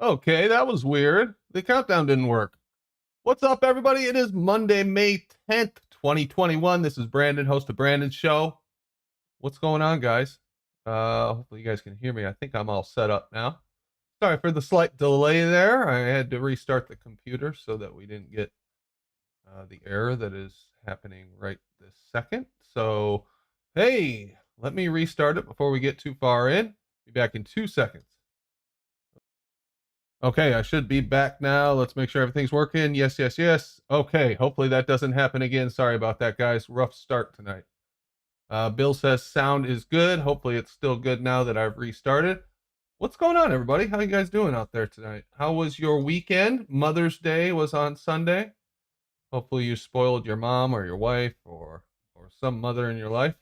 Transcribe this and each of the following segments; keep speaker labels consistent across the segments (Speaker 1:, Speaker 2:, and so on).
Speaker 1: Okay, that was weird. The countdown didn't work. What's up, everybody? It is Monday, May 10th, 2021. This is Brandon, host of Brandon's Show. What's going on, guys? Hopefully you guys can hear me. I think I'm all set up now. Sorry for the slight delay there. I had to restart the computer so that we didn't get the error that is happening right this second. So, hey, let me restart it before we get too far in. Be back in 2 seconds. Okay, I should be back now. Let's make sure everything's working. Yes, yes, yes. Okay, hopefully that doesn't happen again. Sorry about that, guys. Rough start tonight. Bill says sound is good. Hopefully it's still good now that I've restarted. What's going on, everybody? How you guys doing out there tonight? How was your weekend? Mother's Day was on Sunday. Hopefully you spoiled your mom or your wife or some mother in your life.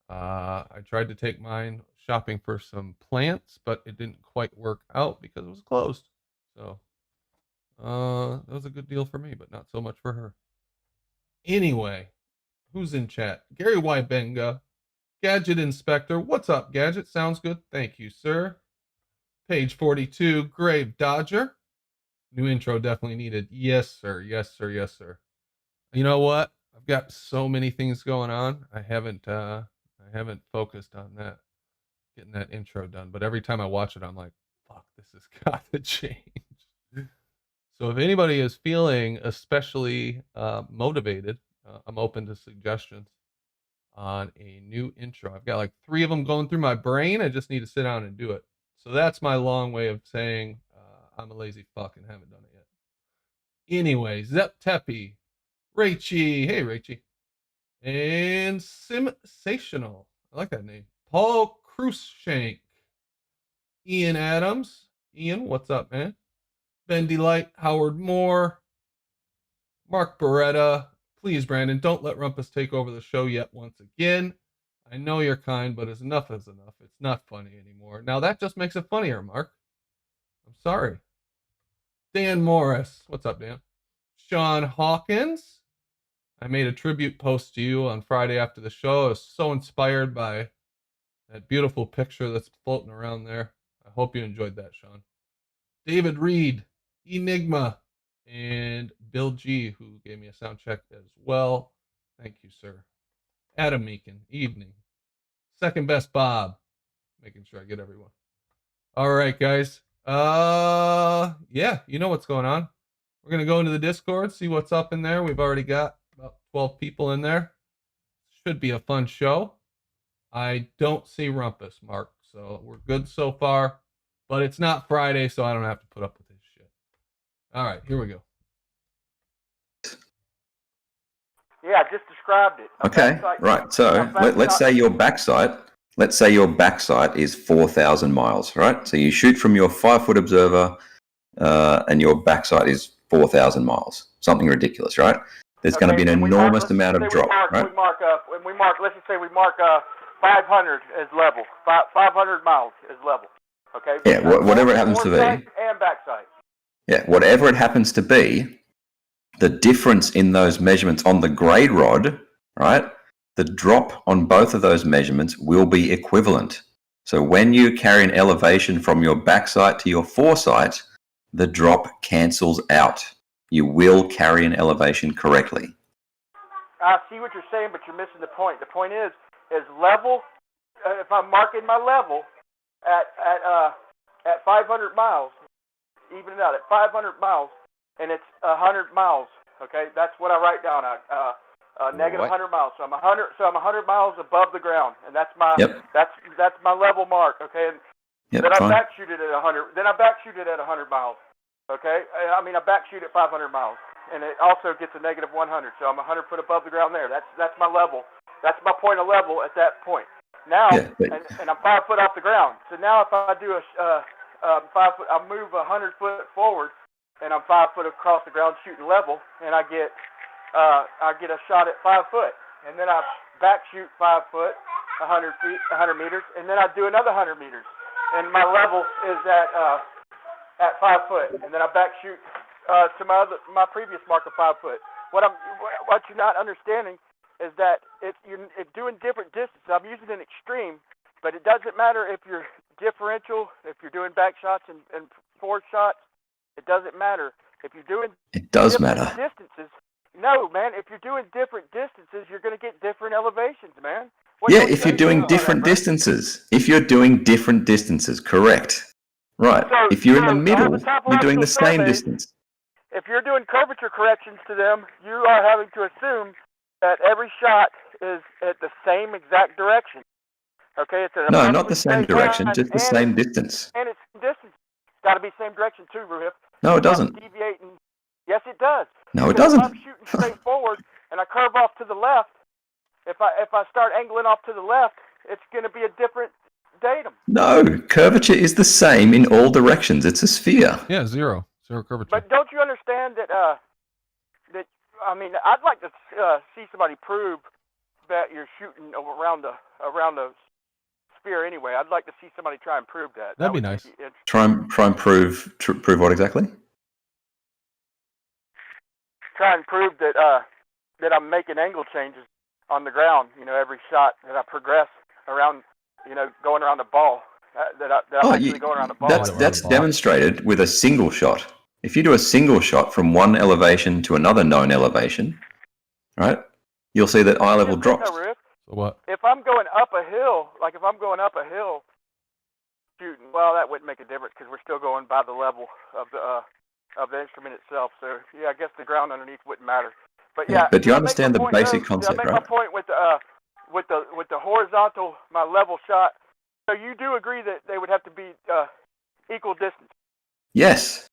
Speaker 1: I tried to take mine shopping for some plants, but it didn't quite work out because it was closed. So that was a good deal for me, but not so much for her. Anyway, who's in chat? Gary Y. Benga, Gadget Inspector. What's up, Gadget? Sounds good. Thank you, sir. Page 42, Grave Dodger. New intro definitely needed. Yes, sir. Yes, sir. Yes, sir. You know what? I've got so many things going on. I haven't focused on that, getting that intro done. But every time I watch it, I'm like, fuck, this has got to change. So if anybody is feeling especially motivated, I'm open to suggestions on a new intro. I've got like 3 of them going through my brain. I just need to sit down and do it. So that's my long way of saying I'm a lazy fuck and haven't done it yet. Anyway, Zep Teppy, Rachie, hey Rachie, and Simsational. I like that name. Paul Cruikshank, Ian Adams. Ian, what's up, man? Ben Delight, Howard Moore, Mark Beretta. Please, Brandon, don't let Rumpus take over the show yet once again. I know you're kind, but enough is enough. It's not funny anymore. Now that just makes it funnier, Mark. I'm sorry. Dan Morris. What's up, Dan? Sean Hawkins. I made a tribute post to you on Friday after the show. I was so inspired by that beautiful picture that's floating around there. I hope you enjoyed that, Sean. David Reed, Enigma, and Bill G, who gave me a sound check as well. Thank you, sir. Adam Meekin, evening. Second best Bob, making sure I get everyone. All right, guys. Yeah, you know what's going on. We're gonna go into the Discord, see what's up in there. We've already got about 12 people in there. Should be a fun show. I don't see Rumpus, Mark, so we're good so far. But it's not Friday, so I don't have to put up with this shit. All right, here we go.
Speaker 2: Yeah, I just described it.
Speaker 3: Okay, right. So let's say your backside. Let's say your backside is 4,000 miles, right? So you shoot from your 5-foot observer, and your backside is 4,000 miles. Something ridiculous, right? There's going to be an enormous amount of drop, right?
Speaker 2: Let's just say we mark 500 as level. 500 miles as level. Okay.
Speaker 3: Yeah, whatever it happens to be.
Speaker 2: And backside.
Speaker 3: Yeah, whatever it happens to be. The difference in those measurements on the grade rod, right? The drop on both of those measurements will be equivalent. So when you carry an elevation from your backside to your foresight, the drop cancels out. You will carry an elevation correctly.
Speaker 2: I see what you're saying, but you're missing the point. The point is level. If I'm marking my level at 500 miles, even out at 500 miles. And it's 100 miles. Okay, that's what I write down. Negative 100 miles. So I'm 100 miles above the ground, and that's my that's my level mark. Okay, and then I backshoot it at 100. Then I backshoot it at 100 miles. Okay, I mean I backshoot at 500 miles, and it also gets a negative 100. So I'm 100 foot above the ground there. That's my level. That's my point of level at that point. Now, and I'm 5 foot off the ground. So now if I do a 5 foot, I move 100 foot forward. And I'm 5 foot across the ground shooting level, and I get a shot at 5 foot, and then I back shoot 5 foot, 100 feet, 100 meters, and then I do another 100 meters, and my level is at 5 foot, and then I back shoot to my previous mark of 5 foot. What you're not understanding is that you're doing different distances. I'm using an extreme, but it doesn't matter if you're differential, if you're doing back shots and forward shots, it doesn't matter. If you're doing
Speaker 3: It does
Speaker 2: different
Speaker 3: matter.
Speaker 2: distances, no, man. If you're doing different distances, you're going to get different elevations, man.
Speaker 3: Yeah, if you're doing different distances. If you're doing different distances, correct. Right.
Speaker 2: So-
Speaker 3: If you're in the
Speaker 2: so,
Speaker 3: middle,
Speaker 2: the
Speaker 3: you're doing the
Speaker 2: topological
Speaker 3: same
Speaker 2: surveys,
Speaker 3: distance.
Speaker 2: If you're doing curvature corrections to them, you are having to assume that every shot is at the same exact direction. Okay, it's
Speaker 3: No, not the same direction,
Speaker 2: line,
Speaker 3: just the
Speaker 2: and
Speaker 3: same distance.
Speaker 2: And it's distance. It's got to be same direction too, Ruhif.
Speaker 3: No, it doesn't.
Speaker 2: Deviating. Yes, it does.
Speaker 3: No, it
Speaker 2: Because
Speaker 3: doesn't.
Speaker 2: If I'm shooting straight forward and I curve off to the left, if I start angling off to the left, it's going to be a different datum.
Speaker 3: No, curvature is the same in all directions. It's a sphere.
Speaker 1: Yeah, zero curvature.
Speaker 2: But don't you understand that? That I mean, I'd like to see somebody prove that you're shooting around the sphere anyway. I'd like to see somebody try and prove that.
Speaker 1: That'd be nice.
Speaker 3: Try and prove what exactly?
Speaker 2: Try and prove that that I'm making angle changes on the ground. You know, every shot that I progress around. You know, going around the ball. That I'm actually going around the ball.
Speaker 3: That's demonstrated with a single shot. If you do a single shot from one elevation to another known elevation, right, you'll see that eye level drops.
Speaker 1: So what?
Speaker 2: If I'm going up a hill, like if I'm going up a hill shooting, well, that wouldn't make a difference because we're still going by the level of the instrument itself. So yeah, I guess the ground underneath wouldn't matter. But yeah,
Speaker 3: but do you
Speaker 2: I make
Speaker 3: understand
Speaker 2: my
Speaker 3: the
Speaker 2: point,
Speaker 3: basic
Speaker 2: though,
Speaker 3: concept,
Speaker 2: I make
Speaker 3: right?
Speaker 2: my point with the horizontal, my level shot. So you do agree that they would have to be equal distance?
Speaker 3: Yes.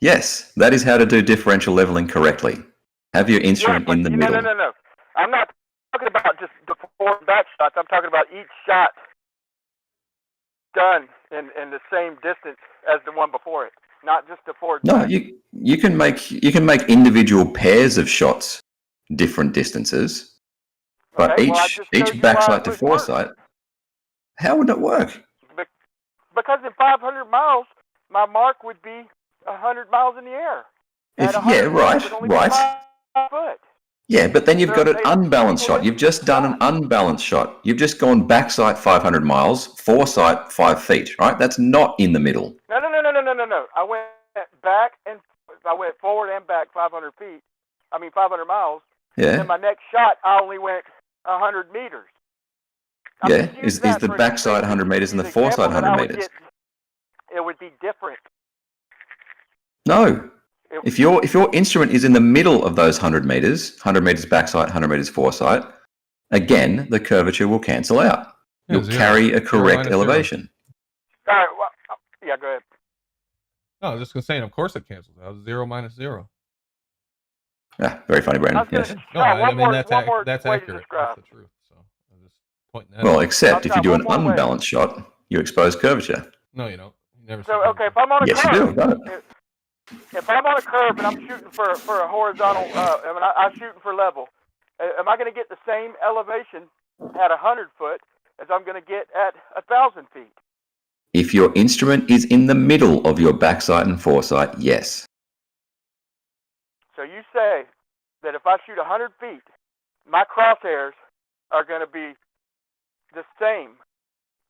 Speaker 3: Yes, that is how to do differential leveling correctly. Have your instrument in the middle.
Speaker 2: No. I'm not talking about just the forward and back shots. I'm talking about each shot done in the same distance as the one before it, not just the forward.
Speaker 3: No,
Speaker 2: back.
Speaker 3: you can make individual pairs of shots different distances, but
Speaker 2: Okay, well, I just showed you
Speaker 3: each
Speaker 2: why
Speaker 3: backside
Speaker 2: it
Speaker 3: to
Speaker 2: wouldn't work.
Speaker 3: foresight. How would it work?
Speaker 2: Because in 500 miles, my mark would be 100 miles in the air.
Speaker 3: If,
Speaker 2: At 100
Speaker 3: yeah, right,
Speaker 2: feet, it would only be
Speaker 3: right.
Speaker 2: 5 foot.
Speaker 3: Yeah, but then you've
Speaker 2: So
Speaker 3: got an
Speaker 2: they
Speaker 3: unbalanced
Speaker 2: equal
Speaker 3: shot. You've just done an
Speaker 2: shot.
Speaker 3: unbalanced shot. You've just gone backsight 500 miles, foresight 5 feet, right? That's not in the middle.
Speaker 2: No. I went back and I went forward and back 500 feet. I mean 500 miles.
Speaker 3: Yeah.
Speaker 2: And then my next shot, I only went 100 meters.
Speaker 3: Yeah. Is the backside 100 meters and the foresight 100 meters?
Speaker 2: It would be different.
Speaker 3: No. If your instrument is in the middle of those 100 meters backside, 100 meters foresight, again, the curvature will cancel out.
Speaker 1: Yeah,
Speaker 3: You'll
Speaker 1: zero.
Speaker 3: carry a correct
Speaker 1: minus
Speaker 3: elevation.
Speaker 2: All right. Well, yeah, go ahead.
Speaker 1: No, I was just gonna say, and of course it cancels out. 0 minus 0.
Speaker 3: Ah, very funny, Brandon.
Speaker 2: I was
Speaker 3: Yes.
Speaker 1: No,
Speaker 2: gonna-
Speaker 1: I
Speaker 2: one
Speaker 1: mean
Speaker 2: more-
Speaker 1: that's
Speaker 2: one more
Speaker 1: that's
Speaker 2: way to
Speaker 1: accurate.
Speaker 2: describe.
Speaker 1: That's the truth. So I'm just pointing that
Speaker 3: Well,
Speaker 1: out.
Speaker 3: except if you do an
Speaker 2: one more way.
Speaker 3: unbalanced shot, you expose curvature.
Speaker 1: No, you don't. You never.
Speaker 2: So
Speaker 1: see
Speaker 2: okay, if I'm on a
Speaker 3: Yes, you
Speaker 2: curve,
Speaker 3: do. Got it.
Speaker 2: if I'm on a curve and I'm shooting for a horizontal, I'm shooting for level, am I going to get the same elevation at 100 foot as I'm going to get at 1,000 feet?
Speaker 3: If your instrument is in the middle of your backside and foresight, yes.
Speaker 2: So you say that if I shoot 100 feet, my crosshairs are going to be the same.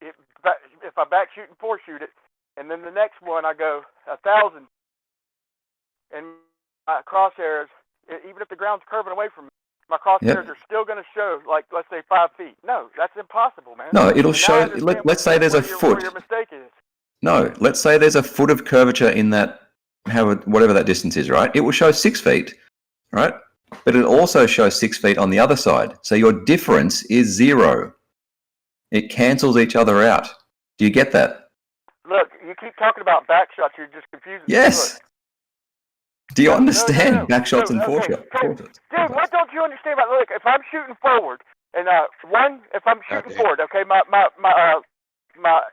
Speaker 2: If I back shoot and foreshoot it, and then the next one I go 1,000, and my crosshairs, even if the ground's curving away from me, my crosshairs are still going to show, like, let's say 5 feet. No, that's impossible, man.
Speaker 3: No, it'll
Speaker 2: And
Speaker 3: show.
Speaker 2: now I understand
Speaker 3: Let's say there's a
Speaker 2: where
Speaker 3: foot.
Speaker 2: your mistake is.
Speaker 3: No, let's say there's a foot of curvature in that, whatever that distance is, right? It will show 6 feet, right? But it'll also show 6 feet on the other side. So your difference is 0. It cancels each other out. Do you get that?
Speaker 2: Look, you keep talking about back shots. You're just confusing.
Speaker 3: Yes.
Speaker 2: Look.
Speaker 3: Do you
Speaker 2: No,
Speaker 3: understand back shots and
Speaker 2: okay.
Speaker 3: foreshots?
Speaker 2: Dude, what don't you understand about? Look, if I'm shooting forward, and if I'm shooting forward, okay, my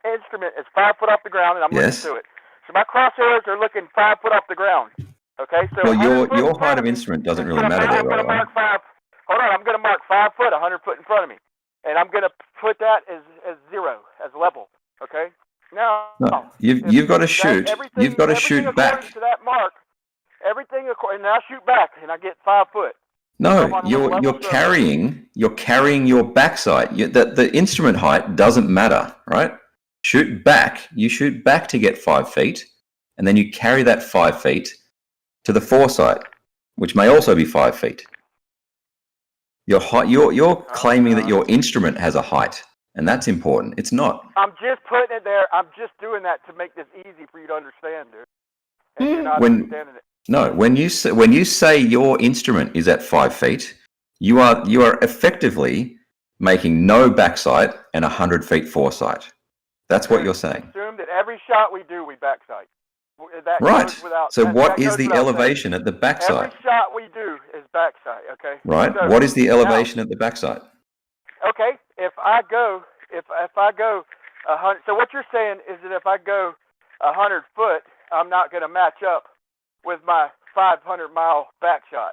Speaker 2: instrument is 5 foot off the ground, and I'm
Speaker 3: Yes.
Speaker 2: looking to it. So my crosshairs are looking 5 foot off the ground. Okay, so
Speaker 3: Well,
Speaker 2: 100 foot
Speaker 3: your
Speaker 2: in front
Speaker 3: height of
Speaker 2: me,
Speaker 3: instrument doesn't
Speaker 2: I'm
Speaker 3: really matter there,
Speaker 2: I'm
Speaker 3: by
Speaker 2: going
Speaker 3: the
Speaker 2: to
Speaker 3: way.
Speaker 2: mark 5. Hold on, I'm going to mark 5 foot, 100 foot in front of me, and I'm going to put that as 0, as level. Okay. Now,
Speaker 3: No, you've got to shoot. You've got to shoot
Speaker 2: according
Speaker 3: back.
Speaker 2: to that mark. Everything according, and I shoot back, and I get 5 foot.
Speaker 3: No,
Speaker 2: I'm on a
Speaker 3: you're
Speaker 2: level
Speaker 3: carrying your backside. The instrument height doesn't matter, right? shoot back. You shoot back to get 5 feet, and then you carry that 5 feet to the foresight, which may also be 5 feet. You're claiming that your instrument has a height, and that's important. It's not.
Speaker 2: I'm just putting it there. I'm just doing that to make this easy for you to understand, dude. And you're not understanding it.
Speaker 3: No, when you say your instrument is at 5 feet, you are effectively making no backsight and 100 feet foresight. That's what you're saying.
Speaker 2: Assume that every shot we do, we backsight. That
Speaker 3: Right. So
Speaker 2: that
Speaker 3: what is
Speaker 2: goes
Speaker 3: the
Speaker 2: without
Speaker 3: elevation
Speaker 2: saying.
Speaker 3: at the backside?
Speaker 2: Every shot we do is backsight. Okay.
Speaker 3: Right.
Speaker 2: So,
Speaker 3: What is the elevation at the backside?
Speaker 2: Okay. If I go 100, so what you're saying is that if I go 100 foot, I'm not going to match up with my 500-mile backshot.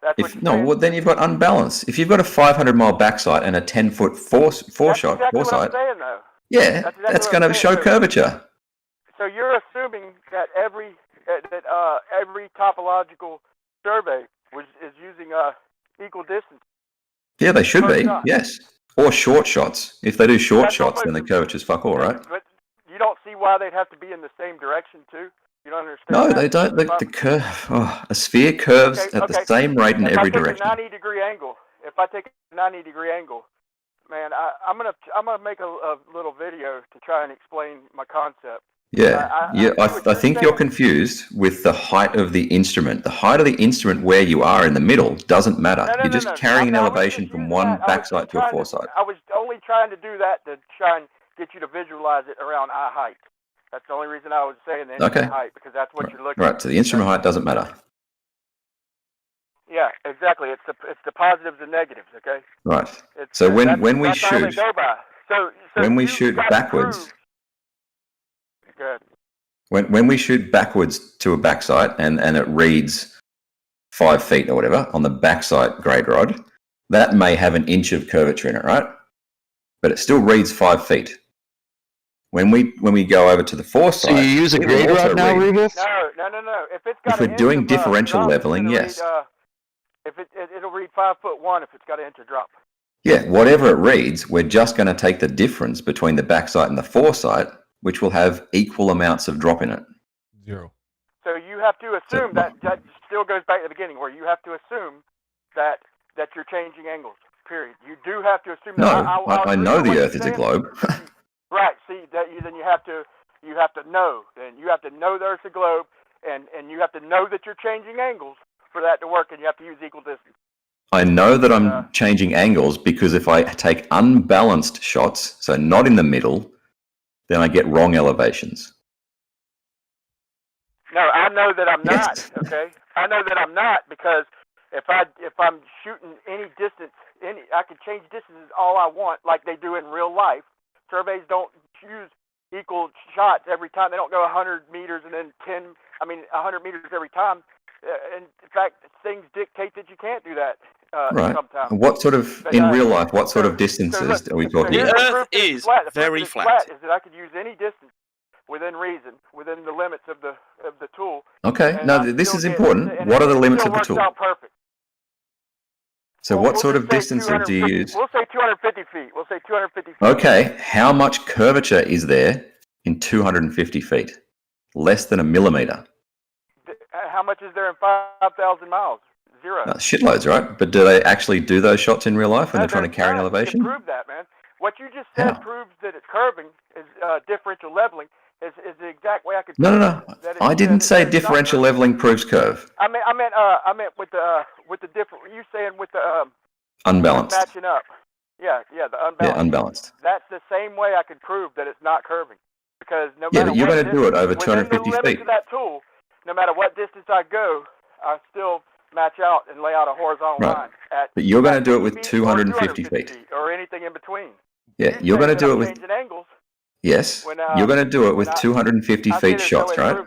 Speaker 2: That's what you're saying?
Speaker 3: Well, then you've got unbalance. If you've got a 500-mile backside and a 10-foot foresight,
Speaker 2: exactly what I'm saying, though.
Speaker 3: yeah, that's going to show curvature.
Speaker 2: So you're assuming that every topological survey is using equal distance.
Speaker 3: Yeah, they should be.
Speaker 2: Shot.
Speaker 3: Yes, or short shots. If they do short shots, then the curvature's fuck all, right?
Speaker 2: But you don't see why they'd have to be in the same direction too. You don't understand?
Speaker 3: No,
Speaker 2: that?
Speaker 3: they don't. The curve. A sphere curves at the same rate in every direction.
Speaker 2: If I take a 90-degree angle, man, I'm gonna make a little video to try and explain my concept.
Speaker 3: Yeah, I think you're confused with the height of the instrument. The height of the instrument where you are in the middle doesn't matter. You're just carrying an elevation from one backside to a foresight.
Speaker 2: I was only trying to do that to try and get you to visualize it around eye height. That's the only reason I was saying the instrument height, because that's what you're looking at.
Speaker 3: Right, so the instrument height doesn't matter.
Speaker 2: Yeah, exactly. It's the positives and negatives, okay?
Speaker 3: Right. So when we shoot, when we shoot backwards, when we shoot backwards to a backside and it reads 5 feet or whatever on the backside grade rod, that may have an inch of curvature in it, right? But it still reads 5 feet. When we go over to the foresight,
Speaker 4: so you use a grade rod now, Rubus?
Speaker 2: No. If
Speaker 3: we're doing differential leveling, yes.
Speaker 2: It'll read 5'1" if it's got an inch of drop.
Speaker 3: Yeah, whatever it reads, we're just going to take the difference between the backside and the foresight, which will have equal amounts of drop in it.
Speaker 1: 0.
Speaker 2: So you have to assume that still goes back to the beginning, where you have to assume that you're changing angles. Period. You do have to assume.
Speaker 3: No,
Speaker 2: that.
Speaker 3: I know the Earth is a globe.
Speaker 2: Right. See, then you have to know. Then you have to know the Earth's a globe, and you have to know that you're changing angles for that to work, and you have to use equal distance.
Speaker 3: I know that I'm changing angles because if I take unbalanced shots, so not in the middle, then I get wrong elevations.
Speaker 2: No, I know that I'm not. Okay, I know that I'm not, because if I'm shooting any distance, I can change distances all I want, like they do in real life. Surveys don't use equal shots every time. They don't go 100 meters and then 100 meters every time. And in fact, things dictate that you can't do that.
Speaker 3: Right.
Speaker 2: Sometimes.
Speaker 3: What sort of, in real life, what sort of distances are we talking
Speaker 4: The
Speaker 3: about?
Speaker 4: Earth is very flat.
Speaker 2: Is that I could use any distance within reason, within the limits of the tool.
Speaker 3: Okay. Now this is important. What are the limits of the tool?
Speaker 2: Out perfect.
Speaker 3: So what sort of distance do you use?
Speaker 2: We'll say 250 feet. We'll say 250 feet.
Speaker 3: Okay. How much curvature is there in 250 feet? Less than a millimeter.
Speaker 2: How much is there in 5,000 miles? 0.
Speaker 3: Shitloads, right? But do they actually do those shots in real life when they're trying to carry an elevation?
Speaker 2: You can prove that, man. What you just said proves that it's curving, is differential leveling, is the exact way I could.
Speaker 3: No. I didn't say differential leveling proves curve.
Speaker 2: I meant with the different. You saying with the
Speaker 3: unbalanced
Speaker 2: matching up? Yeah, the unbalanced.
Speaker 3: Yeah, unbalanced.
Speaker 2: That's the same way I could prove that it's not curving, because no
Speaker 3: Yeah,
Speaker 2: matter
Speaker 3: but you're going to do it over
Speaker 2: within
Speaker 3: 250
Speaker 2: the limits
Speaker 3: feet.
Speaker 2: of that tool, no matter what distance I go, I still match out and lay out a horizontal line.
Speaker 3: But you're going to do it with 250 feet.
Speaker 2: Or anything in between.
Speaker 3: Yeah, you're going to do it with.
Speaker 2: Changing angles.
Speaker 3: Yes, you're going to do it with 250 feet shots, right?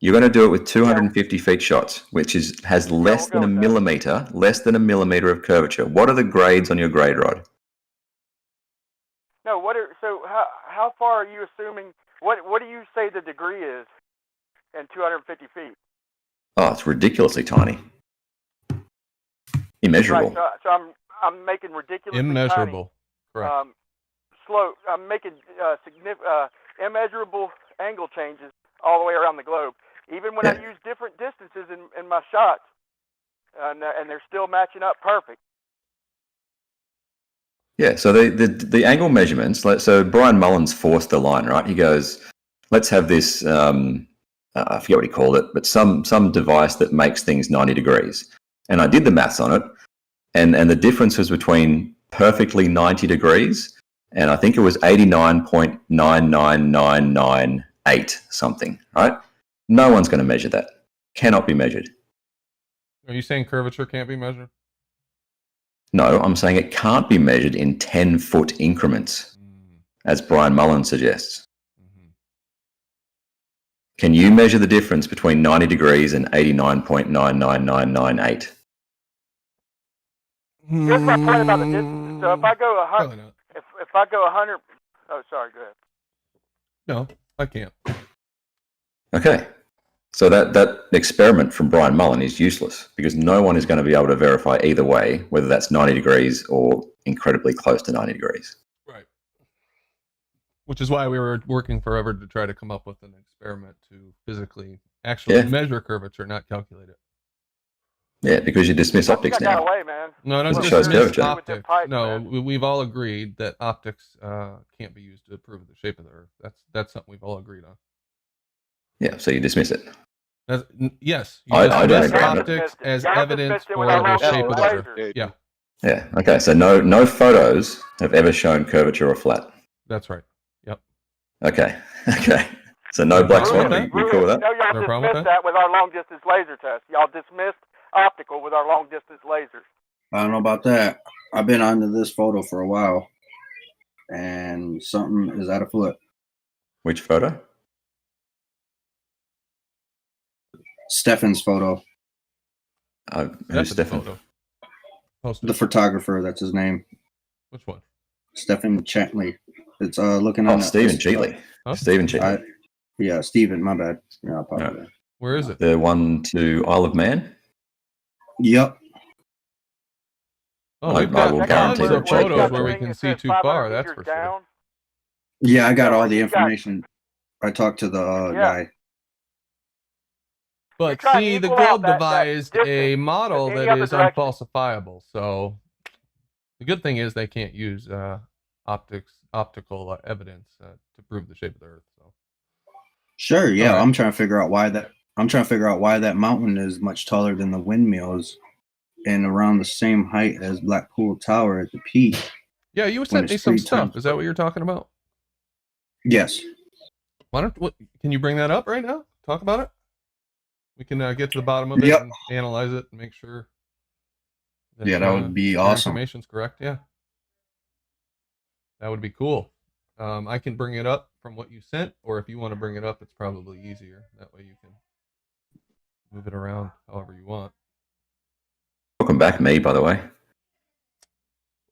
Speaker 3: You're going to do it with 250 feet shots, which has less than a millimeter of curvature. What are the grades on your grade rod?
Speaker 2: No, how far are you assuming? What do you say the degree is in 250 feet?
Speaker 3: Oh, it's ridiculously tiny. Immeasurable.
Speaker 2: Right, so I'm making ridiculously
Speaker 1: immeasurable.
Speaker 2: tiny,
Speaker 1: Correct.
Speaker 2: slope. I'm making immeasurable angle changes all the way around the globe. Even when I use different distances in my shots, and they're still matching up perfect.
Speaker 3: Yeah, so the angle measurements, so Brian Mullins forced the line, right? He goes, let's have this, I forget what he called it, but some device that makes things 90 degrees. And I did the maths on it, and the difference was between perfectly 90 degrees, and I think it was 89.99998 something, right? No one's going to measure that. Cannot be measured.
Speaker 1: Are you saying curvature can't be measured?
Speaker 3: No, I'm saying it can't be measured in 10-foot increments, as Brian Mullen suggests. Can you measure the difference between 90 degrees and 89.99998?
Speaker 2: Here's my point about the distance. So if I go 100, if I go 100, oh, sorry, go ahead.
Speaker 1: No, I can't.
Speaker 3: Okay. So that experiment from Brian Mullen is useless because no one is going to be able to verify either way, whether that's 90 degrees or incredibly close to 90 degrees.
Speaker 1: Right. Which is why we were working forever to try to come up with an experiment to physically actually measure curvature, not calculate it.
Speaker 3: Yeah, because you dismiss optics now.
Speaker 2: Away, man.
Speaker 1: No, not
Speaker 3: It
Speaker 1: just
Speaker 3: shows
Speaker 1: optics.
Speaker 2: Pipe,
Speaker 1: no,
Speaker 2: man.
Speaker 1: we've all agreed that optics can't be used to prove the shape of the Earth. That's something we've all agreed on.
Speaker 3: Yeah, so you dismiss it.
Speaker 1: Yes,
Speaker 3: I don't agree.
Speaker 1: optics as evidence for the shape of the Earth. Yeah.
Speaker 3: Yeah. Okay. So no photos have ever shown curvature or flat.
Speaker 1: That's right. Yep.
Speaker 3: Okay. Okay. So no black swan. We cool with that?
Speaker 2: No, y'all dismissed that with our long distance laser test. Y'all dismissed optical with our long distance lasers.
Speaker 5: I don't know about that. I've been onto this photo for a while, and something is out of foot.
Speaker 3: Which photo?
Speaker 5: Stefan's photo.
Speaker 3: Who's Stefan?
Speaker 5: The photographer, that's his name.
Speaker 1: Which one?
Speaker 5: Stefan Chantley. It's looking on
Speaker 3: Stephen Cheatley.
Speaker 1: Huh?
Speaker 3: Stephen Cheatley.
Speaker 5: Yeah, Stephen, my bad. Yeah, I apologize.
Speaker 1: Where is it?
Speaker 3: The one to Isle of Man?
Speaker 5: Yep.
Speaker 1: Oh, we've got tons of photos where we can see too far, that's for sure.
Speaker 5: Yeah, I got all the information. I talked to the guy.
Speaker 1: But see, the globe devised a model that is unfalsifiable. So the good thing is they can't use optical evidence to prove the shape of the Earth. So
Speaker 5: sure, yeah, right. I'm trying to figure out why that mountain is much taller than the windmills and around the same height as Blackpool Tower at the peak.
Speaker 1: Yeah, you sent me some stuff. Is that what you're talking about?
Speaker 5: Yes.
Speaker 1: Can you bring that up right now? Talk about it. We can get to the bottom of it and analyze it and make sure
Speaker 5: that would be awesome.
Speaker 1: Information's correct. Yeah, that would be cool. I can bring it up from what you sent, or if you want to bring it up, it's probably easier. That way you can move it around however you want.
Speaker 3: Welcome back, me, by the way.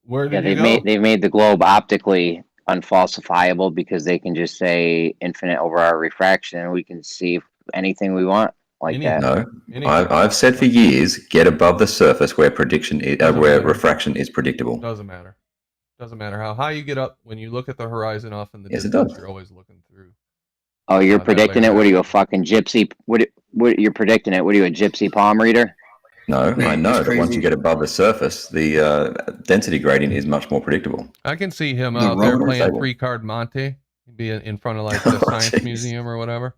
Speaker 1: Where did you go?
Speaker 6: They've made the globe optically unfalsifiable because they can just say infinite over our refraction, and we can see anything we want. Like that.
Speaker 3: No, I've said for years, get above the surface where refraction is predictable.
Speaker 1: Doesn't matter. Doesn't matter how high you get up. When you look at the horizon off in the
Speaker 3: distance,
Speaker 1: distance, you're always looking through.
Speaker 6: Oh, you're predicting it? What are you, a fucking gypsy? What you're predicting it? What are you, a gypsy palm reader?
Speaker 3: No, I know that once you get above the surface, the density gradient is much more predictable.
Speaker 1: I can see him out there playing 3-card Monte. He'd be in front of like the science museum or whatever.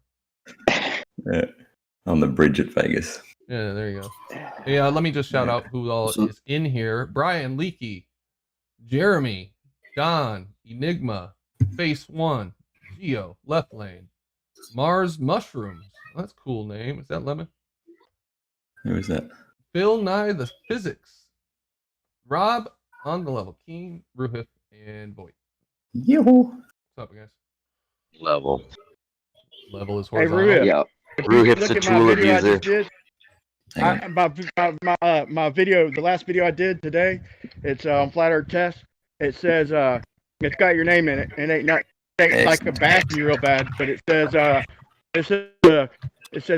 Speaker 3: Yeah. On the bridge at Vegas.
Speaker 1: Yeah, there you go. Yeah, let me just shout out who all is in here. Brian Leakey, Jeremy, Don, Enigma, Face One, Geo, Left Lane, Mars Mushrooms. That's a cool name. Is that Lemon?
Speaker 3: Who is that?
Speaker 1: Phil Nye the Physics. Rob on the level. Keen, Ruhif, and Voight.
Speaker 3: Yo.
Speaker 1: What's up, guys?
Speaker 6: Level
Speaker 1: is horizontal.
Speaker 6: Yeah.
Speaker 4: Ruhif's a tool abuser.
Speaker 7: My video, the last video I did today, it's on Flat Earth Test. It says it's got your name in it, and it ain't like a bashing real bad, but it says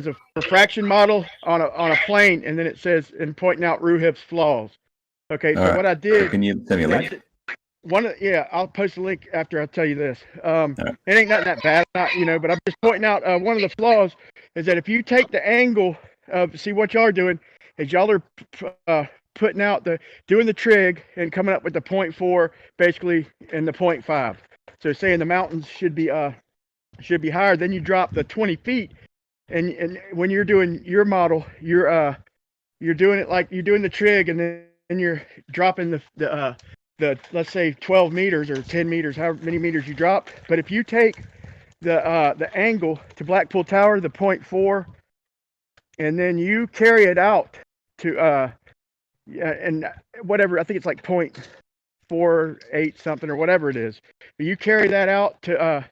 Speaker 7: a refraction model on a plane, and then it says and pointing out Ruhif's flaws. Okay, so what I did.
Speaker 3: Can you send me a link?
Speaker 7: I'll post a link after I tell you this. It ain't nothing that bad, but I'm just pointing out one of the flaws is that if you take the angle of, see what y'all are doing is y'all are putting out doing the trig and coming up with the 0.4 basically and the 0.5. So saying the mountains should be higher. Then you drop the 20 feet, and when you're doing your model, you're doing it like you're doing the trig, and then you're dropping the let's say 12 meters or 10 meters, however many meters you drop. But if you take the angle to Blackpool Tower, the 0.4, and then you carry it out to and whatever, I think it's like 0.48 something or whatever it is. But you carry that out to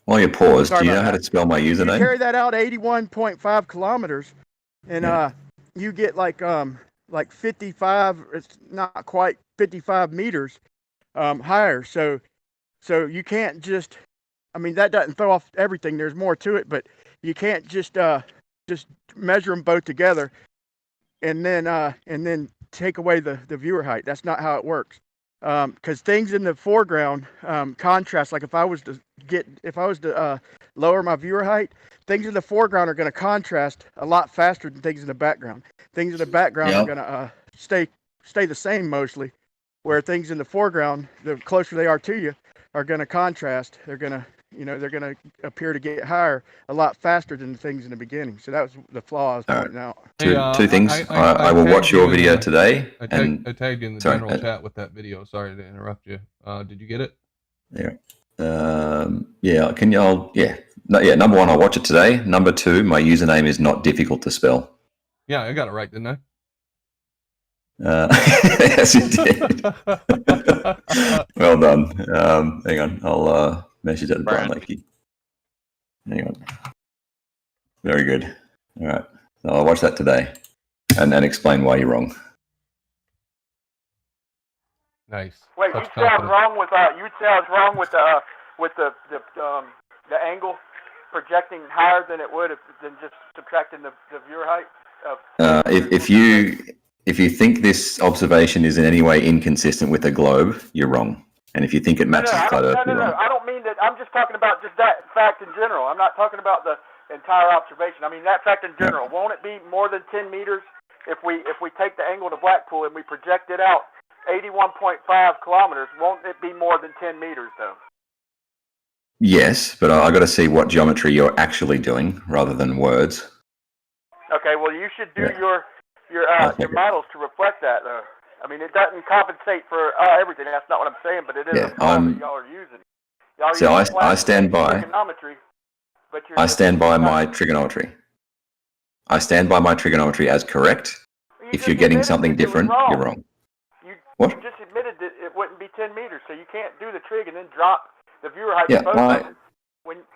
Speaker 3: While you pause,
Speaker 7: Sorry
Speaker 3: do you know
Speaker 7: about
Speaker 3: how
Speaker 7: that.
Speaker 3: to spell my
Speaker 7: You
Speaker 3: username?
Speaker 7: carry that out 81.5 kilometers, and you get like 55. It's not quite 55 meters higher. So you can't just. I mean, that doesn't throw off everything. There's more to it, but you can't just measure them both together, and then take away the viewer height. That's not how it works. Because things in the foreground contrast. Like if I was to lower my viewer height, things in the foreground are going to contrast a lot faster than things in the background. Things in the background are going to stay the same mostly, where things in the foreground, the closer they are to you, are going to contrast. They're going to appear to get higher a lot faster than the things in the beginning. So that was the flaw I was pointing out.
Speaker 3: Two things. I will watch your video today.
Speaker 1: I tagged you in the general chat with that video. Sorry to interrupt you. Did you get it?
Speaker 3: Yeah. Can y'all? Yeah. No, yeah. Number one, I'll watch it today. Number two, my username is not difficult to spell.
Speaker 1: Yeah, I got it right, didn't I?
Speaker 3: Yes, you did. Well done. Hang on. I'll message that to Brian Lakey. Hang on. Very good. All right. I'll watch that today and explain why you're wrong.
Speaker 1: Nice.
Speaker 2: Wait,
Speaker 1: Such
Speaker 2: you'd say I was wrong with the angle projecting higher than it would than just subtracting the viewer height.
Speaker 3: If you think this observation is in any way inconsistent with the globe, you're wrong. And if you think it matches flat Earth, you're wrong.
Speaker 2: I don't mean that. I'm just talking about just that fact in general. I'm not talking about the entire observation. I mean that fact in general. Yeah. Won't it be more than 10 meters if we take the angle to Blackpool and we project it out 81.5 kilometers? Won't it be more than 10 meters though?
Speaker 3: Yes, but I got to see what geometry you're actually doing rather than words.
Speaker 2: Okay, well you should do your models to reflect that though. I mean, it doesn't compensate for everything. That's not what I'm saying, but it is a problem that y'all are using.
Speaker 3: I stand by. I stand by my trigonometry. I stand by my trigonometry as correct. If you're getting something different, you're wrong. What?
Speaker 2: You just admitted that it wouldn't be 10 meters, so you can't do the trig and then drop the viewer height.
Speaker 3: Yeah,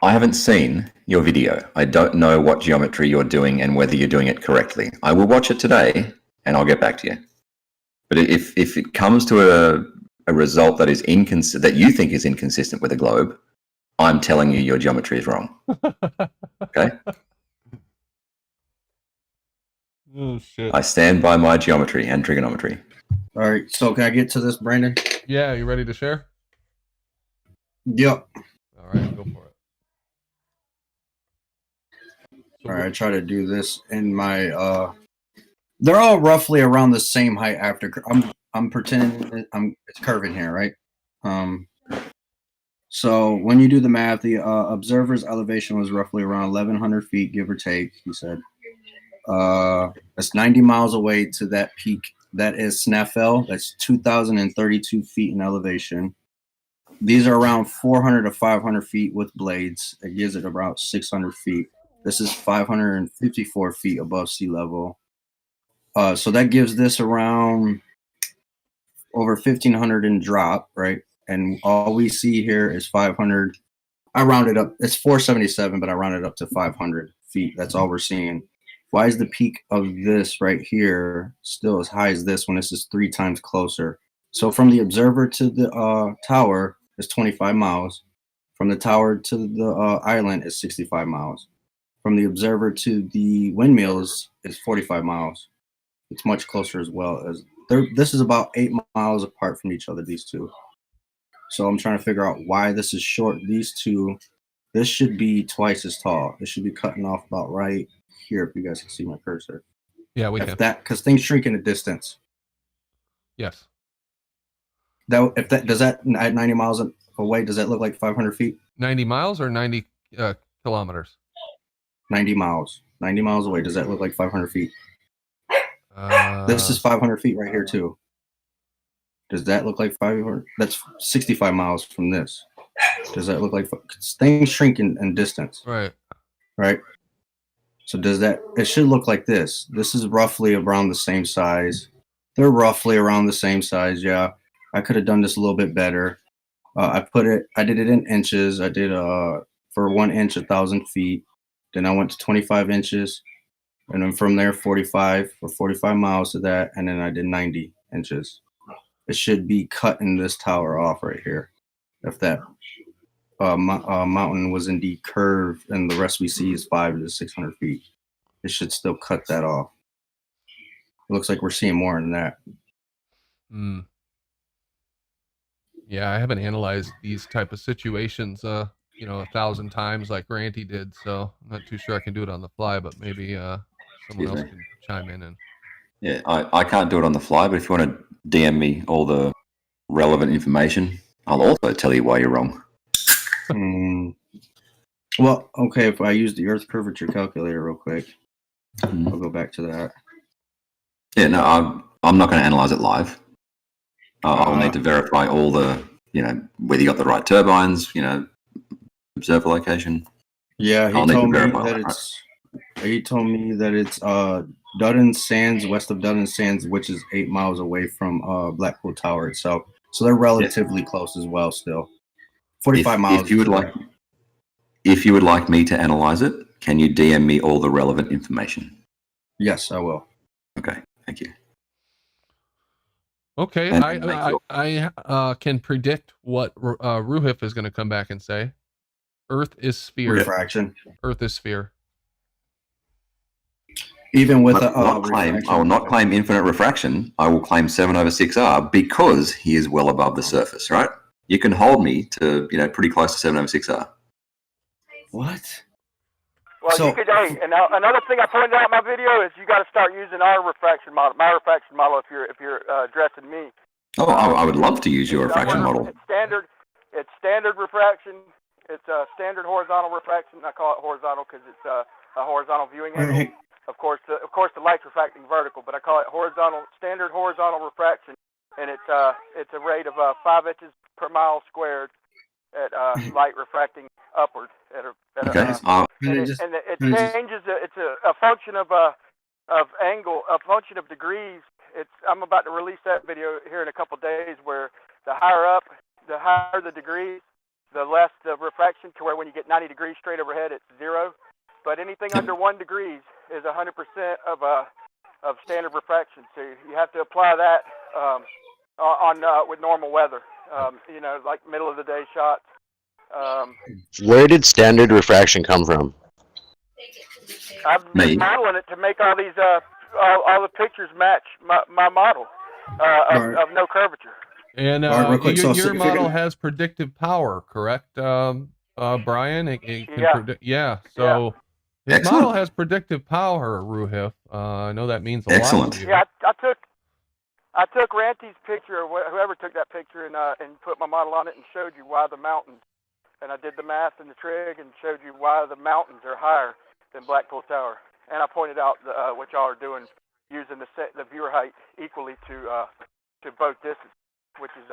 Speaker 3: I haven't seen your video. I don't know what geometry you're doing and whether you're doing it correctly. I will watch it today, and I'll get back to you. But if it comes to a result that is that you think is inconsistent with the globe, I'm telling you your geometry is wrong. Okay?
Speaker 1: Oh shit!
Speaker 3: I stand by my geometry and trigonometry.
Speaker 5: All right, so can I get to this, Brandon?
Speaker 1: Yeah, you ready to share?
Speaker 5: Yep.
Speaker 1: All right, go for it.
Speaker 5: So all right, I try to do this in my. They're all roughly around the same height. After I'm pretending it's curving here, right? So when you do the math, the observer's elevation was roughly around 1,100 feet, give or take. He said, that's 90 miles away to that peak. That is Snaffell. That's 2,032 feet in elevation. These are around 400 to 500 feet with blades. It gives it about 600 feet. This is 554 feet above sea level. So that gives this around over 1,500 in drop, right? And all we see here is 500. I rounded up. It's 477, but I rounded up to 500 feet. That's all we're seeing. Why is the peak of this right here still as high as this when this is 3 times closer? So from the observer to the tower is 25 miles. From the tower to the island is 65 miles. From the observer to the windmills is 45 miles. It's much closer as well. As this is about 8 miles apart from each other, these two. So I'm trying to figure out why this is short. These two, this should be twice as tall. It should be cutting off about right here, if you guys can see my cursor.
Speaker 1: Yeah, we
Speaker 5: If
Speaker 1: can.
Speaker 5: that, because things shrink in a distance.
Speaker 1: Yes.
Speaker 5: If that does that at 90 miles away, does that look like 500 feet?
Speaker 1: 90 miles or 90 kilometers?
Speaker 5: 90 miles. 90 miles away. Does that look like 500 feet?
Speaker 1: Uh,
Speaker 5: This is 500 feet right here too. Does that look like 500? That's 65 miles from this. Does that look like things shrink in distance?
Speaker 1: right.
Speaker 5: Right. So does that? It should look like this. This is roughly around the same size. They're roughly around the same size. Yeah, I could have done this a little bit better. I did it in inches. I did for 1 inch 1,000 feet. Then I went to 25 inches, and then from there 45 or 45 miles to that, and then I did 90 inches. It should be cutting this tower off right here. If that mountain was indeed curved, and the rest we see is 500 to 600 feet, it should still cut that off. It looks like we're seeing more than that.
Speaker 1: Mm. Yeah, I haven't analyzed these type of situations, 1,000 times like Ranty did, so I'm not too sure I can do it on the fly, but maybe someone else can chime in. And
Speaker 3: Yeah, I can't do it on the fly, but if you want to DM me all the relevant information, I'll also tell you why you're wrong.
Speaker 5: Well, okay, if I use the Earth curvature calculator real quick, I'll go back to that.
Speaker 3: Yeah, no, I'm not going to analyze it live. I'll need to verify all the, whether you got the right turbines, observer location.
Speaker 5: Yeah, he told me that it's Dudden Sands, west of Dudden Sands, which is 8 miles away from Blackpool Tower itself. So they're relatively close as well still. 45 miles.
Speaker 3: If you would like me to analyze it, can you DM me all the relevant information?
Speaker 5: Yes, I will.
Speaker 3: Okay, thank you.
Speaker 1: okay,
Speaker 3: And
Speaker 1: I can predict what Ruhif is going to come back and say. Earth is sphere.
Speaker 5: Refraction.
Speaker 1: Earth is sphere.
Speaker 5: Even with
Speaker 3: I will not claim infinite refraction. I will claim 7/6R because he is well above the surface, right? You can hold me to, pretty close to 7/6R.
Speaker 5: What?
Speaker 2: Well,
Speaker 5: So-
Speaker 2: you could. Hey, and now, another thing I pointed out in my video is you got to start using our refraction model, my refraction model, if you're addressing me.
Speaker 3: Oh, I would love to use your refraction model.
Speaker 2: It's standard. It's standard refraction. It's a standard horizontal refraction. I call it horizontal because it's a horizontal viewing angle.
Speaker 5: Hey,
Speaker 2: Of course, the light's refracting vertical, but I call it standard horizontal refraction, and it's a rate of 5 inches per mile squared at light refracting upward.
Speaker 3: Okay.
Speaker 2: It changes. It's a function of angle, a function of degrees. I'm about to release that video here in a couple days, where the higher up, the higher the degrees, the less the refraction, to where when you get 90 degrees straight overhead, it's 0. But anything under 1 degree is 100% of standard refraction. So you have to apply that with normal weather. Like middle of the day shots.
Speaker 4: Where did standard refraction come from?
Speaker 2: I've been modeling it to make all these all the pictures match my model of no curvature.
Speaker 1: And
Speaker 5: real quick,
Speaker 1: your model has predictive power, correct, Brian? It can predict. Yeah. So his
Speaker 3: Excellent.
Speaker 1: model has predictive power, Ruhif. I know that means a
Speaker 3: Excellent.
Speaker 1: lot to you.
Speaker 2: Yeah, I took Ranty's picture, or whoever took that picture, and put my model on it and showed you why the mountains. And I did the math and the trig and showed you why the mountains are higher than Blackpool Tower. And I pointed out what y'all are doing, using the viewer height equally to both distances, which is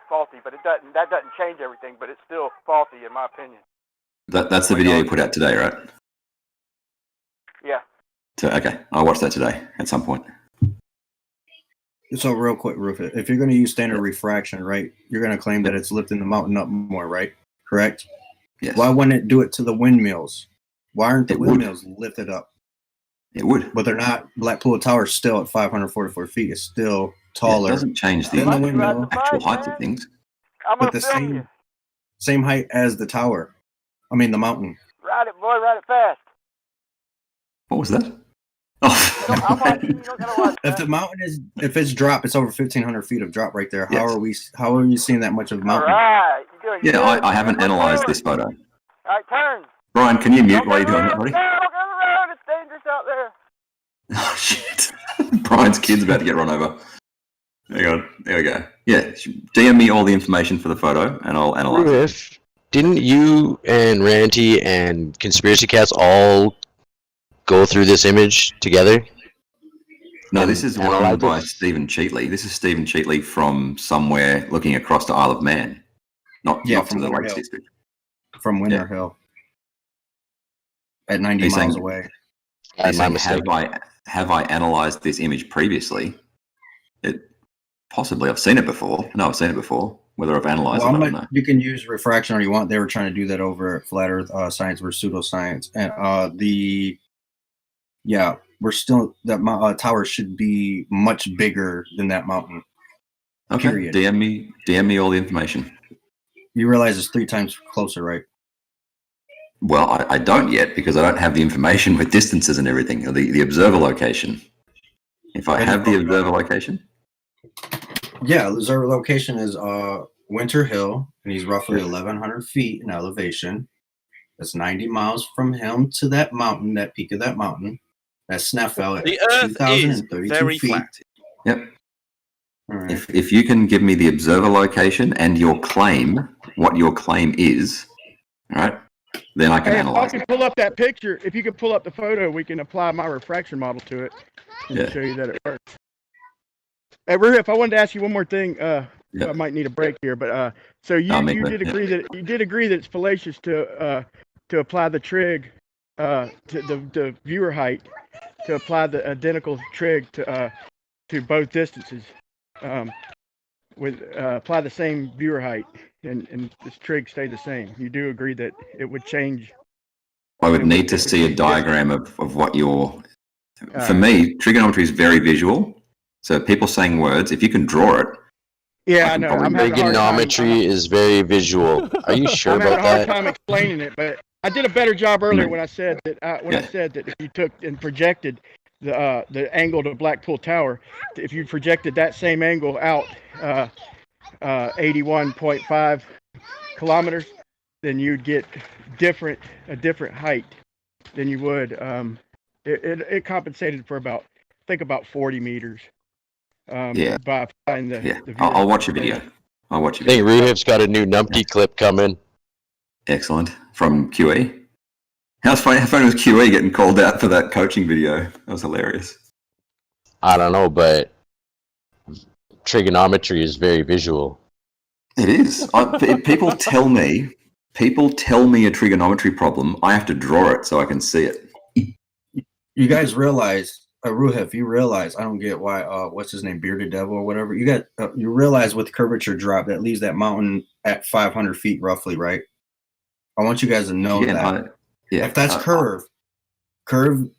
Speaker 2: faulty. But that doesn't change everything, but it's still faulty in my opinion.
Speaker 3: That's the video you put out today, right?
Speaker 2: Yeah.
Speaker 3: So, okay, I'll watch that today at some point.
Speaker 5: So real quick, Rufus, if you're going to use standard refraction, right, you're going to claim that it's lifting the mountain up more, right? Correct?
Speaker 3: Yes.
Speaker 5: Why wouldn't it do it to the windmills? Why aren't the windmills lifted up?
Speaker 3: It would.
Speaker 5: But they're not. Blackpool Tower is still at 544 feet. It's still taller.
Speaker 3: It doesn't change the
Speaker 5: than the windmill.
Speaker 3: actual heights of things.
Speaker 2: I'm
Speaker 5: But
Speaker 2: gonna
Speaker 5: the
Speaker 2: film you.
Speaker 5: same height as the tower. I mean, the mountain.
Speaker 2: Ride it, boy. Ride it fast.
Speaker 3: What was that? Oh.
Speaker 2: I'm watching. You don't gotta watch.
Speaker 5: If the mountain is, if it's drop, it's over 1,500 feet of drop right there. How
Speaker 3: Yes.
Speaker 5: are you seeing that much of
Speaker 2: All
Speaker 5: mountain?
Speaker 2: right, you good? You
Speaker 3: Yeah,
Speaker 2: good?
Speaker 3: I haven't
Speaker 2: Look
Speaker 3: analyzed
Speaker 2: forward.
Speaker 3: this photo.
Speaker 2: All right, turn.
Speaker 3: Brian, can you mute
Speaker 2: Don't
Speaker 3: while
Speaker 2: go
Speaker 3: you're doing that,
Speaker 2: around.
Speaker 3: buddy?
Speaker 2: No, don't go around. It's dangerous out there.
Speaker 3: Oh, shit. Brian's kid's about to get run over. Hang on. There we go. Yeah, DM me all the information for the photo, and I'll analyze it.
Speaker 4: If didn't you and Ranty and Conspiracy Cats all go through this image together?
Speaker 3: No,
Speaker 4: And
Speaker 3: this is
Speaker 4: analyze
Speaker 3: one
Speaker 4: it?
Speaker 3: by Stephen Cheatley. This is Stephen Cheatley from somewhere looking across to Isle of Man, not
Speaker 5: Yeah,
Speaker 3: not to
Speaker 5: from
Speaker 3: the
Speaker 5: Winter
Speaker 3: Lakes
Speaker 5: Hill.
Speaker 3: District.
Speaker 5: From Winter
Speaker 3: Yeah.
Speaker 5: Hill. At 90
Speaker 3: He's
Speaker 5: miles
Speaker 3: saying-
Speaker 5: away.
Speaker 3: He's
Speaker 4: My
Speaker 3: saying,
Speaker 4: mistake.
Speaker 3: have I analyzed this image previously? Possibly. I've seen it before. No, I've seen it before. Whether I've analyzed
Speaker 5: Well,
Speaker 3: it, I don't know.
Speaker 5: you can use refraction all you want. They were trying to do that over at Flat Earth Science versus Pseudoscience. And we're still, that tower should be much bigger than that mountain.
Speaker 3: Okay,
Speaker 5: period.
Speaker 3: DM me all the information.
Speaker 5: You realize it's 3 times closer, right?
Speaker 3: Well, I don't yet because I don't have the information with distances and everything, or the observer location. If I have the observer location,
Speaker 5: Yeah, the observer location is Winter Hill, and he's roughly 1,100 feet in elevation. That's 90 miles from him to that mountain, that peak of that mountain. That's Sneffel at
Speaker 8: The Earth is
Speaker 5: 2,032
Speaker 8: very
Speaker 5: feet.
Speaker 8: flat.
Speaker 3: yep.
Speaker 5: All right.
Speaker 3: If you can give me the observer location and your claim, what your claim is, all right, then I can
Speaker 7: Hey, if I
Speaker 3: analyze
Speaker 7: can
Speaker 3: it.
Speaker 7: pull up that picture, if you can pull up the photo, we can apply my refraction model to it and
Speaker 3: Yeah.
Speaker 7: show you that it works. Hey, Ruf, I wanted to ask you one more thing.
Speaker 3: Yeah.
Speaker 7: I might need a break here, but so you did agree that it's fallacious to apply the trig to the viewer height, to apply the identical trig to both distances, apply the same viewer height, and this trig stay the same. You do agree that it would change.
Speaker 3: I would need to see a diagram of what your. For me, trigonometry is very visual. So people saying words, if you can draw it.
Speaker 7: Yeah, I know. I'm having a hard time.
Speaker 4: Trigonometry is very visual. Are you sure
Speaker 7: I'm having
Speaker 4: about
Speaker 7: a hard
Speaker 4: that?
Speaker 7: time explaining it, but I did a better job earlier
Speaker 3: No.
Speaker 7: when I said that. I
Speaker 3: Yeah.
Speaker 7: said that if you took and projected the angle to Blackpool Tower, if you projected that same angle out 81.5 kilometers, then you'd get a different height than you would. It compensated for about 40 meters.
Speaker 3: Yeah.
Speaker 7: By applying the.
Speaker 3: Yeah,
Speaker 7: the
Speaker 3: I'll watch your video. I'll watch
Speaker 4: I
Speaker 3: your
Speaker 4: think
Speaker 3: video.
Speaker 4: Ruhev's got a new numpty clip coming.
Speaker 3: Excellent. From QE. How funny was QE getting called out for that coaching video? That was hilarious.
Speaker 4: I don't know, but trigonometry is very visual.
Speaker 3: It is. If people tell me a trigonometry problem, I have to draw it so I can see it.
Speaker 5: You guys realize, Ruhef, you realize, I don't get why, what's his name, Bearded Devil or whatever. You realize with curvature drop, that leaves that mountain at 500 feet roughly, right? I want you guys to know that. If that's curve,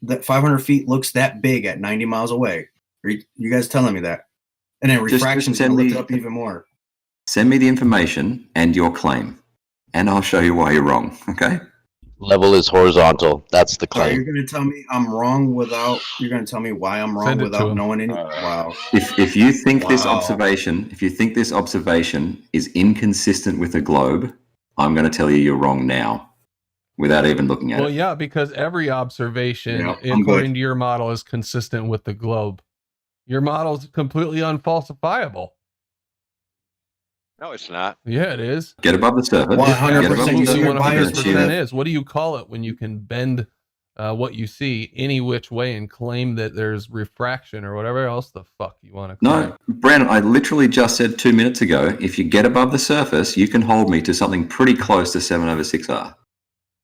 Speaker 5: that 500 feet looks that big at 90 miles away. Are you guys telling me that? And then refraction's going to lift it up even more.
Speaker 3: Send me the information and your claim, and I'll show you why you're wrong, okay?
Speaker 4: Level is horizontal. That's the
Speaker 5: So you're
Speaker 4: claim.
Speaker 5: going to tell me I'm wrong without, you're going to tell me why I'm wrong
Speaker 1: Send it to
Speaker 5: without
Speaker 1: him.
Speaker 5: knowing any, wow.
Speaker 3: If you think this
Speaker 5: Wow.
Speaker 3: observation is inconsistent with the globe, I'm going to tell you you're wrong now, without even looking at
Speaker 1: Well,
Speaker 3: it.
Speaker 1: yeah, because every observation,
Speaker 5: Yeah, I'm
Speaker 1: according
Speaker 5: good.
Speaker 1: to your model, is consistent with the globe. Your model is completely unfalsifiable.
Speaker 9: No, it's not.
Speaker 1: Yeah, it is.
Speaker 3: Get above the surface.
Speaker 5: 100%
Speaker 3: Get above the
Speaker 5: you
Speaker 3: surface.
Speaker 5: see your bias
Speaker 1: 100% is. What do you call it when you can bend what you see any which way and claim that there's refraction or whatever else the fuck you want to claim?
Speaker 3: No, Brandon, I literally just said 2 minutes ago, if you get above the surface, you can hold me to something pretty close to 7/6R.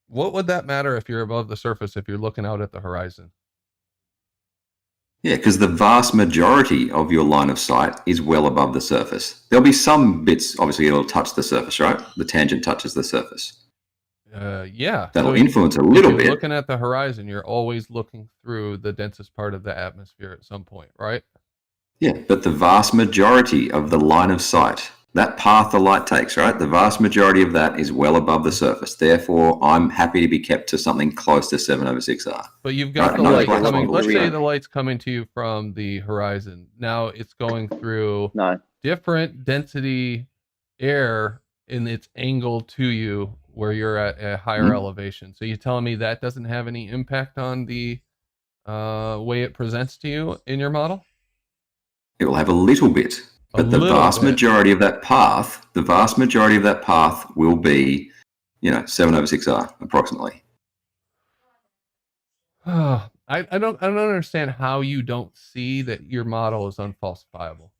Speaker 1: What would that matter if you're above the surface if you're looking out at the horizon?
Speaker 3: Yeah, because the vast majority of your line of sight is well above the surface. There'll be some bits, obviously, it'll touch the surface, right? The tangent touches the surface.
Speaker 1: Yeah.
Speaker 3: That'll
Speaker 1: So
Speaker 3: influence a
Speaker 1: if
Speaker 3: little
Speaker 1: you're
Speaker 3: bit.
Speaker 1: looking at the horizon, you're always looking through the densest part of the atmosphere at some point, right?
Speaker 3: Yeah, but the vast majority of the line of sight that path the light takes, right? The vast majority of that is well above the surface. Therefore, I'm happy to be kept to something close to 7/6R.
Speaker 1: But you've got
Speaker 3: Right,
Speaker 1: the
Speaker 3: no
Speaker 1: light
Speaker 3: black
Speaker 1: coming.
Speaker 3: hole
Speaker 1: Let's say
Speaker 3: zero.
Speaker 1: the light's coming to you from the horizon. Now it's going through
Speaker 6: No.
Speaker 1: different density air in its angle to you where you're at a higher elevation. So you're telling me that doesn't have any impact on the way it presents to you in your model?
Speaker 3: It will have a little bit, but the vast majority of that path, will be, 7/6R approximately.
Speaker 1: I don't understand how you don't see that your model is unfalsifiable.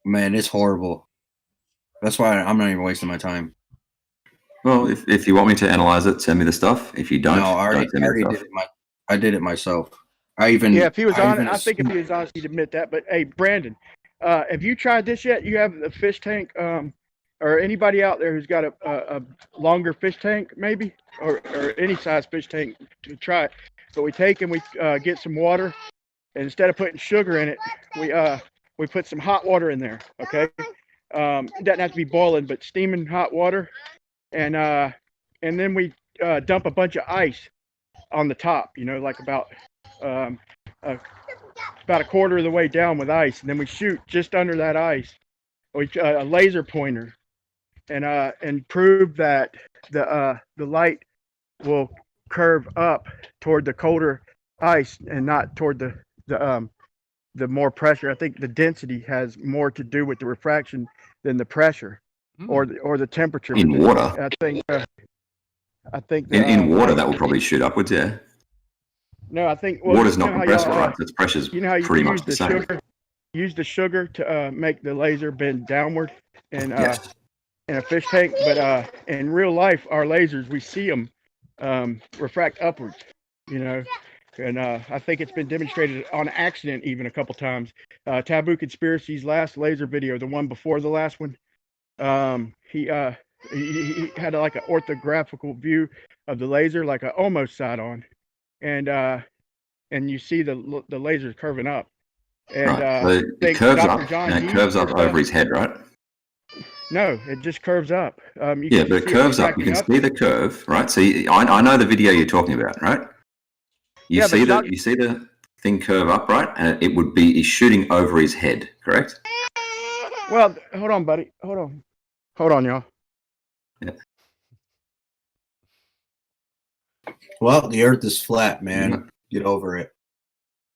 Speaker 5: Man, it's horrible. That's why I'm not even wasting my time.
Speaker 3: Well, if you want me to analyze it, send me the stuff. If you don't,
Speaker 5: No, I already
Speaker 3: don't send me the
Speaker 5: did
Speaker 3: stuff.
Speaker 5: it. I did it myself.
Speaker 7: Yeah, if he was honest, I think if he was honest, he'd admit that. But hey, Brandon, have you tried this yet? You have the fish tank, or anybody out there who's got a longer fish tank, maybe, or any size fish tank to try it. But we take and we get some water, and instead of putting sugar in it, we put some hot water in there. Okay, it doesn't have to be boiling, but steaming hot water, and then we dump a bunch of ice on the top. Like about a quarter of the way down with ice, and then we shoot just under that ice with a laser pointer, and prove that the light will curve up toward the colder ice and not toward the more pressure. I think the density has more to do with the refraction than the pressure or the temperature.
Speaker 3: In water.
Speaker 7: I think
Speaker 3: In water, that will probably shoot upwards, yeah.
Speaker 7: No, I think
Speaker 3: water's not compressed, right? Its pressure's
Speaker 7: how you
Speaker 3: pretty
Speaker 7: use
Speaker 3: much the same.
Speaker 7: Use the sugar to make the laser bend downward in
Speaker 3: Yes.
Speaker 7: in a fish tank, but in real life, our lasers, we see them refract upwards, and I think it's been demonstrated on accident even a couple times. Taboo Conspiracy's last laser video, the one before the last one, he had like an orthographical view of the laser, like a almost side on, and you see the laser curving up. And
Speaker 3: right. So it curves up, and it curves up over his head, right?
Speaker 7: No, it just curves up.
Speaker 3: But it curves up. You can see the curve, right? So I know the video you're talking about, right? You see the thing curve up, right? And it would be shooting over his head, correct?
Speaker 7: Well, hold on, buddy. Hold on, y'all.
Speaker 3: Yeah.
Speaker 5: Well, the Earth is flat, man.
Speaker 3: Yeah.
Speaker 5: Get over it.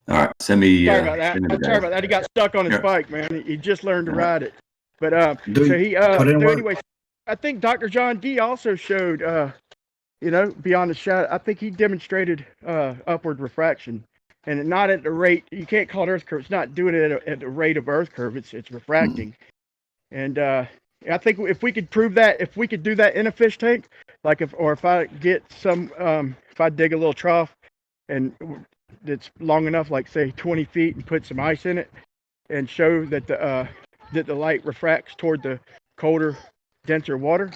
Speaker 3: All right, send me.
Speaker 7: Sorry about that. Sorry about that. He got stuck on his bike, man. He just learned to ride it. But so he anyway, I think Dr. John D also showed beyond the shadow. I think he demonstrated upward refraction, and not at the rate. You can't call it Earth curve. It's not doing it at the rate of Earth curve. It's refracting, and I think if we could prove that, if we could do that in a fish tank, if I get if I dig a little trough, and it's long enough, like say 20 feet, and put some ice in it, and show that the light refracts toward the colder, denser water.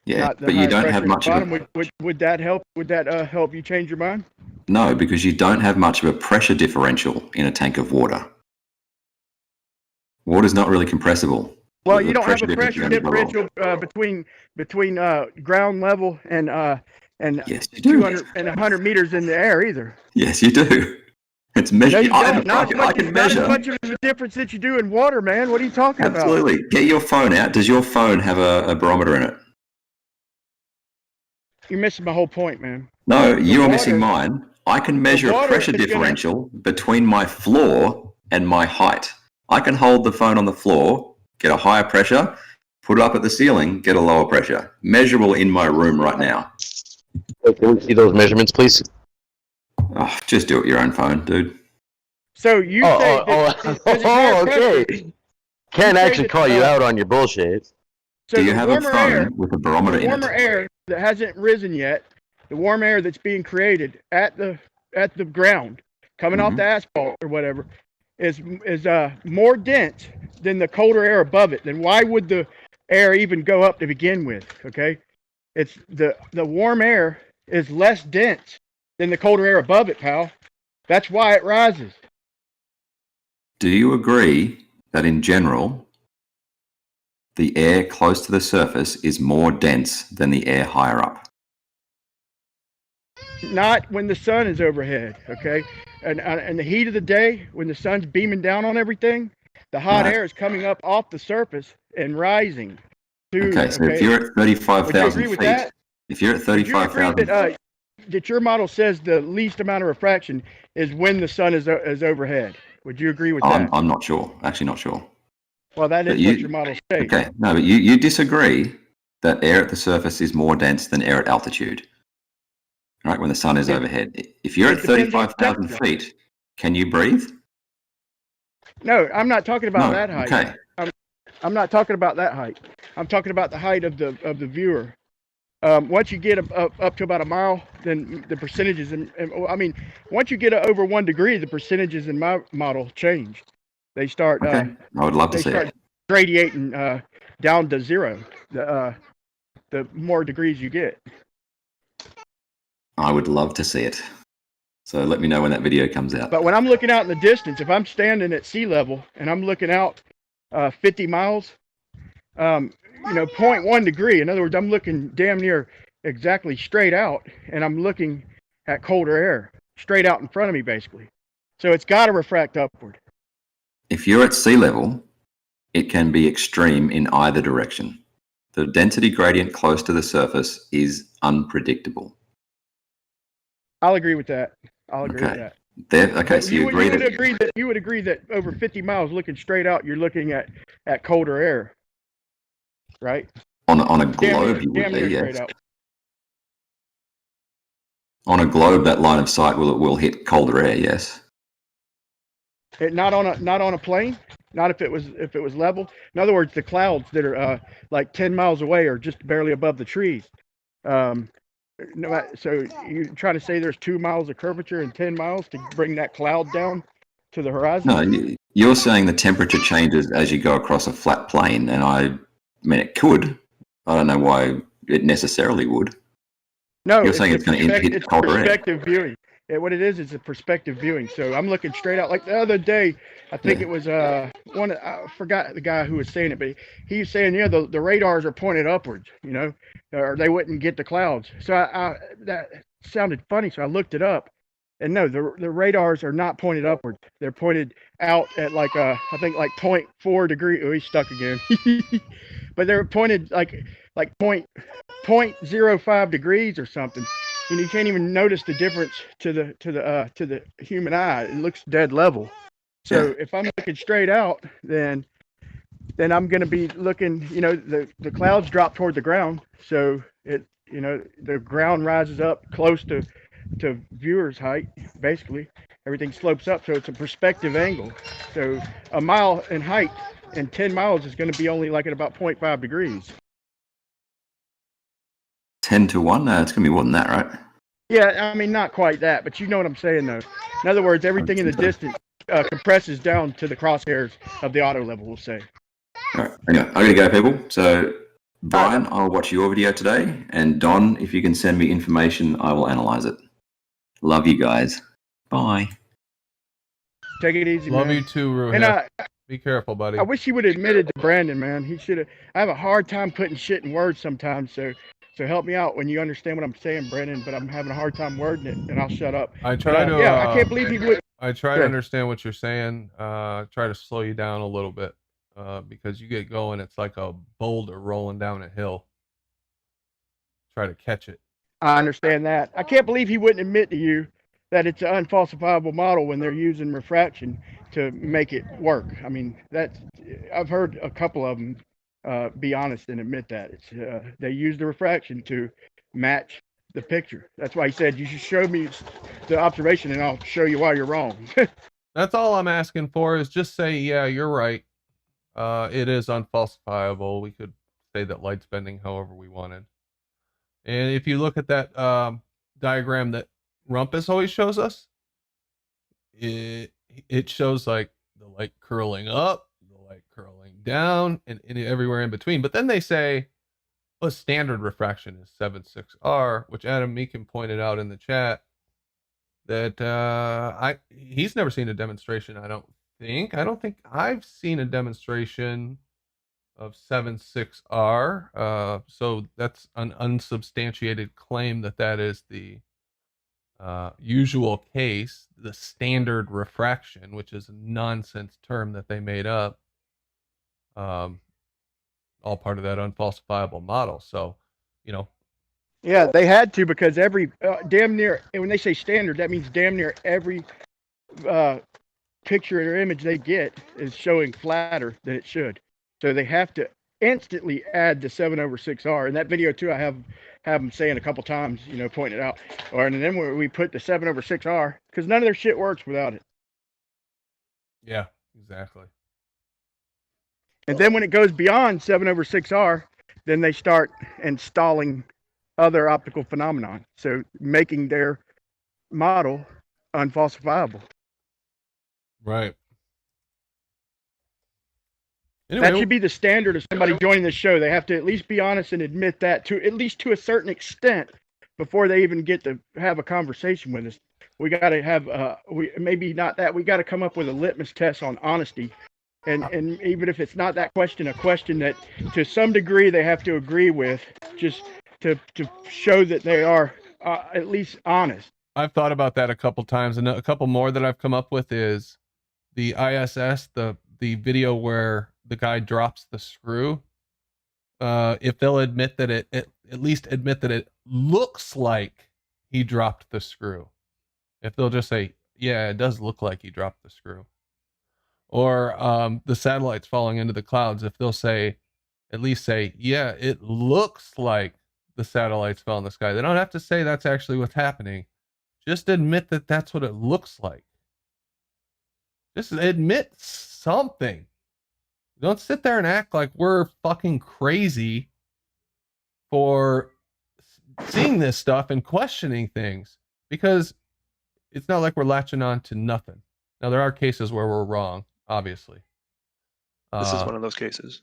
Speaker 3: Yeah, but you don't have much of a...
Speaker 7: Would that help? Would that help you change your mind?
Speaker 3: No, because you don't have much of a pressure differential in a tank of water. Water's not really compressible.
Speaker 7: Well, you don't have a pressure differential between ground level and
Speaker 3: yes, you do.
Speaker 7: 200 and 100 meters in the air either.
Speaker 3: Yes, you do. It's measured.
Speaker 7: No, you don't.
Speaker 3: I can measure.
Speaker 7: Not as much of a difference that you do in water, man. What are you talking about?
Speaker 3: Absolutely. Get your phone out. Does your phone have a barometer in it?
Speaker 7: You're missing my whole point, man.
Speaker 3: No, you are missing mine. I can measure a pressure differential between my floor and my height. I can hold the phone on the floor, get a higher pressure, put it up at the ceiling, get a lower pressure. Measurable in my room right now.
Speaker 4: Can we see those measurements, please?
Speaker 3: Oh, just do it with your own phone, dude.
Speaker 7: So you say
Speaker 4: okay. Can't actually call you out on your bullshit.
Speaker 3: So do you have a phone with a barometer in it?
Speaker 7: Warmer air that hasn't risen yet, the warm air that's being created at the ground, coming off the asphalt or whatever, is more dense than the colder air above it. Then why would the air even go up to begin with? Okay, it's the warm air is less dense than the colder air above it, pal. That's why it rises.
Speaker 3: Do you agree that in general, the air close to the surface is more dense than the air higher up.
Speaker 7: Not when the sun is overhead, okay? And the heat of the day, when the sun's beaming down on everything, the hot
Speaker 3: Right.
Speaker 7: air is coming up off the surface and rising.
Speaker 3: Okay, so if you're at 35,000
Speaker 7: agree with
Speaker 3: feet,
Speaker 7: that?
Speaker 3: if you're at
Speaker 7: Would you agree
Speaker 3: 35,000,
Speaker 7: that your model says the least amount of refraction is when the sun is overhead? Would you agree with that?
Speaker 3: I'm not sure. Actually, not sure.
Speaker 7: Well, that is what your model states.
Speaker 3: Okay, no, but you disagree that air at the surface is more dense than air at altitude, right? When the sun is overhead. If you're at 35,000 feet, can you breathe?
Speaker 7: No, I'm not talking about
Speaker 3: No,
Speaker 7: that height.
Speaker 3: okay.
Speaker 7: I'm not talking about that height. I'm talking about the height of the viewer. Once you get up to about a mile, then the percentages, I mean, once you get over 1 degree, the percentages in my model change. They start.
Speaker 3: Okay, I would love to see it.
Speaker 7: Radiating down to 0. The more degrees you get.
Speaker 3: I would love to see it. So let me know when that video comes out.
Speaker 7: But when I'm looking out in the distance, if I'm standing at sea level and I'm looking out 50 miles, 0.1 degree. In other words, I'm looking damn near exactly straight out, and I'm looking at colder air straight out in front of me, basically. So it's got to refract upward.
Speaker 3: If you're at sea level, it can be extreme in either direction. The density gradient close to the surface is unpredictable.
Speaker 7: I'll agree with that. I'll agree with that.
Speaker 3: Okay, so you agree that
Speaker 7: you would agree that over 50 miles looking straight out, you're looking at colder air, right?
Speaker 3: on a globe, you would be, yes. On a globe, that line of sight will hit colder air, yes.
Speaker 7: Not on a plane. Not if it was level. In other words, the clouds that are like 10 miles away are just barely above the trees. So you're trying to say there's 2 miles of curvature and 10 miles to bring that cloud down to the horizon?
Speaker 3: No, you're saying the temperature changes as you go across a flat plane, and I mean it could. I don't know why it necessarily would.
Speaker 7: No,
Speaker 3: you're saying it's going to hit colder air.
Speaker 7: Perspective viewing. What it is a perspective viewing. So I'm looking straight out. Like the other day, I think it was I forgot the guy who was saying it, but he was saying, the radars are pointed upwards, or they wouldn't get the clouds. So that sounded funny. So I looked it up, and no, the radars are not pointed upward. They're pointed out at like I think like 0.4 degree. Oh, he's stuck again. But they're pointed like 0.05 degrees or something. And you can't even notice the difference to the human eye. It looks dead level. So if I'm looking straight out, then I'm going to be looking. The clouds drop toward the ground, so the ground rises up close to viewer's height. Basically, everything slopes up, so it's a perspective angle. So a mile in height and 10 miles is going to be only like at about 0.5 degrees.
Speaker 3: 10 to 1? No, it's going to be more than that, right?
Speaker 7: Yeah, I mean, not quite that, but you know what I'm saying, though. In other words, everything in the distance compresses down to the crosshairs of the auto level, we'll say.
Speaker 3: All right, anyway, I got to go, people. So, Brian, I'll watch your video today, and Don, if you can send me information, I will analyze it. Love you guys. Bye.
Speaker 7: Take it easy,
Speaker 1: Love
Speaker 7: man.
Speaker 1: you too, Ruhel.
Speaker 7: And
Speaker 1: be careful, buddy.
Speaker 7: I wish he would have admitted to Brandon, man. He should have. I have a hard time putting shit in words sometimes, so help me out when you understand what I'm saying, Brandon. But I'm having a hard time wording it, and I'll shut up.
Speaker 1: I try to.
Speaker 7: I can't believe he would.
Speaker 1: I try to understand what you're saying. Try to slow you down a little bit, because you get going, it's like a boulder rolling down a hill. Try to catch it.
Speaker 7: I understand that. I can't believe he wouldn't admit to you that it's an unfalsifiable model when they're using refraction to make it work. I mean, I've heard a couple of them be honest and admit that they use the refraction to match the picture. That's why he said you should show me the observation and I'll show you why you're wrong.
Speaker 1: That's all I'm asking for, is just say, yeah, you're right. It is unfalsifiable. We could say that light's bending however we wanted. And if you look at that diagram that Rumpus always shows us, it shows like the light curling up, the light curling down, and everywhere in between. But then they say, well, standard refraction is 7.6R, which Adam Meekin pointed out in the chat that he's never seen a demonstration. I don't think I've seen a demonstration of 76R. So that's an unsubstantiated claim that is the usual case. The standard refraction, which is a nonsense term that they made up, all part of that unfalsifiable model. So,
Speaker 7: Yeah, they had to, because every damn near, and when they say standard, that means damn near every picture or image they get is showing flatter than it should. So they have to instantly add the 7/6R. In that video too, I have them saying a couple times, pointing it out. And then we put the 7/6R, because none of their shit works without it.
Speaker 1: yeah, exactly.
Speaker 7: And then when it goes beyond 7/6R, then they start installing other optical phenomenon, so making their model unfalsifiable.
Speaker 1: Right.
Speaker 7: That
Speaker 1: Anyway,
Speaker 7: should be the standard of somebody joining the show. They have to at least be honest and admit that, to at least to a certain extent, before they even get to have a conversation with us. We got to have maybe not that. We got to come up with a litmus test on honesty, and even if it's not that question, a question that to some degree they have to agree with, just to show that they are at least honest.
Speaker 1: I've thought about that a couple times, and a couple more that I've come up with is the ISS, the video where the guy drops the screw. If they'll admit that at least admit that it looks like he dropped the screw. If they'll just say, yeah, it does look like he dropped the screw. Or the satellites falling into the clouds, if they'll at least say, yeah, it looks like the satellites fell in the sky. They don't have to say that's actually what's happening. Just admit that that's what it looks like. Just admit something. Don't sit there and act like we're fucking crazy for seeing this stuff and questioning things, because it's not like we're latching on to nothing. Now, there are cases where we're wrong, obviously.
Speaker 8: This is one of those cases.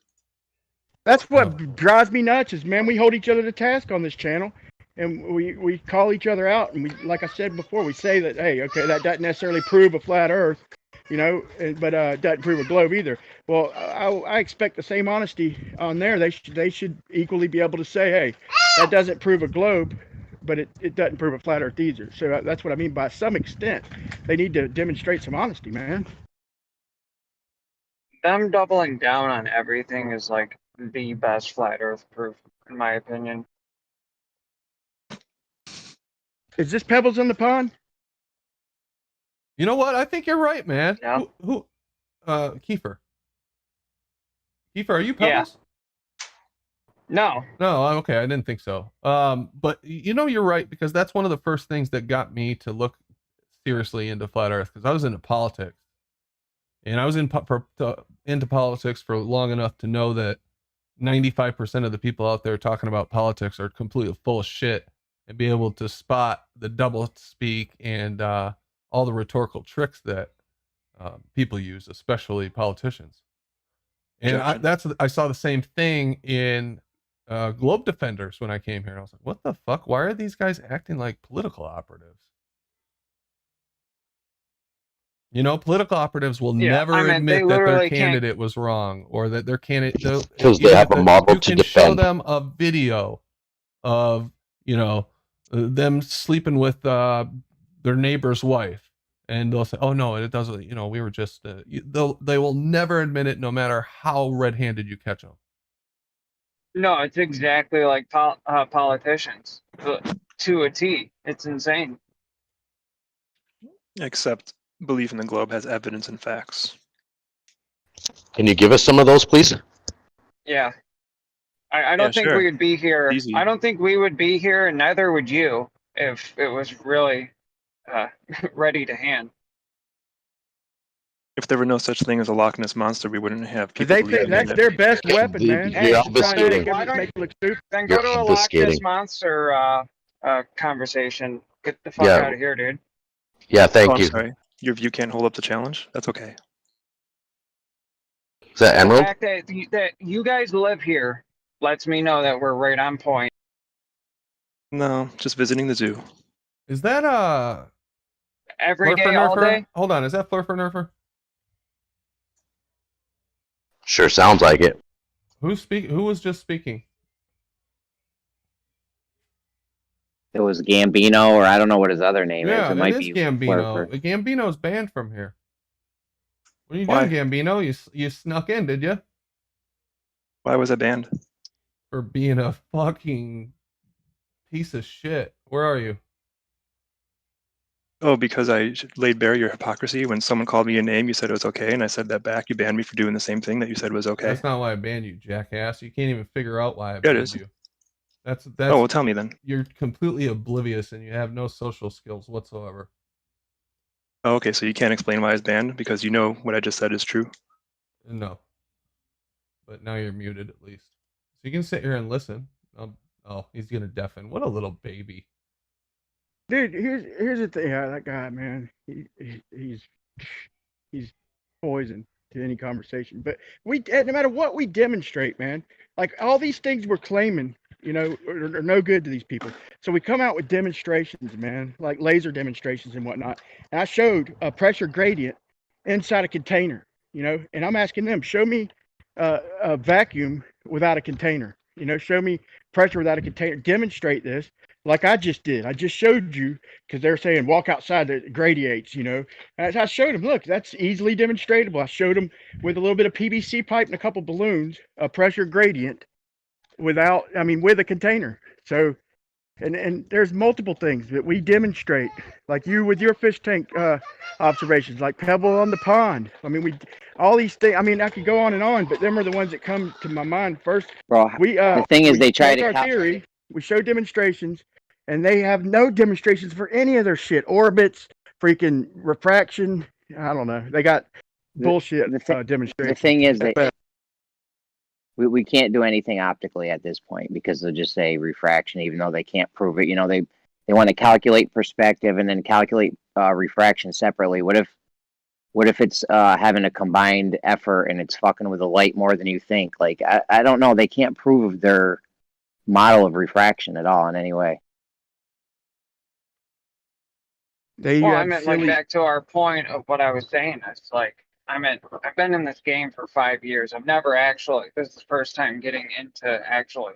Speaker 7: That's what drives me nuts is, man, we hold each other to task on this channel, and we call each other out, and we, like I said before, we say that, hey, okay, that doesn't necessarily prove a flat earth, but doesn't prove a globe either. Well, I expect the same honesty on there. They should equally be able to say, hey, that doesn't prove a globe, but it doesn't prove a flat earth either. So that's what I mean. By some extent, they need to demonstrate some honesty, man.
Speaker 10: Them doubling down on everything is like the best flat earth proof, in my opinion.
Speaker 7: Is this Pebbles in the Pond?
Speaker 1: You know what? I think you're right, man.
Speaker 10: Yeah.
Speaker 1: Who Kiefer. Kiefer, are you Pebbles?
Speaker 10: No.
Speaker 1: No, okay, I didn't think so. But you're right, because that's one of the first things that got me to look seriously into flat earth, because I was into politics. And I was into politics for long enough to know that 95% of the people out there talking about politics are completely full of shit, and be able to spot the double speak and all the rhetorical tricks that people use, especially politicians. And I saw the same thing in Globe Defenders when I came here. I was like, what the fuck? Why are these guys acting like political operatives? Political operatives will never admit that their candidate was wrong, or that their candidate,
Speaker 4: because they have a model to defend.
Speaker 1: You can show them a video of them sleeping with their neighbor's wife, and they'll say, oh no, it doesn't, we were just they will never admit it, no matter how red-handed you catch them.
Speaker 10: No, it's exactly like politicians, to a T. It's insane.
Speaker 8: Except belief in the globe has evidence and facts.
Speaker 4: Can you give us some of those, please?
Speaker 10: Yeah. I don't think we would be here.
Speaker 8: Easy.
Speaker 10: I don't think we would be here, and neither would you, if it was really ready to hand.
Speaker 8: If there were no such thing as a Loch Ness monster, we wouldn't have people.
Speaker 7: They think that's their best weapon, man.
Speaker 4: You're obfuscating.
Speaker 10: Then go to a Loch Ness monster conversation. Get the fuck out of here, dude.
Speaker 4: Yeah, thank you.
Speaker 8: Sorry. Your view can't hold up the challenge? That's okay.
Speaker 4: Is that Emerald?
Speaker 10: The fact that you guys live here lets me know that we're right on point.
Speaker 8: No, just visiting the zoo.
Speaker 1: Is that
Speaker 10: every day, all day?
Speaker 1: Hold on, is that Flurfer Nerfer?
Speaker 4: Sure sounds like it.
Speaker 1: Who was just speaking?
Speaker 6: It was Gambino, or I don't know what his other name is.
Speaker 1: Yeah,
Speaker 6: It
Speaker 1: that
Speaker 6: might
Speaker 1: is
Speaker 6: be
Speaker 1: Gambino.
Speaker 6: Flurfer.
Speaker 1: Gambino's banned from here. What are you
Speaker 8: Why?
Speaker 1: doing, Gambino? You snuck in, did you?
Speaker 8: Why was I banned?
Speaker 1: For being a fucking piece of shit. Where are you?
Speaker 8: Oh, because I laid bare your hypocrisy. When someone called me a name, you said it was okay, and I said that back. You banned me for doing the same thing that you said was okay.
Speaker 1: That's not why I banned you, jackass. You can't even figure out why I
Speaker 8: Yeah, it
Speaker 1: banned
Speaker 8: is.
Speaker 1: you. That's
Speaker 8: Oh, well, tell me then.
Speaker 1: You're completely oblivious and you have no social skills whatsoever.
Speaker 8: Oh, okay, so you can't explain why I was banned because you know what I just said is true.
Speaker 1: No. But now you're muted at least. So you can sit here and listen. Oh, he's gonna deafen. What a little baby.
Speaker 7: Dude, here's the thing. That guy, man, he's poison to any conversation. But no matter what we demonstrate, man, like all these things we're claiming, are no good to these people. So we come out with demonstrations, man, like laser demonstrations and whatnot. And I showed a pressure gradient inside a container, and I'm asking them, show me a vacuum without a container. Show me pressure without a container. Demonstrate this like I just did. I just showed you because they're saying walk outside that gradiates, As I showed them, look, that's easily demonstratable. I showed them with a little bit of PVC pipe and a couple balloons, a pressure gradient with a container. So, and there's multiple things that we demonstrate, like you with your fish tank observations, like Pebble on the pond. All these things. I could go on and on, but them are the ones that come to my mind first.
Speaker 6: Bro, the thing is, they try to
Speaker 7: our theory. We show demonstrations, and they have no demonstrations for any of their shit. Orbits, freaking refraction. I don't know. They got bullshit demonstrations.
Speaker 6: The thing is that we can't do anything optically at this point because they'll just say refraction, even though they can't prove it. They want to calculate perspective and then calculate refraction separately. What if it's having a combined effort and it's fucking with the light more than you think? Like, I don't know. They can't prove their model of refraction at all in any way.
Speaker 10: Back to our point of what I was saying. It's like, I've been in this game for 5 years. I've never this is the first time getting into actually,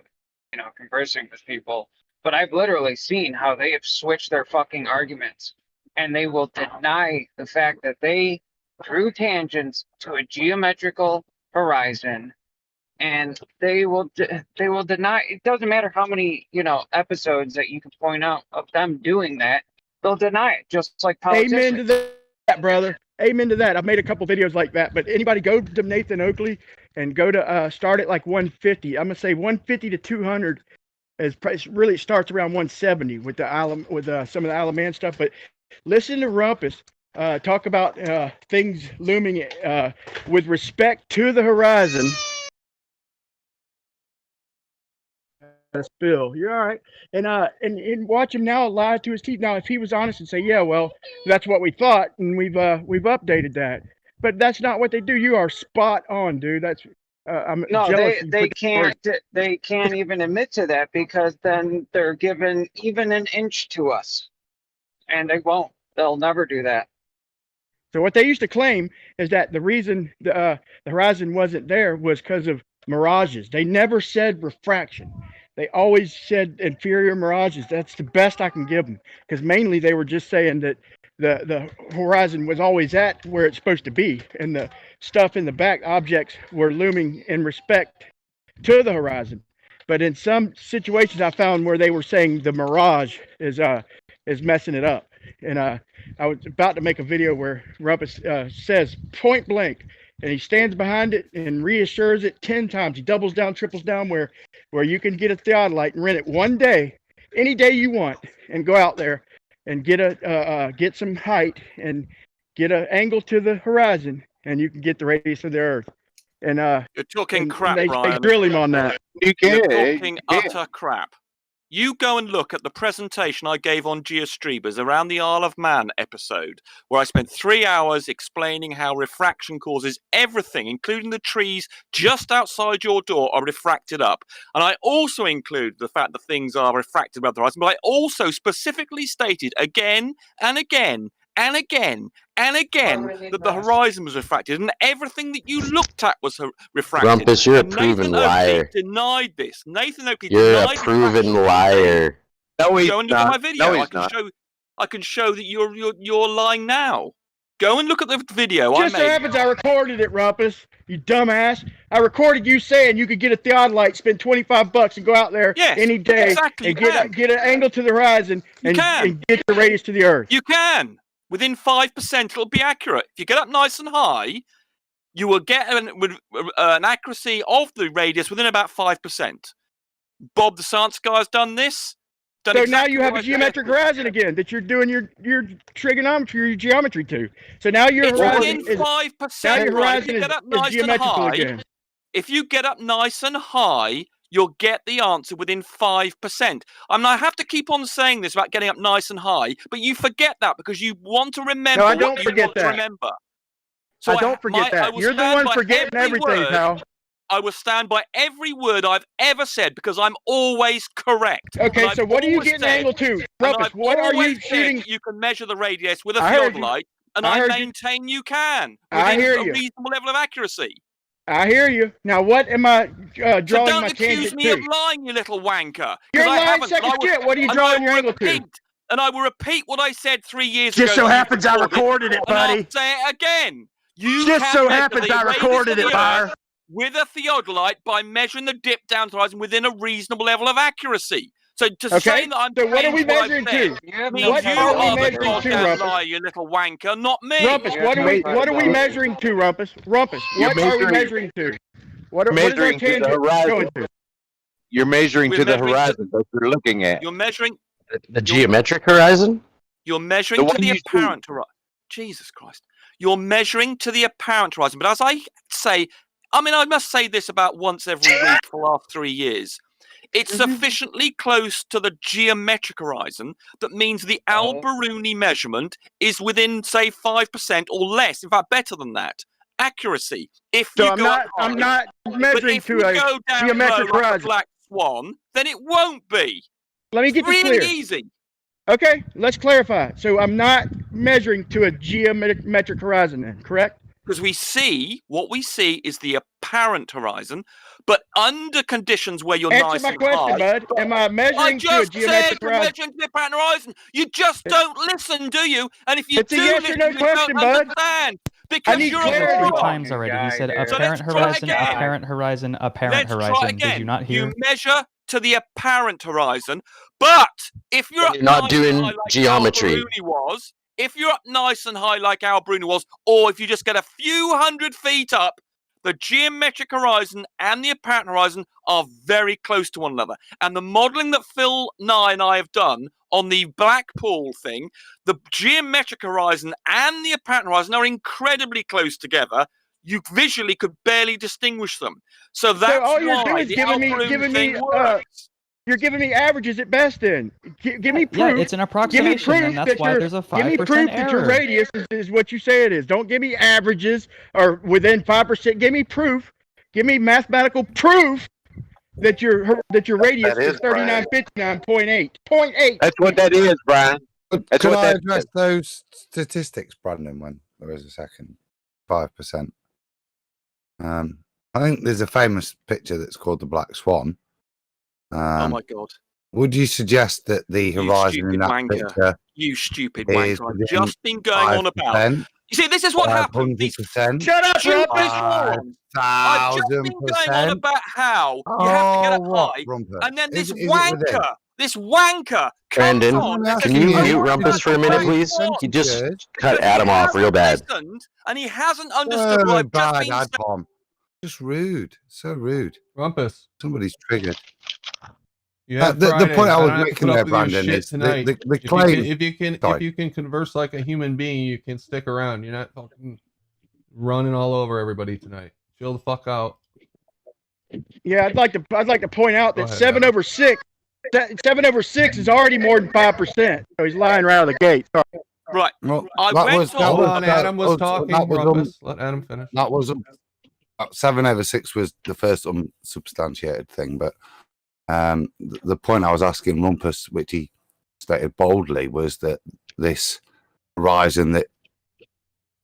Speaker 10: conversing with people. But I've literally seen how they have switched their fucking arguments, and they will deny the fact that they drew tangents to a geometrical horizon, and they will deny. It doesn't matter how many episodes that you can point out of them doing that. They'll deny it, just like politicians.
Speaker 7: Amen to that, brother. Amen to that. I've made a couple videos like that, but anybody go to Nathan Oakley and go to start at like 150. I'm gonna say 150 to 200 is really starts around 170 with the some of the Alaman stuff. But listen to Rumpus talk about things looming with respect to the horizon. Spill, you're all right, and watch him now lie to his teeth. Now, if he was honest and say, "Yeah, well, that's what we thought, and we've updated that," but that's not what they do. You are spot on, dude. That's I'm jealous.
Speaker 10: They can't even admit to that because then they're given even an inch to us, and they won't. They'll never do that.
Speaker 7: So what they used to claim is that the reason the horizon wasn't there was because of mirages. They never said refraction. They always said inferior mirages. That's the best I can give them, because mainly they were just saying that the horizon was always at where it's supposed to be, and the stuff in the back, objects, were looming in respect to the horizon. But in some situations, I found where they were saying the mirage is messing it up. And I was about to make a video where Rumpus says point blank, and he stands behind it and reassures it 10 times. He doubles down, triples down, where you can get a theodolite and rent it one day, any day you want, and go out there and get some height and get an angle to the horizon, and you can get the radius of the Earth. And
Speaker 11: you're talking crap,
Speaker 7: they
Speaker 11: Brian.
Speaker 7: drill him on that.
Speaker 11: You're talking utter crap. You go and look at the presentation I gave on Geostrebers around the Isle of Man episode, where I spent 3 hours explaining how refraction causes everything, including the trees just outside your door, are refracted up. And I also include the fact that things are refracted above the horizon, but I also specifically stated again and again and again that the horizon was refracted, and everything that you looked at was refracted.
Speaker 4: Rumpus, you're a
Speaker 11: And
Speaker 4: proven
Speaker 11: Nathan Oakley
Speaker 4: liar.
Speaker 11: denied this. Nathan Oakley
Speaker 4: You're
Speaker 11: denied
Speaker 4: a proven
Speaker 11: refraction.
Speaker 4: liar.
Speaker 9: No, he's
Speaker 11: Go and look at
Speaker 9: not.
Speaker 11: my video.
Speaker 9: No, he's not.
Speaker 11: I can show that you're lying now. Go and look at the video
Speaker 7: Just
Speaker 11: I
Speaker 7: so
Speaker 11: made.
Speaker 7: happens I recorded it, Rumpus. You dumbass. I recorded you saying you could get a theodolite, spend $25 and go out there
Speaker 11: Yes,
Speaker 7: any day
Speaker 11: exactly,
Speaker 7: and
Speaker 11: you can.
Speaker 7: get an angle to the horizon and get the radius to the Earth.
Speaker 11: You can. Within 5%, it'll be accurate. If you get up nice and high, you will get an accuracy of the radius within about 5%. Bob the science guy's done this.
Speaker 7: So now you have a geometric horizon again that you're doing your trigonometry, your geometry to. So now your horizon
Speaker 11: within 5%.
Speaker 7: now your
Speaker 11: Right? If
Speaker 7: horizon
Speaker 11: you get up
Speaker 7: is
Speaker 11: nice and
Speaker 7: geometrical
Speaker 11: high,
Speaker 7: again.
Speaker 11: if you get up nice and high, you'll get the answer within 5%. I have to keep on saying this about getting up nice and high, but you forget that because you want to remember
Speaker 7: No, I don't
Speaker 11: what you
Speaker 7: forget
Speaker 11: want
Speaker 7: that.
Speaker 11: to remember. So
Speaker 7: I don't forget that. You're the one forgetting everything, pal.
Speaker 11: I will stand by every word I've ever said because I'm always correct.
Speaker 7: Okay, so what are you getting angle to? Rumpus, what are you shooting?
Speaker 11: You can measure the radius with a
Speaker 7: I heard you.
Speaker 11: theodolite, and
Speaker 7: I
Speaker 11: I
Speaker 7: heard you.
Speaker 11: maintain you can
Speaker 7: I
Speaker 11: within
Speaker 7: hear
Speaker 11: a
Speaker 7: you.
Speaker 11: reasonable level of accuracy.
Speaker 7: I hear you. Now, what am I
Speaker 11: So
Speaker 7: drawing
Speaker 11: don't
Speaker 7: my
Speaker 11: accuse
Speaker 7: tangent
Speaker 11: me
Speaker 7: to?
Speaker 11: of lying, you little wanker.
Speaker 7: You're
Speaker 11: 'cause I
Speaker 7: lying
Speaker 11: haven't,
Speaker 7: second
Speaker 11: and I will-
Speaker 7: shit. What are you
Speaker 11: and
Speaker 7: drawing
Speaker 11: I
Speaker 7: your
Speaker 11: will
Speaker 7: angle to?
Speaker 11: repeat- And I will repeat what I said 3 years ago.
Speaker 7: Just so
Speaker 11: that you
Speaker 7: happens I recorded it,
Speaker 11: and I'll
Speaker 7: buddy.
Speaker 11: say it again. You
Speaker 7: Just
Speaker 11: can
Speaker 7: so
Speaker 11: measure
Speaker 7: happens
Speaker 11: the
Speaker 7: I
Speaker 11: radius
Speaker 7: recorded
Speaker 11: of the
Speaker 7: it, Byron.
Speaker 11: Earth with a theodolite by measuring the dip down to the horizon within a reasonable level of accuracy. So to say that I'm
Speaker 7: So what are we
Speaker 11: changing what I've
Speaker 7: measuring
Speaker 11: said
Speaker 7: to?
Speaker 11: means
Speaker 7: What
Speaker 11: you
Speaker 7: are we
Speaker 11: are the
Speaker 7: measuring to,
Speaker 11: goddamn
Speaker 7: Rumpus?
Speaker 11: liar, you little wanker, not me.
Speaker 7: Rumpus, what are we measuring to, Rumpus? Rumpus, what are we measuring to? What is our
Speaker 9: measuring to the
Speaker 7: tangent
Speaker 9: horizon.
Speaker 7: going to?
Speaker 9: You're measuring
Speaker 11: We're
Speaker 9: to the
Speaker 11: measuring to-
Speaker 9: horizon that you're looking at.
Speaker 11: You're measuring.
Speaker 4: The geometric horizon?
Speaker 11: You're measuring
Speaker 9: The
Speaker 11: to
Speaker 9: one
Speaker 11: the
Speaker 9: you see.
Speaker 11: apparent horizon. Jesus Christ. You're measuring to the apparent horizon. But as I say, I must say this about once every week for the last 3 years. It's sufficiently close to the geometric horizon that means the Al-Biruni measurement is within, say, 5% or less. In fact, better than that. Accuracy. If
Speaker 7: So
Speaker 11: you
Speaker 7: I'm
Speaker 11: go
Speaker 7: not
Speaker 11: up high.
Speaker 7: I'm not
Speaker 11: But
Speaker 7: measuring
Speaker 11: if
Speaker 7: to
Speaker 11: you
Speaker 7: a
Speaker 11: go down
Speaker 7: geometric
Speaker 11: low like a
Speaker 7: horizon.
Speaker 11: black swan, then it won't be.
Speaker 7: Let me get this
Speaker 11: Really
Speaker 7: clear.
Speaker 11: easy.
Speaker 7: Okay, let's clarify. So I'm not measuring to a geometric horizon then, correct?
Speaker 11: Because what we see is the apparent horizon, but under conditions where you're
Speaker 7: Answer
Speaker 11: nice
Speaker 7: my
Speaker 11: and
Speaker 7: question,
Speaker 11: high.
Speaker 7: bud. Am I
Speaker 11: I
Speaker 7: measuring to a
Speaker 11: just said
Speaker 7: geometric
Speaker 11: you're
Speaker 7: horizon?
Speaker 11: measuring to the apparent horizon. You just don't listen, do you? And if you
Speaker 7: It's a
Speaker 11: do
Speaker 7: yes or
Speaker 11: listen,
Speaker 7: no
Speaker 4: Oh,
Speaker 11: you
Speaker 7: question,
Speaker 11: don't
Speaker 7: bud.
Speaker 11: understand. Because
Speaker 7: need
Speaker 11: you're
Speaker 7: clarity.
Speaker 11: a
Speaker 7: Three
Speaker 11: moron.
Speaker 12: Three times already. He said
Speaker 10: So
Speaker 11: let's
Speaker 12: apparent
Speaker 11: try
Speaker 12: horizon,
Speaker 11: again.
Speaker 12: apparent horizon, apparent
Speaker 11: Let's try
Speaker 12: horizon.
Speaker 11: again.
Speaker 12: Did you not hear?
Speaker 11: You measure to the apparent horizon, but if you're
Speaker 4: But
Speaker 11: up
Speaker 4: you're not
Speaker 11: nice
Speaker 4: doing
Speaker 11: and high like
Speaker 4: geometry.
Speaker 11: Al-Biruni was, if you're up nice and high like Al-Biruni was, or if you just get a few hundred feet up, the geometric horizon and the apparent horizon are very close to one another. And the modeling that Phil Nye and I have done on the Blackpool thing, the geometric horizon and the apparent horizon are incredibly close together. You visually could barely distinguish them. So that's
Speaker 7: all you're
Speaker 11: why
Speaker 7: doing is
Speaker 11: the
Speaker 7: giving me
Speaker 11: Al-Biruni thing works.
Speaker 7: you're giving me averages at best. Then give me proof.
Speaker 12: Yeah, it's an
Speaker 7: Give me
Speaker 12: approximation,
Speaker 7: proof
Speaker 12: and that's
Speaker 7: that
Speaker 12: why
Speaker 7: your
Speaker 12: there's a
Speaker 7: give me
Speaker 12: 5%
Speaker 7: proof that your
Speaker 12: error.
Speaker 7: radius is what you say it is. Don't give me averages or within 5%. Give me proof. Give me mathematical proof that your radius
Speaker 9: That is,
Speaker 7: is 3959.8. 0.8.
Speaker 9: That's what that is, Brian. That's
Speaker 13: Can
Speaker 9: what
Speaker 13: I
Speaker 9: that
Speaker 13: address
Speaker 9: is.
Speaker 13: those statistics, Brandon, when there is a second? 5%. I think there's a famous picture that's called the Black Swan.
Speaker 11: Oh my God.
Speaker 13: Would you suggest that the
Speaker 11: You
Speaker 13: horizon in
Speaker 11: stupid
Speaker 13: that
Speaker 11: wanker.
Speaker 13: picture
Speaker 11: You stupid
Speaker 13: is
Speaker 11: wanker. I've
Speaker 13: within
Speaker 11: just been going on about.
Speaker 13: 5%,
Speaker 11: You see, this is what happens. These
Speaker 13: 500%,
Speaker 7: Shut up,
Speaker 11: stupid
Speaker 7: Rumpus.
Speaker 11: morons. I've just been going on
Speaker 13: 1,000%?
Speaker 11: about how you have to get up
Speaker 13: what,
Speaker 11: high,
Speaker 13: Rumpus?
Speaker 11: and then this
Speaker 13: Is it within?
Speaker 11: wanker comes
Speaker 4: Brandon,
Speaker 11: on. and
Speaker 4: can
Speaker 11: says,
Speaker 4: you
Speaker 11: "Oh,
Speaker 4: mute
Speaker 11: you're
Speaker 4: Rumpus for a minute, please? You just cut Adam off real bad.
Speaker 11: listened, and he hasn't understood what I've just
Speaker 13: bad
Speaker 11: been
Speaker 13: ad
Speaker 11: saying.
Speaker 13: bomb. Just rude. So rude.
Speaker 1: Rumpus.
Speaker 13: Somebody's triggered.
Speaker 1: You have
Speaker 13: The
Speaker 1: Fridays.
Speaker 13: point I was
Speaker 1: don't have to
Speaker 13: making
Speaker 1: put
Speaker 13: there,
Speaker 1: up with your
Speaker 13: Brandon,
Speaker 1: shit
Speaker 13: is
Speaker 1: tonight.
Speaker 13: the claim.
Speaker 1: If you can converse like a human being, you can stick around. You're not fucking running all over everybody tonight. Chill the fuck out.
Speaker 7: Yeah, I'd like to point out
Speaker 1: Go
Speaker 7: that
Speaker 1: ahead,
Speaker 7: 7
Speaker 1: Adam.
Speaker 7: over 6. 7 over 6 is already more than 5%. So he's lying right out of the gate. Sorry.
Speaker 11: Right.
Speaker 13: Well,
Speaker 11: I
Speaker 13: that
Speaker 11: went
Speaker 13: was,
Speaker 11: on.
Speaker 13: that
Speaker 1: Hold
Speaker 13: was,
Speaker 1: on,
Speaker 13: that
Speaker 1: Adam was talking.
Speaker 13: that was,
Speaker 1: Rumpus. Let Adam finish.
Speaker 13: that was 7 over 6 was the first unsubstantiated thing, but the point I was asking Rumpus, which he stated boldly, was that this horizon that,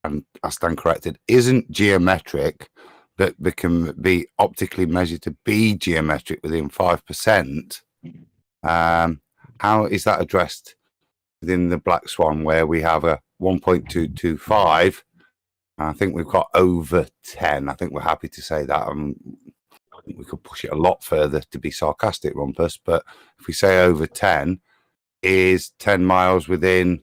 Speaker 13: and I stand corrected, isn't geometric, but can be optically measured to be geometric within 5%. How is that addressed within the Black Swan, where we have a 1.225? I think we've got over 10. I think we're happy to say that. We could push it a lot further to be sarcastic, Rumpus, but if we say over 10, is 10 miles within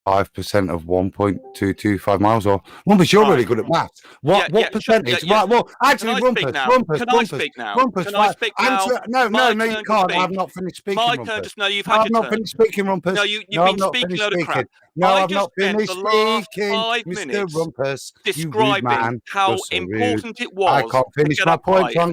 Speaker 13: 5% of 1.225 miles? Or Rumpus, you're really good at maths. What percentage? Right. Well, actually, Rumpus.
Speaker 11: Can I speak now? Can I speak now?
Speaker 13: No, you can't. I've not finished speaking.
Speaker 11: My
Speaker 13: Rumpus.
Speaker 11: turn. No, you've had
Speaker 13: I've not finished speaking, Rumpus.
Speaker 11: No, you've been speaking a load of crap.
Speaker 13: No, I've
Speaker 11: just
Speaker 13: not finished
Speaker 11: spent the last
Speaker 13: speaking,
Speaker 11: 5
Speaker 13: Mr.
Speaker 11: minutes
Speaker 13: Rumpus.
Speaker 11: describing how important it was.
Speaker 13: I can't finish
Speaker 11: to get
Speaker 13: my
Speaker 11: up
Speaker 13: point.
Speaker 11: high.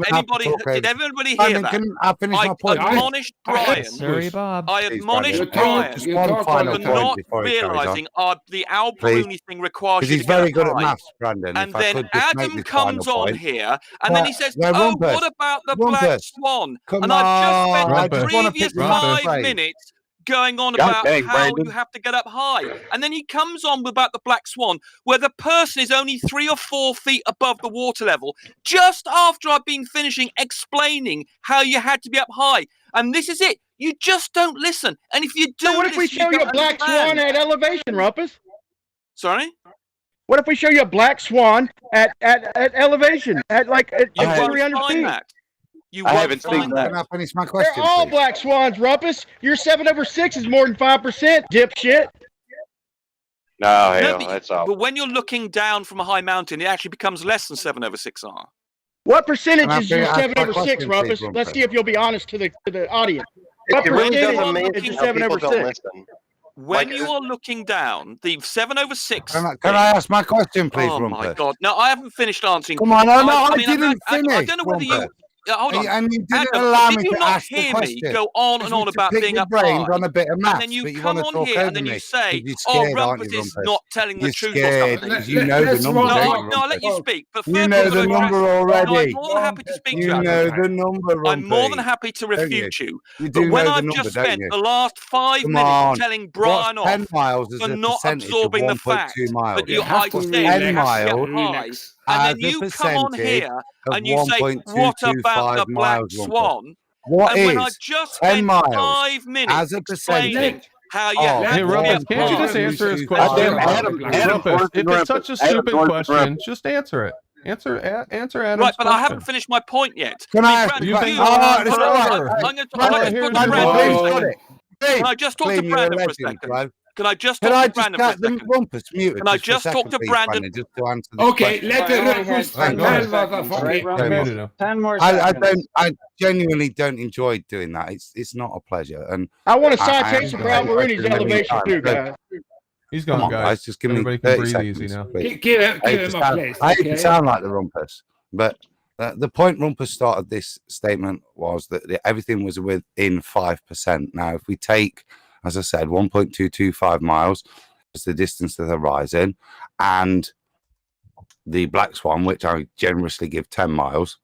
Speaker 13: So
Speaker 11: Did everybody hear that?
Speaker 13: I finish my point?
Speaker 11: I admonished Brian.
Speaker 12: Sorry, Bob.
Speaker 11: I admonished Brian for not realising the Al Bruni thing requires you to
Speaker 13: he's very
Speaker 11: get
Speaker 13: good
Speaker 11: up
Speaker 13: at
Speaker 11: high.
Speaker 13: maths, Brandon.
Speaker 11: And then Adam comes on here, and then he says, "Oh, what about the Black Swan?" And I've just spent the previous 5 minutes going on about how you have to get up high. And then he comes on about the Black Swan, where the person is only 3 or 4 feet above the water level, just after I've been finishing explaining how you had to be up high. And this is it. You just don't listen. And if you do,
Speaker 7: So what if we show you a Black Swan at elevation, Rumpus?
Speaker 11: Sorry?
Speaker 7: What if we show you a Black Swan at elevation, at 300 feet?
Speaker 11: I
Speaker 9: haven't seen that.
Speaker 13: Can I finish my question?
Speaker 7: They're all Black Swans, Rumpus. Your 7/6 is more than 5%, dipshit.
Speaker 9: No, hell, that's all.
Speaker 11: But when you're looking down from a high mountain, it actually becomes less than 7/6R.
Speaker 7: What percentage is your 7/6, Rumpus? Let's see if you'll be honest to the audience. What percentage is your 7/6?
Speaker 11: When you are looking down, the 7/6.
Speaker 13: Can I ask my question, please,
Speaker 11: Oh
Speaker 13: Rumpus?
Speaker 11: my God! No, I haven't finished answering.
Speaker 13: Come on, I
Speaker 11: mean,
Speaker 13: didn't finish.
Speaker 11: I don't know whether you. Hold on.
Speaker 13: And you didn't
Speaker 11: Adam,
Speaker 13: allow
Speaker 11: did
Speaker 13: me
Speaker 11: you
Speaker 13: to
Speaker 11: not
Speaker 13: ask the
Speaker 11: hear
Speaker 13: question.
Speaker 11: me go on and on about being up high?
Speaker 13: On a bit of maths,
Speaker 11: and then you
Speaker 13: but you
Speaker 11: come
Speaker 13: want to
Speaker 11: on
Speaker 13: talk
Speaker 11: here
Speaker 13: over
Speaker 11: and then
Speaker 13: me.
Speaker 11: you say,
Speaker 13: You're
Speaker 11: "Oh,
Speaker 13: scared, aren't
Speaker 11: Rumpus
Speaker 13: you,
Speaker 11: is
Speaker 13: Rumpus?
Speaker 11: not telling the
Speaker 13: You're
Speaker 11: truth
Speaker 13: scared
Speaker 11: or something."
Speaker 13: because you know the number.
Speaker 11: No, I'll let you speak. But first,
Speaker 13: You know the number already.
Speaker 11: No, I'm more than happy to speak to you.
Speaker 13: You know the number.
Speaker 11: I'm more than happy to refute you.
Speaker 13: You
Speaker 11: But
Speaker 13: do
Speaker 11: when
Speaker 13: know the
Speaker 11: I've
Speaker 13: number,
Speaker 11: just
Speaker 13: don't
Speaker 11: spent
Speaker 13: you?
Speaker 11: the last 5
Speaker 13: Come
Speaker 11: minutes
Speaker 13: on.
Speaker 11: telling Brian
Speaker 13: What's 10
Speaker 11: off
Speaker 13: miles as
Speaker 11: for
Speaker 13: a
Speaker 11: not
Speaker 13: percentage of
Speaker 11: absorbing the
Speaker 13: 1.2
Speaker 11: fact
Speaker 13: miles?
Speaker 11: that I said you have to get high, and then you come on here and you say, "What about the Black Swan?"
Speaker 13: What
Speaker 11: and when I
Speaker 13: is
Speaker 11: just
Speaker 13: 10
Speaker 11: spent
Speaker 13: miles
Speaker 11: 5 minutes
Speaker 13: as a
Speaker 11: explaining
Speaker 13: percentage?
Speaker 11: how you
Speaker 13: Oh,
Speaker 11: have
Speaker 1: Hey,
Speaker 11: to
Speaker 1: Rumpus,
Speaker 11: be
Speaker 1: can't you just answer his question? Rumpus, if it's such a stupid question, just answer it. Answer Adam's
Speaker 11: right, but I
Speaker 1: question.
Speaker 11: haven't finished my point yet.
Speaker 13: Can I ask
Speaker 11: Brandon,
Speaker 13: you?
Speaker 11: you-
Speaker 13: Oh, it's
Speaker 11: hold
Speaker 13: all
Speaker 11: on,
Speaker 13: right.
Speaker 11: I'm going to talk to
Speaker 1: here's
Speaker 11: Brandon.
Speaker 1: the
Speaker 11: Can I just talk to
Speaker 13: Clean,
Speaker 11: Brandon
Speaker 13: you're
Speaker 11: for
Speaker 13: a
Speaker 11: a second?
Speaker 13: legend,
Speaker 11: Can I just
Speaker 13: Can
Speaker 11: talk
Speaker 13: I
Speaker 11: to
Speaker 13: just
Speaker 11: Brandon for a
Speaker 13: get the
Speaker 11: second?
Speaker 13: Rumpus muted?
Speaker 11: Can I
Speaker 13: for a
Speaker 11: just talk
Speaker 13: second,
Speaker 11: to
Speaker 13: please,
Speaker 11: Brandon?
Speaker 13: Just to answer the
Speaker 14: Okay,
Speaker 13: question.
Speaker 14: let the Rumpus
Speaker 1: Right, go ahead.
Speaker 14: tell
Speaker 7: 10 more
Speaker 13: I
Speaker 7: seconds.
Speaker 13: don't. I genuinely don't enjoy doing that. It's not a pleasure. And
Speaker 7: I want a
Speaker 13: I
Speaker 7: citation for
Speaker 13: have
Speaker 7: Alberini's
Speaker 13: questioned many
Speaker 7: elevation too,
Speaker 13: times.
Speaker 7: guys.
Speaker 1: He's
Speaker 13: Come
Speaker 1: gone,
Speaker 13: on,
Speaker 1: guys.
Speaker 13: Just give me
Speaker 1: Everybody can
Speaker 13: 30
Speaker 1: breathe
Speaker 13: seconds,
Speaker 1: easy now.
Speaker 13: please.
Speaker 14: Give
Speaker 13: I hate
Speaker 14: him
Speaker 13: to
Speaker 14: a
Speaker 13: sound-
Speaker 14: place.
Speaker 13: I hate to
Speaker 14: Okay?
Speaker 13: sound like the Rumpus, but the point Rumpus started this statement was that everything was within 5%. Now, if we take, as I said, 1.225 miles as the distance to the horizon, and the Black Swan, which I generously give 10 miles,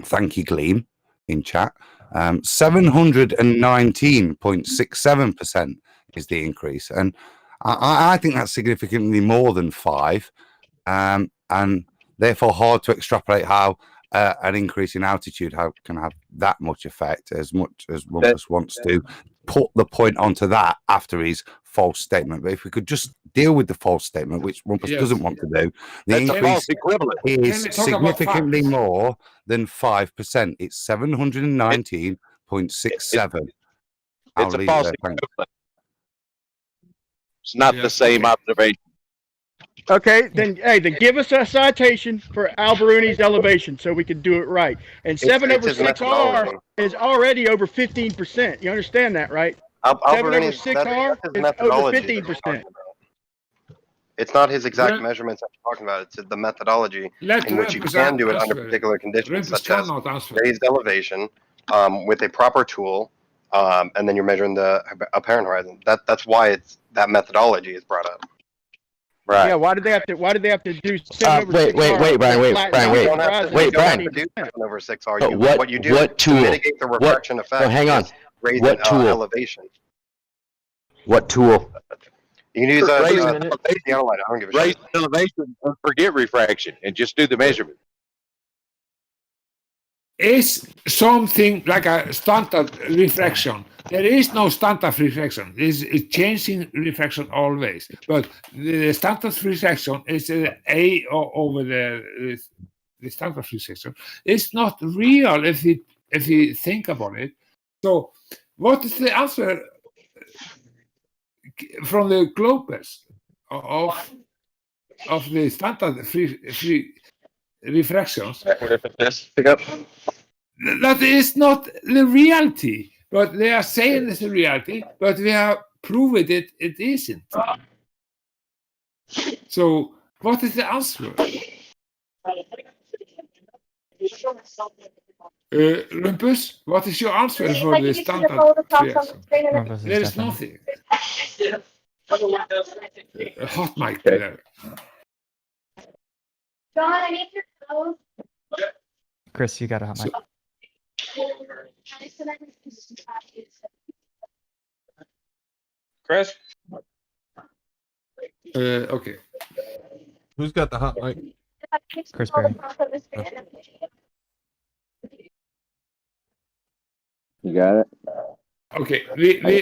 Speaker 13: thank you, Gleam, in chat, 719.67% is the increase. And I think that's significantly more than 5, and therefore hard to extrapolate how an increase in altitude can have that much effect, as much as Rumpus wants to put the point onto that after his false statement. But if we could just deal with the false statement, which Rumpus doesn't want to do, the increase is significantly more than 5%. It's 719.67.
Speaker 9: It's a false equivalent. It's not the same observation.
Speaker 7: Okay, then give us a citation for Alberini's elevation so we can do it right. And 7/6R is already over 15%. You understand that, right? 7/6R is over 15%.
Speaker 15: It's not his exact measurements I'm talking about. It's the methodology in which you can do it under particular conditions, such as raised elevation with a proper tool, and then you're measuring the apparent horizon. That's why that methodology is brought up.
Speaker 9: Right.
Speaker 7: Yeah. Why did they have to do
Speaker 4: Wait,
Speaker 7: Brian.
Speaker 4: Wait, Brian.
Speaker 15: You don't have to do 7/6R.
Speaker 4: What
Speaker 15: you do
Speaker 4: what
Speaker 15: to
Speaker 4: tool?
Speaker 15: mitigate the refraction effect.
Speaker 4: Hang on.
Speaker 15: Raise
Speaker 4: What tool?
Speaker 15: elevation.
Speaker 4: What tool?
Speaker 15: You can use
Speaker 9: Raise
Speaker 15: theodolite. I don't give a
Speaker 9: raise
Speaker 15: shit.
Speaker 9: the elevation and forget refraction and just do the measurement.
Speaker 14: Is something like a standard refraction. There is no standard refraction. It's changing refraction always. But the standard refraction is A over the standard refraction. It's not real if you think about it. So what is the answer from the globus of the standard free refractions? That is not the reality, but they are saying it's the reality, but we have proven it isn't. So what is the answer? Rumpus, what is your answer for the standard reaction? There is nothing. A hot mic there.
Speaker 16: John, I need your clothes.
Speaker 12: Chris, you got a hot mic.
Speaker 10: Chris?
Speaker 14: Okay.
Speaker 1: Who's got the hot mic?
Speaker 12: Chris Berry.
Speaker 6: You got it?
Speaker 14: Okay.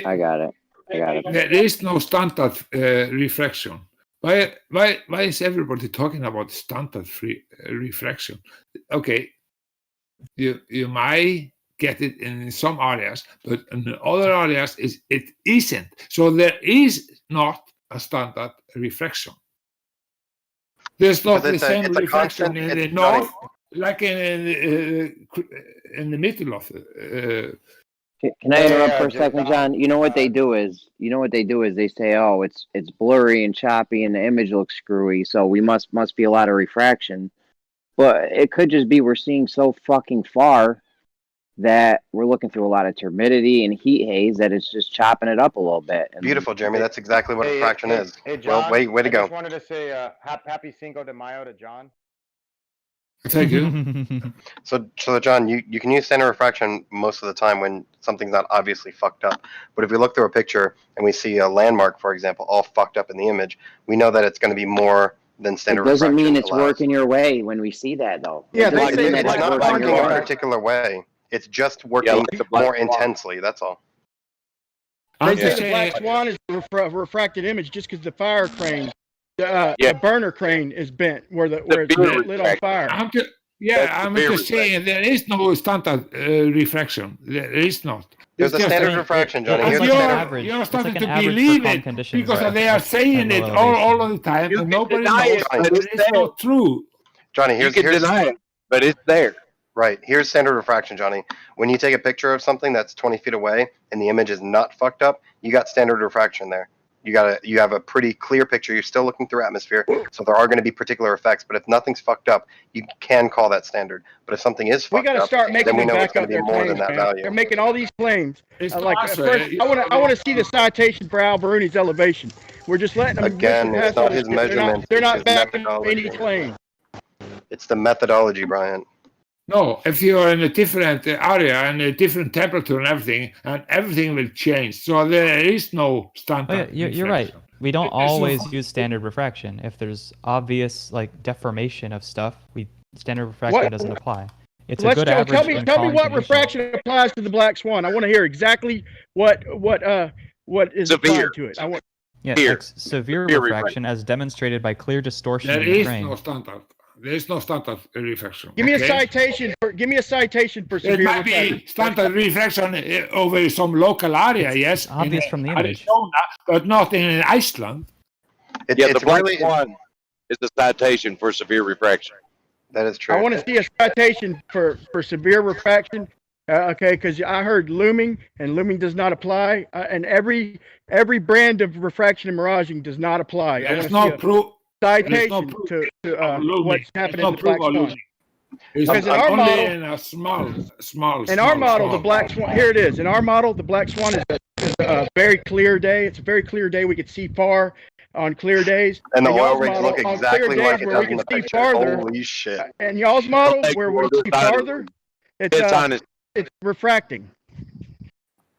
Speaker 6: I got it.
Speaker 14: There is no standard refraction. Why is everybody talking about standard refraction? Okay, you might get it in some areas, but in other areas it isn't. So there is not a standard refraction. There's not the same refraction in the north, like in the middle of the.
Speaker 6: Can I interrupt for a second, John? You know what they do is they say, oh, it's blurry and choppy and the image looks screwy, so we must be a lot of refraction. But it could just be we're seeing so fucking far that we're looking through a lot of turbidity and heat haze that it's just chopping it up a little bit. And
Speaker 15: Beautiful, Jeremy. That's exactly what refraction is.
Speaker 17: Hey, John,
Speaker 15: well, way to go.
Speaker 17: I just wanted to say happy Cinco de Mayo to John.
Speaker 14: Thank you.
Speaker 15: So John, you can use standard refraction most of the time when something's not obviously fucked up. But if we look through a picture and we see a landmark, for example, all fucked up in the image, we know that it's going to be more than standard refraction.
Speaker 6: It doesn't mean it's working your way when we see that, though.
Speaker 15: Yeah, it's not working a particular way. It's just working more intensely. That's all.
Speaker 7: They say the black swan is a refracted image just because the fire crane, the burner crane is bent where it's lit on fire.
Speaker 14: I'm just saying there is no standard refraction. There is not.
Speaker 15: There's a standard refraction, Johnny.
Speaker 14: You're starting to believe it because they are saying it all of the time, and nobody knows. It's not true.
Speaker 15: Johnny, here's
Speaker 9: deny it, but it's there.
Speaker 15: Right. Here's standard refraction, Johnny. When you take a picture of something that's 20 feet away and the image is not fucked up, you got standard refraction there. You have a pretty clear picture. You're still looking through atmosphere, so there are going to be particular effects. But if nothing's fucked up, you can call that standard. But if something is fucked up,
Speaker 7: we got to start making them back up their claims, man. They're making all these claims. First, I want to see the citation for Al Bruni's elevation. We're just letting them.
Speaker 15: Again, it's not his measurement.
Speaker 7: They're not backing up any claim.
Speaker 15: It's the methodology, Brian.
Speaker 14: No, if you're in a different area and a different temperature and everything will change. So there is no standard.
Speaker 12: You're right. We don't always use standard refraction. If there's obvious deformation of stuff, standard refraction doesn't apply. It's a good average.
Speaker 7: Tell me what refraction applies to the black swan. I want to hear exactly what is applied to it.
Speaker 12: Severe refraction, as demonstrated by clear distortion
Speaker 14: there
Speaker 12: in the
Speaker 14: is
Speaker 12: frame.
Speaker 14: No standard. There is no standard refraction.
Speaker 7: Give me a citation for severe
Speaker 14: refraction. It might be standard refraction over some local area, yes.
Speaker 12: Obvious from the image.
Speaker 14: Arizona, but not in Iceland.
Speaker 9: The black swan is the citation for severe refraction.
Speaker 15: That is true.
Speaker 7: I want to see a citation for severe refraction. Okay, because I heard looming, and looming does not apply, and every brand of refraction and miraging does not apply.
Speaker 14: There's no proof.
Speaker 7: Citation to what's happening in the black swan. Because in our model, in our model, the black swan. Here it is. In our model, the black swan is a very clear day. It's a very clear day. We can see far on clear days.
Speaker 15: And the oil rigs look exactly like it does in the picture. Holy shit!
Speaker 7: And y'all's model, where we see farther, it's refracting.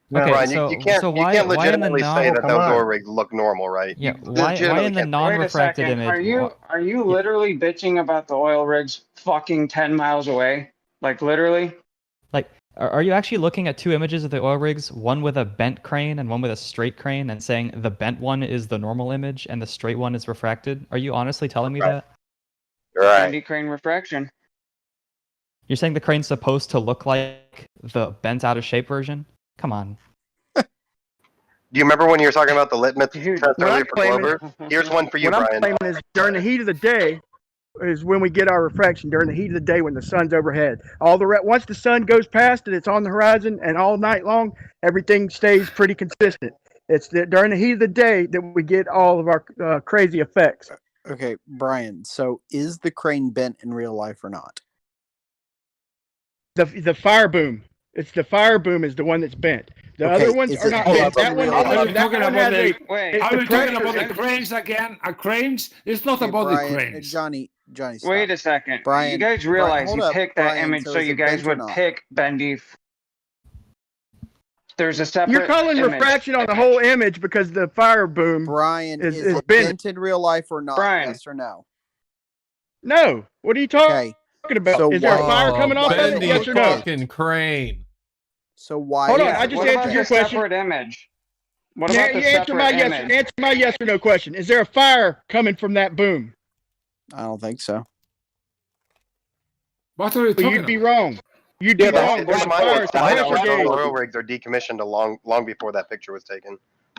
Speaker 15: No,
Speaker 12: Okay,
Speaker 15: Brian,
Speaker 12: so
Speaker 15: you can't
Speaker 12: why in the
Speaker 15: legitimately say that
Speaker 12: come
Speaker 15: those
Speaker 12: on.
Speaker 15: oil rigs look normal, right?
Speaker 12: Yeah,
Speaker 15: You
Speaker 12: why
Speaker 15: legitimately
Speaker 12: in the
Speaker 15: can't say that.
Speaker 10: Wait a
Speaker 12: non-refracted
Speaker 10: second.
Speaker 12: image?
Speaker 10: Are you literally bitching about the oil rigs fucking 10 miles away? Like literally?
Speaker 12: Like, are you actually looking at two images of the oil rigs, one with a bent crane and one with a straight crane, and saying the bent one is the normal image and the straight one is refracted? Are you honestly telling me that?
Speaker 15: Right.
Speaker 10: Bendy crane refraction.
Speaker 12: You're saying the crane's supposed to look like the bent out of shape version? Come on.
Speaker 15: Do you remember when you were talking about the litmus test
Speaker 7: What
Speaker 15: earlier
Speaker 7: I'm
Speaker 15: for
Speaker 7: claiming
Speaker 15: Glover? Here's one for you,
Speaker 7: what I'm
Speaker 15: Brian.
Speaker 7: claiming is during the heat of the day is when we get our refraction, during the heat of the day when the sun's overhead. Once the sun goes past it, it's on the horizon, and all night long, everything stays pretty consistent. It's during the heat of the day that we get all of our crazy effects.
Speaker 18: Okay, Brian, so is the crane bent in real life or not?
Speaker 7: The fire boom. It's the fire boom is the one that's bent. The
Speaker 18: Okay,
Speaker 7: other ones
Speaker 18: is
Speaker 7: are
Speaker 18: it
Speaker 7: not
Speaker 18: bent
Speaker 7: bent. That
Speaker 18: in
Speaker 7: one,
Speaker 18: real life?
Speaker 14: Are we talking about the?
Speaker 10: Wait,
Speaker 14: Are we talking about the
Speaker 7: pressure-
Speaker 14: cranes again? Cranes? It's not
Speaker 18: Okay,
Speaker 14: about
Speaker 18: Brian,
Speaker 14: the cranes.
Speaker 18: Johnny, stop.
Speaker 10: Wait a second.
Speaker 18: Brian,
Speaker 10: you guys realize
Speaker 18: hold
Speaker 10: you
Speaker 18: up,
Speaker 10: picked that
Speaker 18: Brian,
Speaker 10: image
Speaker 18: so
Speaker 10: so
Speaker 18: is
Speaker 10: you
Speaker 18: it
Speaker 10: guys
Speaker 18: bent or
Speaker 10: would
Speaker 18: not?
Speaker 10: pick bendy. There's a separate
Speaker 7: You're calling
Speaker 10: image.
Speaker 7: refraction on the whole image because the fire boom
Speaker 18: Brian, is it
Speaker 7: bent.
Speaker 18: bent in real life or not?
Speaker 10: Brian.
Speaker 18: Yes or no?
Speaker 7: No. What are you talking
Speaker 18: Okay.
Speaker 7: about?
Speaker 18: So
Speaker 7: Is there a
Speaker 18: why-
Speaker 7: fire coming off of it?
Speaker 1: Bendy
Speaker 7: Yes or no?
Speaker 1: fucking crane.
Speaker 18: So why?
Speaker 7: Hold on,
Speaker 18: is
Speaker 7: I
Speaker 18: it
Speaker 7: just
Speaker 10: What
Speaker 18: bent?
Speaker 10: about
Speaker 7: answered your
Speaker 10: the
Speaker 7: question.
Speaker 10: separate image? What
Speaker 7: Yeah,
Speaker 10: about the
Speaker 7: you answer my
Speaker 10: separate
Speaker 7: yes.
Speaker 10: image?
Speaker 7: Answer my yes or no question. Is there a fire coming from that boom?
Speaker 18: I don't think so.
Speaker 14: What are you
Speaker 7: Well,
Speaker 14: talking
Speaker 7: you'd be
Speaker 14: about?
Speaker 7: wrong. You'd be wrong. There's a fire. It's a
Speaker 15: My
Speaker 7: fire
Speaker 15: knowledge, those
Speaker 7: brigade.
Speaker 15: oil rigs are decommissioned long before that picture was taken.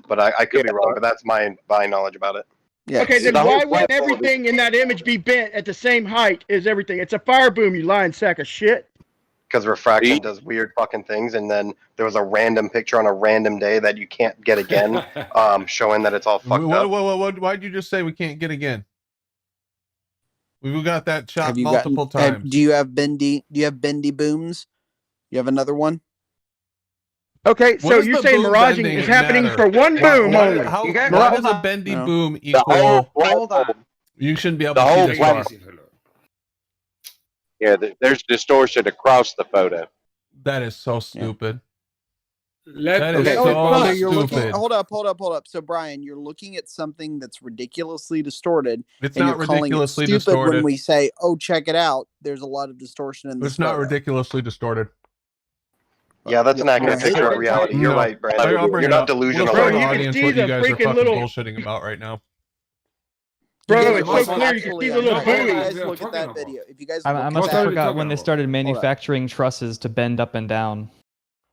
Speaker 15: But I could be wrong, but that's my knowledge about it.
Speaker 18: Yes.
Speaker 7: Okay, then
Speaker 9: The whole
Speaker 7: why wouldn't
Speaker 9: point of it-
Speaker 7: everything in that image be bent at the same height as everything? It's a fire boom, you lying sack of shit.
Speaker 15: Because refraction does weird fucking things, and then there was a random picture on a random day that you can't get again, showing that it's all fucked up.
Speaker 1: Why'd you just say we can't get again? We got that shot
Speaker 18: Have you
Speaker 1: multiple
Speaker 18: gotten?
Speaker 1: times.
Speaker 18: Do you have bendy? Do you have bendy booms? You have another one?
Speaker 7: Okay,
Speaker 1: What
Speaker 7: so
Speaker 1: does
Speaker 7: you're
Speaker 1: the
Speaker 7: saying
Speaker 1: boom
Speaker 7: miraging
Speaker 1: bending
Speaker 7: is happening
Speaker 1: matter?
Speaker 7: for one boom only.
Speaker 1: How
Speaker 10: You guys-
Speaker 1: why
Speaker 10: hold
Speaker 1: does a
Speaker 10: on.
Speaker 1: bendy
Speaker 18: No.
Speaker 1: boom
Speaker 9: The
Speaker 1: equal?
Speaker 9: whole
Speaker 10: Hold on.
Speaker 1: You shouldn't be able
Speaker 9: The
Speaker 1: to see
Speaker 9: whole
Speaker 1: this
Speaker 9: plan-
Speaker 1: far.
Speaker 9: Yeah, there's distortion across the photo.
Speaker 1: That is so stupid.
Speaker 14: Let,
Speaker 1: That is
Speaker 18: Okay,
Speaker 1: so
Speaker 18: so you're looking.
Speaker 1: stupid.
Speaker 18: Hold up. So Brian, you're looking at something that's ridiculously distorted.
Speaker 1: It's
Speaker 18: and
Speaker 1: not
Speaker 18: you're calling
Speaker 1: ridiculously
Speaker 18: it stupid when
Speaker 1: distorted.
Speaker 18: we say, "Oh, check it out. There's a lot of distortion in this."
Speaker 1: It's not
Speaker 18: photo."
Speaker 1: ridiculously distorted.
Speaker 15: Yeah, that's an accurate picture of reality. You're
Speaker 1: No.
Speaker 15: right, Brandon.
Speaker 1: I'll bring
Speaker 15: You're
Speaker 1: it
Speaker 15: not
Speaker 1: up.
Speaker 15: delusional.
Speaker 1: We'll show
Speaker 7: Bro,
Speaker 1: the
Speaker 7: you can
Speaker 1: audience
Speaker 7: see
Speaker 1: what you
Speaker 7: the
Speaker 1: guys are
Speaker 7: freaking
Speaker 1: fucking
Speaker 7: little-
Speaker 1: bullshitting about right now.
Speaker 7: Bro,
Speaker 18: You guys
Speaker 7: it's
Speaker 18: look
Speaker 7: so
Speaker 18: at-
Speaker 7: clear. You can
Speaker 18: actually,
Speaker 7: see the little
Speaker 18: if you
Speaker 7: buoy.
Speaker 18: guys look at that video. If you guys,
Speaker 12: I
Speaker 18: look at
Speaker 12: must
Speaker 18: that
Speaker 12: have
Speaker 18: video-
Speaker 12: forgot when they started manufacturing trusses to bend up and down.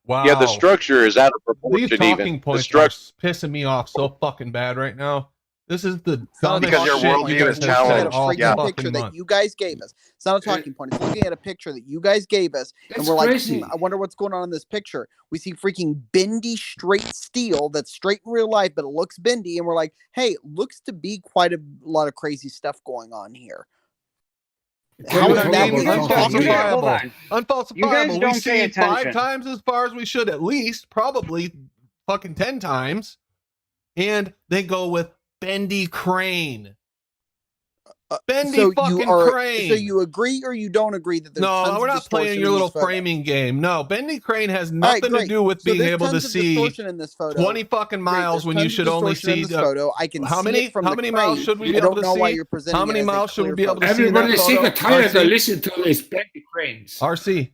Speaker 1: Wow.
Speaker 9: Yeah, the structure is out of
Speaker 1: These
Speaker 9: proportion.
Speaker 1: talking
Speaker 9: Even the
Speaker 1: points are
Speaker 9: structure.
Speaker 1: pissing me off so fucking bad right now. This is the
Speaker 18: not a
Speaker 1: dumbest
Speaker 15: Because your
Speaker 1: shit
Speaker 15: worldview
Speaker 1: you guys
Speaker 15: is
Speaker 1: have said
Speaker 15: challenged.
Speaker 1: all
Speaker 15: Yeah.
Speaker 1: fucking
Speaker 18: picture that
Speaker 1: month.
Speaker 18: you guys gave us. It's not a talking point. It's looking at a picture that you guys gave us, and
Speaker 14: That's
Speaker 18: we're like,
Speaker 14: crazy.
Speaker 18: I wonder what's going on in this picture. We see freaking bendy straight steel that's straight in real life, but it looks bendy, and we're like, hey, it looks to be quite a lot of crazy stuff going on here. How is that
Speaker 1: unfalsifiable? Unfalsifiable.
Speaker 10: You guys
Speaker 1: We
Speaker 10: don't
Speaker 1: see
Speaker 10: pay
Speaker 1: 5
Speaker 10: attention.
Speaker 1: times as far as we should, at least, probably fucking 10 times. And they go with bendy crane. Bendy
Speaker 18: so
Speaker 1: fucking
Speaker 18: you are,
Speaker 1: crane.
Speaker 18: So you agree or you don't agree that there's tons
Speaker 1: No, we're
Speaker 18: of
Speaker 1: not playing
Speaker 18: distortion
Speaker 1: your
Speaker 18: in
Speaker 1: little
Speaker 18: this photo?
Speaker 1: framing game. No, bendy crane has
Speaker 18: All right,
Speaker 1: nothing to
Speaker 18: great.
Speaker 1: do with
Speaker 18: So
Speaker 1: being
Speaker 18: there's
Speaker 1: able to
Speaker 18: tons of
Speaker 1: see
Speaker 18: distortion in this photo.
Speaker 1: 20 fucking
Speaker 18: Great,
Speaker 1: miles
Speaker 18: there's
Speaker 1: when you
Speaker 18: tons of
Speaker 1: should only
Speaker 18: distortion in
Speaker 1: see
Speaker 18: this photo. I can
Speaker 1: how
Speaker 18: see
Speaker 1: many
Speaker 18: it from
Speaker 1: how
Speaker 18: the
Speaker 1: many
Speaker 18: crane.
Speaker 1: miles should we be
Speaker 18: I
Speaker 1: able
Speaker 18: don't
Speaker 1: to
Speaker 18: know why
Speaker 1: see?
Speaker 18: you're presenting
Speaker 1: How
Speaker 18: it
Speaker 1: many
Speaker 18: as a
Speaker 1: miles should we
Speaker 18: clear
Speaker 1: be able to
Speaker 18: photo.
Speaker 1: see in that
Speaker 14: Everybody sick
Speaker 1: photo?
Speaker 14: and tired
Speaker 1: RC?
Speaker 14: of listening to these bendy cranes.
Speaker 1: RC,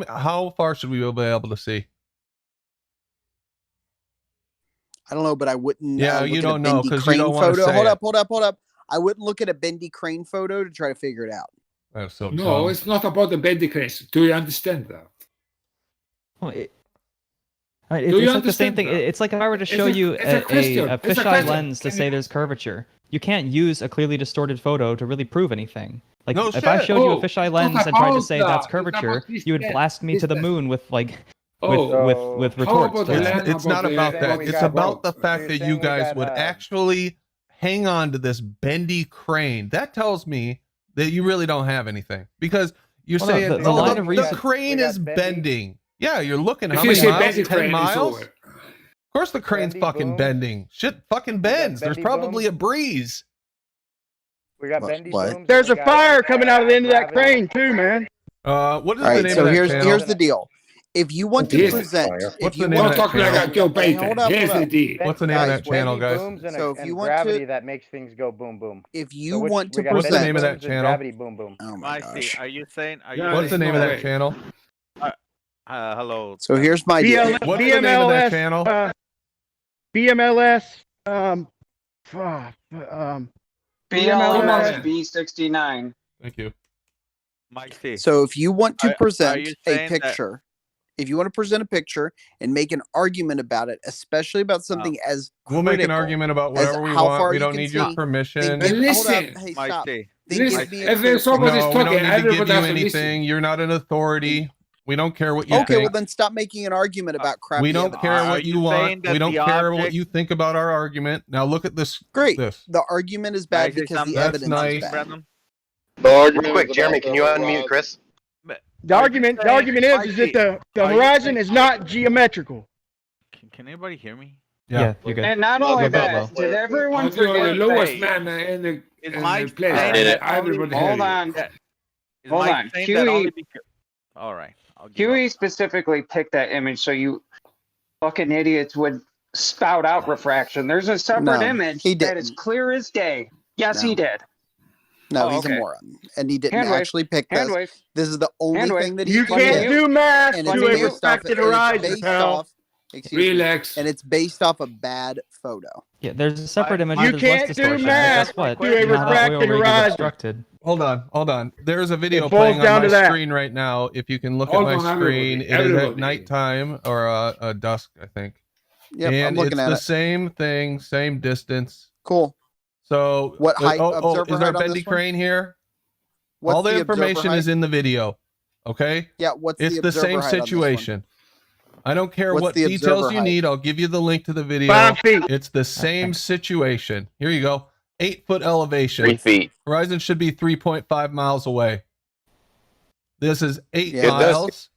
Speaker 1: how far should we be able to see?
Speaker 18: I don't know, but I wouldn't.
Speaker 1: Yeah,
Speaker 18: look
Speaker 1: you
Speaker 18: at
Speaker 1: don't
Speaker 18: a
Speaker 1: know
Speaker 18: bendy
Speaker 1: 'cause you
Speaker 18: crane
Speaker 1: don't wanna
Speaker 18: photo.
Speaker 1: say
Speaker 18: Hold
Speaker 1: it.
Speaker 18: up. I wouldn't look at a bendy crane photo to try to figure it out.
Speaker 1: That's so
Speaker 14: No,
Speaker 1: dumb.
Speaker 14: it's not about the bendy cranes. Do you understand that?
Speaker 12: Well,
Speaker 14: Do you
Speaker 12: it's like the same
Speaker 14: understand
Speaker 12: thing.
Speaker 14: that?
Speaker 12: It's like if I were to
Speaker 14: It's
Speaker 12: show
Speaker 14: a-
Speaker 12: you
Speaker 14: it's a question.
Speaker 12: a
Speaker 14: It's a
Speaker 12: fisheye
Speaker 14: question.
Speaker 12: lens to
Speaker 14: Can
Speaker 12: say
Speaker 14: you-
Speaker 12: there's curvature. You can't use a clearly distorted photo to really prove anything. Like
Speaker 1: No
Speaker 12: if I
Speaker 1: shit.
Speaker 12: showed you a
Speaker 14: Oh,
Speaker 12: fisheye
Speaker 14: it's
Speaker 12: lens
Speaker 14: not
Speaker 12: and tried to
Speaker 14: about
Speaker 12: say
Speaker 14: that.
Speaker 12: that's
Speaker 14: It's about
Speaker 12: curvature,
Speaker 14: this
Speaker 12: you would
Speaker 14: test.
Speaker 12: blast me
Speaker 14: This
Speaker 12: to the
Speaker 14: test.
Speaker 12: moon with like
Speaker 14: Oh.
Speaker 12: with
Speaker 14: How
Speaker 12: retorts.
Speaker 14: about the
Speaker 12: to that.
Speaker 14: land?
Speaker 1: It's not
Speaker 14: the-
Speaker 1: about that.
Speaker 17: we
Speaker 1: It's
Speaker 17: got
Speaker 1: about the
Speaker 17: both.
Speaker 1: fact
Speaker 17: You're
Speaker 1: that
Speaker 17: saying
Speaker 1: you
Speaker 17: we
Speaker 1: guys
Speaker 17: got,
Speaker 1: would actually hang on to this bendy crane. That tells me that you really don't have anything, because you're
Speaker 12: Well, no,
Speaker 1: saying,
Speaker 12: the line
Speaker 1: the,
Speaker 12: of
Speaker 1: the
Speaker 12: reason-
Speaker 1: crane
Speaker 17: we got
Speaker 1: is
Speaker 17: bendy.
Speaker 1: bending. Yeah, you're looking
Speaker 14: If
Speaker 1: how
Speaker 14: you
Speaker 1: many
Speaker 14: say
Speaker 1: miles?
Speaker 14: bendy
Speaker 1: 10
Speaker 14: crane, it's
Speaker 1: miles?
Speaker 14: over.
Speaker 1: Of course the crane's
Speaker 17: Bendy
Speaker 1: fucking
Speaker 17: boom.
Speaker 1: bending. Shit fucking
Speaker 17: got
Speaker 1: bends. There's
Speaker 17: bendy
Speaker 1: probably
Speaker 17: boom.
Speaker 1: a breeze.
Speaker 17: We got
Speaker 18: What-
Speaker 17: bendy
Speaker 18: what?
Speaker 17: booms.
Speaker 7: There's a
Speaker 17: we got,
Speaker 7: fire coming out of the end of that
Speaker 17: gravity.
Speaker 7: crane too, man.
Speaker 1: What is
Speaker 18: All
Speaker 1: the
Speaker 18: right,
Speaker 1: name
Speaker 18: so
Speaker 1: of that
Speaker 18: here's
Speaker 1: channel?
Speaker 18: the deal. If you want to
Speaker 14: Here's-
Speaker 18: present,
Speaker 1: What's
Speaker 18: if you
Speaker 1: the name
Speaker 18: want
Speaker 1: of
Speaker 14: Don't
Speaker 1: that
Speaker 14: talk like
Speaker 1: channel?
Speaker 14: a Joe
Speaker 18: Hey, hold
Speaker 14: Biden.
Speaker 18: up,
Speaker 14: Here's
Speaker 18: hold
Speaker 14: the
Speaker 18: up.
Speaker 14: deal.
Speaker 1: What's the name of
Speaker 18: Guys,
Speaker 1: that channel,
Speaker 17: Wavy
Speaker 1: guys?
Speaker 17: booms and,
Speaker 18: So if
Speaker 17: and
Speaker 18: you want
Speaker 17: gravity
Speaker 18: to,
Speaker 17: that makes things go boom boom.
Speaker 18: if you
Speaker 17: So which,
Speaker 18: want to
Speaker 17: we got
Speaker 1: What's the
Speaker 18: present,
Speaker 1: name of that
Speaker 17: booms and
Speaker 1: channel?
Speaker 17: gravity boom boom.
Speaker 18: oh my gosh.
Speaker 19: Are you saying? Are you
Speaker 14: Yeah,
Speaker 1: What's the
Speaker 14: it's
Speaker 1: name of
Speaker 14: no
Speaker 1: that
Speaker 14: way.
Speaker 1: channel?
Speaker 19: hello.
Speaker 18: So here's my deal.
Speaker 1: What's the name of that
Speaker 7: BMLS,
Speaker 1: channel?
Speaker 7: BMLS,
Speaker 10: BLMS B69.
Speaker 1: Thank you.
Speaker 18: So if you want to
Speaker 19: Are
Speaker 18: present
Speaker 19: you
Speaker 18: a
Speaker 19: saying that-
Speaker 18: picture, if you want to present a picture and make an argument about it, especially about something as
Speaker 1: We'll make an
Speaker 18: critical
Speaker 1: argument about
Speaker 18: as
Speaker 1: whatever we
Speaker 18: how
Speaker 1: want.
Speaker 18: far
Speaker 1: We
Speaker 18: you
Speaker 1: don't
Speaker 18: can
Speaker 1: need your
Speaker 18: see,
Speaker 1: permission.
Speaker 18: then
Speaker 14: And
Speaker 18: give, hold up,
Speaker 14: listen,
Speaker 18: hey,
Speaker 19: My
Speaker 18: stop.
Speaker 19: see.
Speaker 18: Then
Speaker 14: listen,
Speaker 18: give me a
Speaker 14: if
Speaker 18: clear
Speaker 14: somebody's
Speaker 18: picture.
Speaker 1: No, we
Speaker 14: talking,
Speaker 1: don't need to give
Speaker 14: everybody
Speaker 1: you
Speaker 14: has to listen.
Speaker 1: anything. You're not an authority. We don't care what you
Speaker 18: Okay, well
Speaker 1: think.
Speaker 18: then stop making an argument about crappy
Speaker 1: We don't
Speaker 18: evidence.
Speaker 1: care
Speaker 19: Are
Speaker 1: what
Speaker 19: you
Speaker 1: you want.
Speaker 19: saying that
Speaker 1: We don't
Speaker 19: the
Speaker 1: care what
Speaker 19: object-
Speaker 1: you think about our argument. Now look at this.
Speaker 18: Great.
Speaker 1: This.
Speaker 18: The argument is
Speaker 19: Can I
Speaker 18: bad
Speaker 19: say
Speaker 18: because the
Speaker 19: something?
Speaker 1: That's
Speaker 18: evidence
Speaker 1: nice.
Speaker 18: is bad.
Speaker 19: Brandon?
Speaker 15: Real quick, Jeremy, can you unmute Chris?
Speaker 7: The argument is that the
Speaker 19: are you
Speaker 7: horizon
Speaker 19: saying-
Speaker 7: is not geometrical.
Speaker 19: Can anybody hear me?
Speaker 1: Yeah.
Speaker 12: you're good.
Speaker 10: And not only
Speaker 12: You're good,
Speaker 10: that,
Speaker 12: Will.
Speaker 10: did everyone
Speaker 14: You're the
Speaker 10: forget
Speaker 14: lowest
Speaker 10: that?
Speaker 14: man in the
Speaker 19: Is
Speaker 14: in
Speaker 19: my
Speaker 14: the place.
Speaker 19: saying
Speaker 4: did it.
Speaker 19: that only-
Speaker 14: Everybody
Speaker 10: Hold
Speaker 14: heard you.
Speaker 10: on.
Speaker 19: Is
Speaker 10: Hold
Speaker 19: Mike
Speaker 10: on.
Speaker 19: saying that only
Speaker 10: Huey,
Speaker 19: because... All right. I'll give up.
Speaker 10: Huey specifically picked that image so you fucking idiots would spout out refraction. There's a separate
Speaker 18: No,
Speaker 10: image
Speaker 18: he
Speaker 10: that is
Speaker 18: didn't.
Speaker 10: clear as day. Yes,
Speaker 18: No.
Speaker 10: he did.
Speaker 18: No,
Speaker 10: Oh,
Speaker 18: he's a
Speaker 10: okay.
Speaker 18: moron, and he didn't
Speaker 10: Hand wave.
Speaker 18: actually pick
Speaker 10: Hand
Speaker 18: this.
Speaker 10: wave.
Speaker 18: This is the only
Speaker 10: Hand wave.
Speaker 18: thing that he
Speaker 7: You
Speaker 18: can
Speaker 7: can't
Speaker 18: do,
Speaker 7: do math
Speaker 18: and
Speaker 7: to
Speaker 18: it's
Speaker 7: a
Speaker 18: based off.
Speaker 7: refracted
Speaker 18: And it's
Speaker 7: horizon,
Speaker 18: based
Speaker 7: pal.
Speaker 18: off. Excuse me.
Speaker 14: Relax.
Speaker 18: And it's based off a bad photo.
Speaker 12: Yeah, there's a separate image
Speaker 7: You
Speaker 12: where there's less
Speaker 7: can't do
Speaker 12: distortion. But
Speaker 7: math
Speaker 12: guess what?
Speaker 7: to a
Speaker 12: You know how that oil
Speaker 7: refracted
Speaker 12: rig is
Speaker 7: horizon.
Speaker 12: obstructed.
Speaker 1: Hold on. There's a video
Speaker 7: It boils
Speaker 1: playing on
Speaker 7: down
Speaker 1: my
Speaker 7: to that.
Speaker 1: screen right now. If you can look
Speaker 14: Hold
Speaker 1: at my
Speaker 14: on,
Speaker 1: screen,
Speaker 14: everybody.
Speaker 1: it is at
Speaker 14: Everybody.
Speaker 1: nighttime or dusk, I think.
Speaker 18: Yep,
Speaker 1: and
Speaker 18: I'm looking
Speaker 1: it's
Speaker 18: at
Speaker 1: the
Speaker 18: it.
Speaker 1: same thing, same distance.
Speaker 18: Cool.
Speaker 1: So
Speaker 18: What height?
Speaker 1: is
Speaker 18: Observer
Speaker 1: there a
Speaker 18: height on
Speaker 1: bendy
Speaker 18: this one?
Speaker 1: crane here?
Speaker 18: What's
Speaker 1: All the
Speaker 18: the observer
Speaker 1: information is
Speaker 18: height?
Speaker 1: in the video. Okay?
Speaker 18: Yeah, what's
Speaker 1: It's
Speaker 18: the
Speaker 1: the
Speaker 18: observer
Speaker 1: same
Speaker 18: height on this one?
Speaker 1: situation. I don't care
Speaker 18: What's
Speaker 1: what
Speaker 18: the
Speaker 1: details
Speaker 18: observer
Speaker 1: you
Speaker 18: height?
Speaker 1: need. I'll give you the link to the video.
Speaker 7: 5 feet.
Speaker 1: It's the same situation. Here you go. 8-foot elevation.
Speaker 4: 3 feet.
Speaker 1: Horizon should be 3.5 miles away. This is 8
Speaker 18: Yeah, it does.
Speaker 1: miles.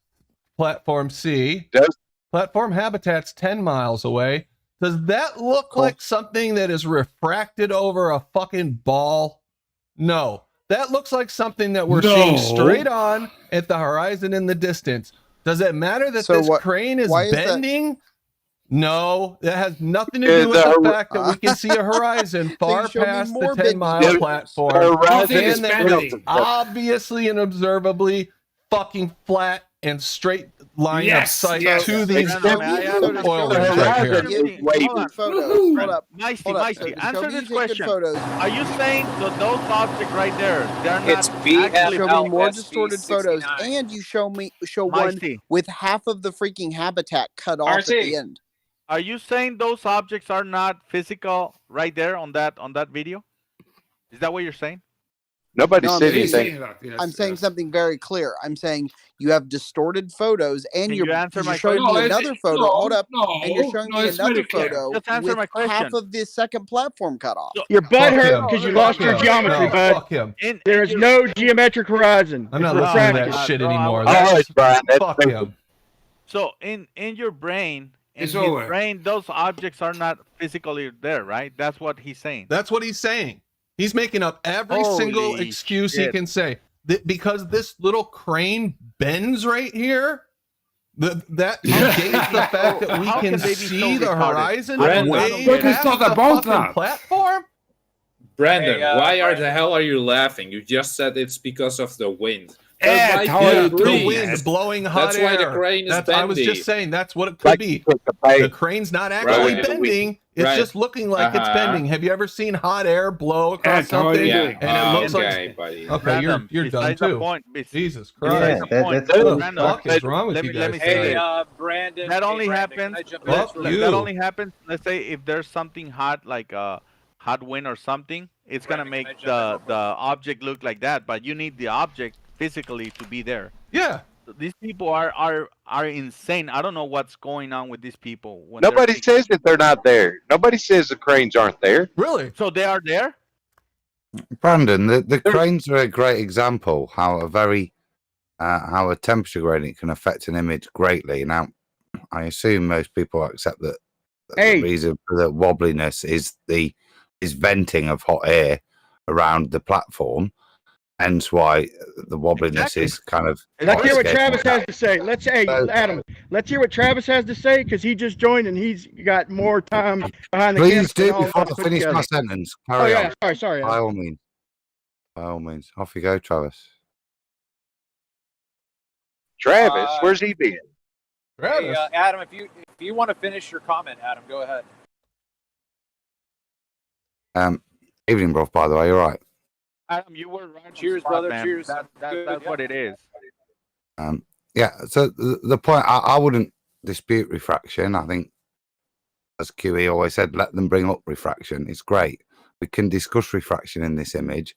Speaker 1: Platform C.
Speaker 4: Does-
Speaker 1: Platform habitat's 10 miles away. Does that look
Speaker 18: Cool.
Speaker 1: like something that is refracted over a fucking ball? No. That looks like something that we're seeing
Speaker 14: No.
Speaker 1: straight on at the horizon in the distance. Does it matter that
Speaker 18: So
Speaker 1: this
Speaker 18: what-
Speaker 1: crane is
Speaker 18: why is that-
Speaker 1: bending? No, that has nothing to
Speaker 4: Yeah,
Speaker 1: do with the
Speaker 4: the-
Speaker 1: fact that we can see a horizon far
Speaker 18: show me
Speaker 1: past the
Speaker 18: more
Speaker 1: 10-mile
Speaker 18: bending.
Speaker 1: platform.
Speaker 4: The horizon
Speaker 1: And
Speaker 14: is
Speaker 1: that
Speaker 14: bending.
Speaker 1: it's obviously and observably fucking flat and straight line
Speaker 14: Yes,
Speaker 1: of sight
Speaker 14: yes.
Speaker 1: to these
Speaker 19: Brandon,
Speaker 18: Show
Speaker 19: may
Speaker 18: me
Speaker 19: I ask
Speaker 18: photos,
Speaker 1: oil
Speaker 18: show me
Speaker 1: rigs
Speaker 18: photos,
Speaker 1: right here.
Speaker 18: give me
Speaker 19: Hold on.
Speaker 18: photos.
Speaker 14: Woohoo.
Speaker 18: Hold up.
Speaker 19: Micey,
Speaker 18: Hold up.
Speaker 19: Micey,
Speaker 18: So show
Speaker 19: answer
Speaker 18: me
Speaker 19: this
Speaker 18: good
Speaker 19: question.
Speaker 18: photos.
Speaker 19: Are you saying that those objects right there, they're
Speaker 9: It's
Speaker 19: not
Speaker 9: BML.
Speaker 19: actually...
Speaker 18: Show me more
Speaker 9: LSB
Speaker 18: distorted photos,
Speaker 9: 69.
Speaker 18: and you show one
Speaker 19: Micey,
Speaker 18: with half of the freaking habitat cut off at
Speaker 10: RC.
Speaker 18: the end.
Speaker 19: are you saying those objects are not physical right there on that video? Is that what you're saying?
Speaker 4: Nobody
Speaker 18: No, I'm
Speaker 4: said
Speaker 14: He's
Speaker 18: saying-
Speaker 4: anything.
Speaker 14: saying that. Yes,
Speaker 18: I'm saying
Speaker 14: yes.
Speaker 18: something very clear. I'm saying you have distorted photos, and
Speaker 19: Can
Speaker 18: you're,
Speaker 19: you answer my
Speaker 18: showing
Speaker 14: No,
Speaker 18: me
Speaker 14: it's-
Speaker 18: another photo.
Speaker 14: no,
Speaker 18: Hold up.
Speaker 14: No,
Speaker 18: And you're showing
Speaker 14: no,
Speaker 18: me
Speaker 14: it's
Speaker 18: another
Speaker 14: very clear.
Speaker 18: photo
Speaker 19: Just answer
Speaker 18: with
Speaker 19: my question.
Speaker 18: half of the second platform cut off.
Speaker 19: So-
Speaker 7: Your butt
Speaker 1: Fuck
Speaker 7: hurt
Speaker 1: him.
Speaker 7: because you
Speaker 1: Fuck
Speaker 7: lost your
Speaker 1: him.
Speaker 7: geometry,
Speaker 1: No,
Speaker 7: bud.
Speaker 1: fuck him.
Speaker 7: There is no geometric horizon.
Speaker 1: I'm not
Speaker 7: It's
Speaker 1: listening to
Speaker 7: refracted.
Speaker 1: that shit
Speaker 19: Bro, I
Speaker 1: anymore.
Speaker 19: was-
Speaker 4: All right,
Speaker 1: That's
Speaker 4: Brian. That's
Speaker 1: fuck him.
Speaker 19: So in your brain, in
Speaker 14: It's
Speaker 19: his
Speaker 14: over.
Speaker 19: brain, those objects are not physically there, right? That's what he's saying.
Speaker 1: That's what he's saying. He's making up every
Speaker 19: Holy
Speaker 1: single excuse he
Speaker 19: shit.
Speaker 1: can say. Because this little crane bends right here, that negates the fact that we
Speaker 19: How
Speaker 1: can
Speaker 19: can they be so
Speaker 1: see the
Speaker 19: retarded?
Speaker 1: horizon
Speaker 19: Brandon,
Speaker 1: way
Speaker 14: but it's
Speaker 1: past
Speaker 14: not
Speaker 1: the
Speaker 14: about
Speaker 1: fucking
Speaker 14: that.
Speaker 1: platform.
Speaker 20: Brandon,
Speaker 9: Hey,
Speaker 20: why
Speaker 9: Brandon.
Speaker 20: the hell are you laughing? You just said it's because of the wind.
Speaker 14: Yeah,
Speaker 20: There
Speaker 14: how
Speaker 20: might be
Speaker 14: you
Speaker 20: a
Speaker 1: The
Speaker 20: breeze.
Speaker 1: wind blowing hot
Speaker 20: That's
Speaker 1: air.
Speaker 20: why the crane is
Speaker 1: I was
Speaker 20: bendy.
Speaker 1: just saying that's what it could be. The crane's not actually
Speaker 20: Right.
Speaker 1: bending. It's
Speaker 20: Right.
Speaker 1: just looking like it's
Speaker 20: Uh-huh.
Speaker 1: bending. Have you ever seen hot air blow across
Speaker 14: That's how it
Speaker 1: something?
Speaker 14: is.
Speaker 1: And it looks
Speaker 20: okay,
Speaker 1: like
Speaker 20: buddy.
Speaker 1: okay,
Speaker 19: Brandon,
Speaker 1: you're done
Speaker 19: besides the
Speaker 1: too.
Speaker 19: point,
Speaker 1: Jesus
Speaker 19: besides
Speaker 1: Christ.
Speaker 19: the point,
Speaker 1: What the
Speaker 19: Brandon,
Speaker 1: fuck is wrong with
Speaker 19: let
Speaker 1: you
Speaker 19: me- let
Speaker 1: guys
Speaker 19: me say
Speaker 1: today?
Speaker 19: this.
Speaker 9: Brandon.
Speaker 19: That
Speaker 9: hey,
Speaker 19: only
Speaker 9: Brandon,
Speaker 19: happens.
Speaker 9: can I jump in
Speaker 1: Fuck
Speaker 9: for a
Speaker 1: you.
Speaker 19: That only happens. Let's say if there's something hot, like a hot wind or something, it's gonna
Speaker 9: Brandon,
Speaker 19: make
Speaker 9: can I jump in
Speaker 19: the object look like that. But you need the object physically to be there.
Speaker 1: Yeah.
Speaker 19: These people are insane. I don't know what's going on with these people. When they're
Speaker 4: Nobody
Speaker 19: thinking-
Speaker 4: says that they're not there. Nobody says the cranes aren't there.
Speaker 1: Really?
Speaker 19: So they are there.
Speaker 13: Brandon, the cranes are a great example how how a temperature gradient can affect an image greatly. Now, I assume most people accept that
Speaker 7: Hey.
Speaker 13: the reason for the wobbliness is venting of hot air around the platform. hence why the wobbliness is kind of.
Speaker 7: Let's hear what Travis
Speaker 13: complicated.
Speaker 7: has to say. Adam, let's hear what Travis has to say because he just joined and he's got more time behind the camera.
Speaker 13: Please do
Speaker 7: than all of
Speaker 13: before
Speaker 7: us
Speaker 13: I
Speaker 7: put
Speaker 13: finish my
Speaker 7: together.
Speaker 13: sentence.
Speaker 7: Oh
Speaker 13: Carry
Speaker 7: yeah,
Speaker 13: on.
Speaker 7: sorry.
Speaker 13: By
Speaker 7: Adam.
Speaker 13: all means. By all means. Off you go, Travis.
Speaker 9: Travis, where's he been?
Speaker 21: Hey, Adam, if you want to finish your comment, Adam, go ahead.
Speaker 13: Evening, bro. By the way, you're right.
Speaker 19: Adam, you were right.
Speaker 21: Cheers,
Speaker 19: spot,
Speaker 21: brother.
Speaker 19: man.
Speaker 21: Cheers.
Speaker 19: That's what it is.
Speaker 13: Yeah. So the point, I wouldn't dispute refraction. I think, as QE always said, let them bring up refraction. It's great. We can discuss refraction in this image.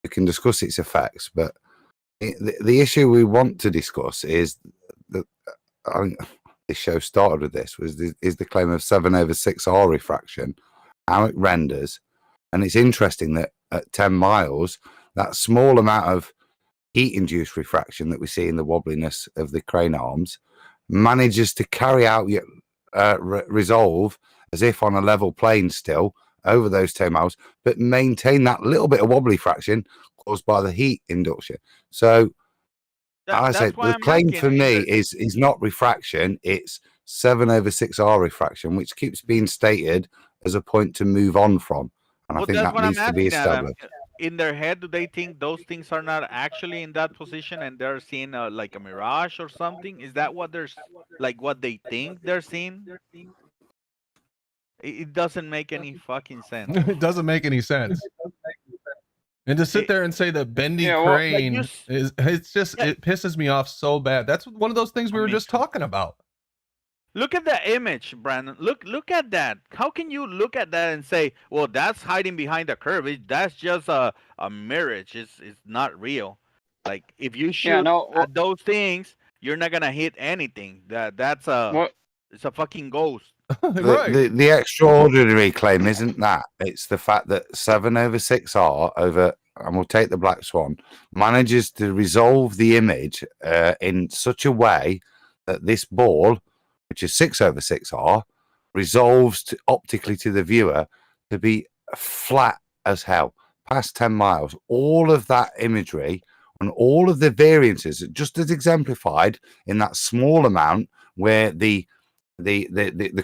Speaker 13: We can discuss its effects, but the issue we want to discuss is that I think this show started with this is the claim of 7/6R refraction, how it renders, and it's interesting that at 10 miles, that small amount of heat-induced refraction that we see in the wobbliness of the crane arms manages to carry out resolve as if on a level plane still over those 10 miles, but maintain that little bit of wobbly fraction caused by the heat induction. So, I said the claim for me is not refraction; it's 7/6R refraction, which keeps being stated as a point to move on from, and I think that needs to be established.
Speaker 19: In their head, do they think those things are not actually in that position and they're seeing like a mirage or something? Is that what they're like? What they think they're seeing? It doesn't make any fucking sense.
Speaker 1: It doesn't make any sense. And to sit there and say that bendy crane it pisses me off so bad. That's one of those things we were just talking about.
Speaker 19: Look at the image, Brandon. Look at that. How can you look at that and say, well, that's hiding behind the curve. That's just a mirage. It's not real. Like if you shoot at those things, you're not gonna hit anything. It's a fucking ghost.
Speaker 13: The extraordinary claim isn't that. It's the fact that 7/6R over, and we'll take the Black Swan, manages to resolve the image in such a way that this ball, which is 6/6R, resolves optically to the viewer to be flat as hell, past 10 miles. All of that imagery and all of the variances, just as exemplified in that small amount where the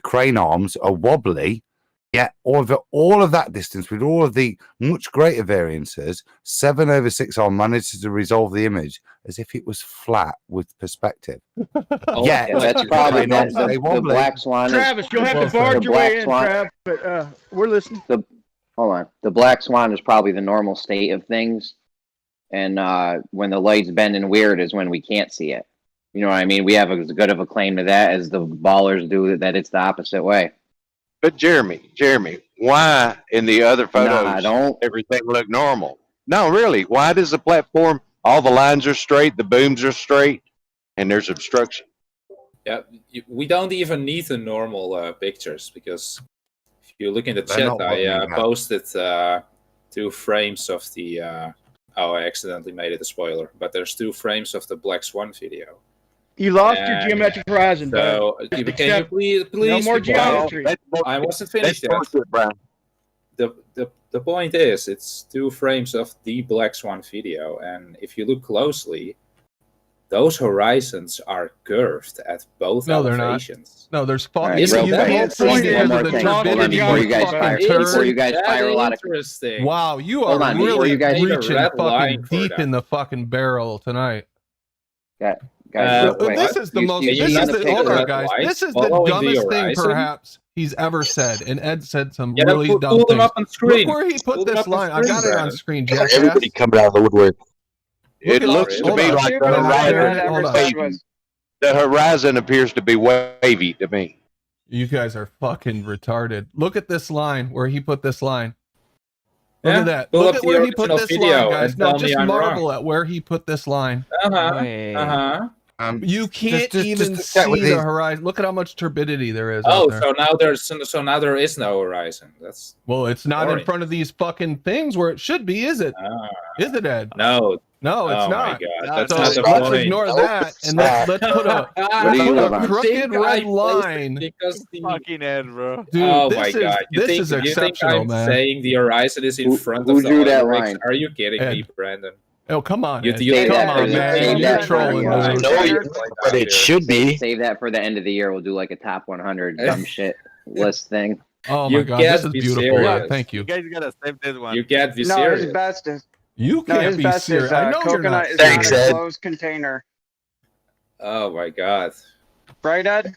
Speaker 13: crane arms are wobbly, yet over all of that distance with all of the much greater variances, 7/6R manages to resolve the image as if it was flat with perspective.
Speaker 6: That's probably the Black Swan.
Speaker 7: Travis, you'll have to barge your way in, Trav, but we're listening.
Speaker 6: Hold on. The Black Swan is probably the normal state of things, and when the light's bending weird is when we can't see it. You know what I mean? We have as good of a claim to that as the ballers do that it's the opposite way.
Speaker 9: But Jeremy, why in the other photos everything look normal? No, really. Why does the platform, all the lines are straight, the booms are straight, and there's obstruction?
Speaker 20: Yeah, we don't even need the normal pictures because if you look in the chat, I posted 2 frames of the. I accidentally made it a spoiler, but there's 2 frames of the Black Swan video.
Speaker 7: You lost your geometric horizon.
Speaker 20: So can you please
Speaker 7: no more geometry.
Speaker 20: I wasn't finished yet. The point is, it's 2 frames of the Black Swan video, and if you look closely, those horizons are curved at both elevations.
Speaker 1: No, there's fucking.
Speaker 20: Isn't that interesting?
Speaker 6: Before you guys fire a lot of
Speaker 20: interesting.
Speaker 1: Wow, you are really reaching fucking deep in the fucking barrel tonight. This is the most. Hold on, guys. This is the dumbest thing perhaps he's ever said, and Ed said some really dumb things.
Speaker 20: Up on screen.
Speaker 1: Look where he put this line. I got it on screen, jackass.
Speaker 4: Everybody coming out of the woodwork.
Speaker 9: It looks to me like the horizon appears to be wavy to me.
Speaker 1: You guys are fucking retarded. Look at this line where he put this line. Look at that. Look at where he put this line, guys. No, just marvel at where he put this line. You can't even see the horizon. Look at how much turbidity there is.
Speaker 20: Oh, so now there is no horizon. That's
Speaker 1: it's not in front of these fucking things where it should be, is it? Is it, Ed?
Speaker 20: No,
Speaker 1: it's not.
Speaker 20: That's
Speaker 1: so
Speaker 20: not the
Speaker 1: let's
Speaker 20: point.
Speaker 1: ignore that and let's put a crooked red line.
Speaker 20: Because
Speaker 19: fucking Ed, bro.
Speaker 1: Dude,
Speaker 20: oh my god!
Speaker 1: This is exceptional,
Speaker 20: I'm
Speaker 1: man.
Speaker 20: saying the horizon is in front of the line? Are you kidding me, Brandon?
Speaker 1: Oh, come on,
Speaker 20: You
Speaker 1: Ed.
Speaker 20: do
Speaker 1: Come
Speaker 20: that
Speaker 1: on, man. You're trolling, dude.
Speaker 4: But it should be.
Speaker 6: Save that for the end of the year. We'll do like a top 100 dumb shit list thing.
Speaker 1: Oh my God, this is beautiful. Ed. Thank you.
Speaker 19: You guys gotta save this one.
Speaker 20: You can't be
Speaker 10: No,
Speaker 20: serious.
Speaker 10: his best is
Speaker 1: You
Speaker 10: no,
Speaker 1: can't
Speaker 10: his
Speaker 1: be
Speaker 10: best
Speaker 1: serious.
Speaker 10: is
Speaker 1: I know you're
Speaker 10: coconut
Speaker 1: not.
Speaker 10: is
Speaker 4: Thanks,
Speaker 10: not a
Speaker 4: Ed.
Speaker 10: closed container.
Speaker 20: Oh my god.
Speaker 10: Right, Ed?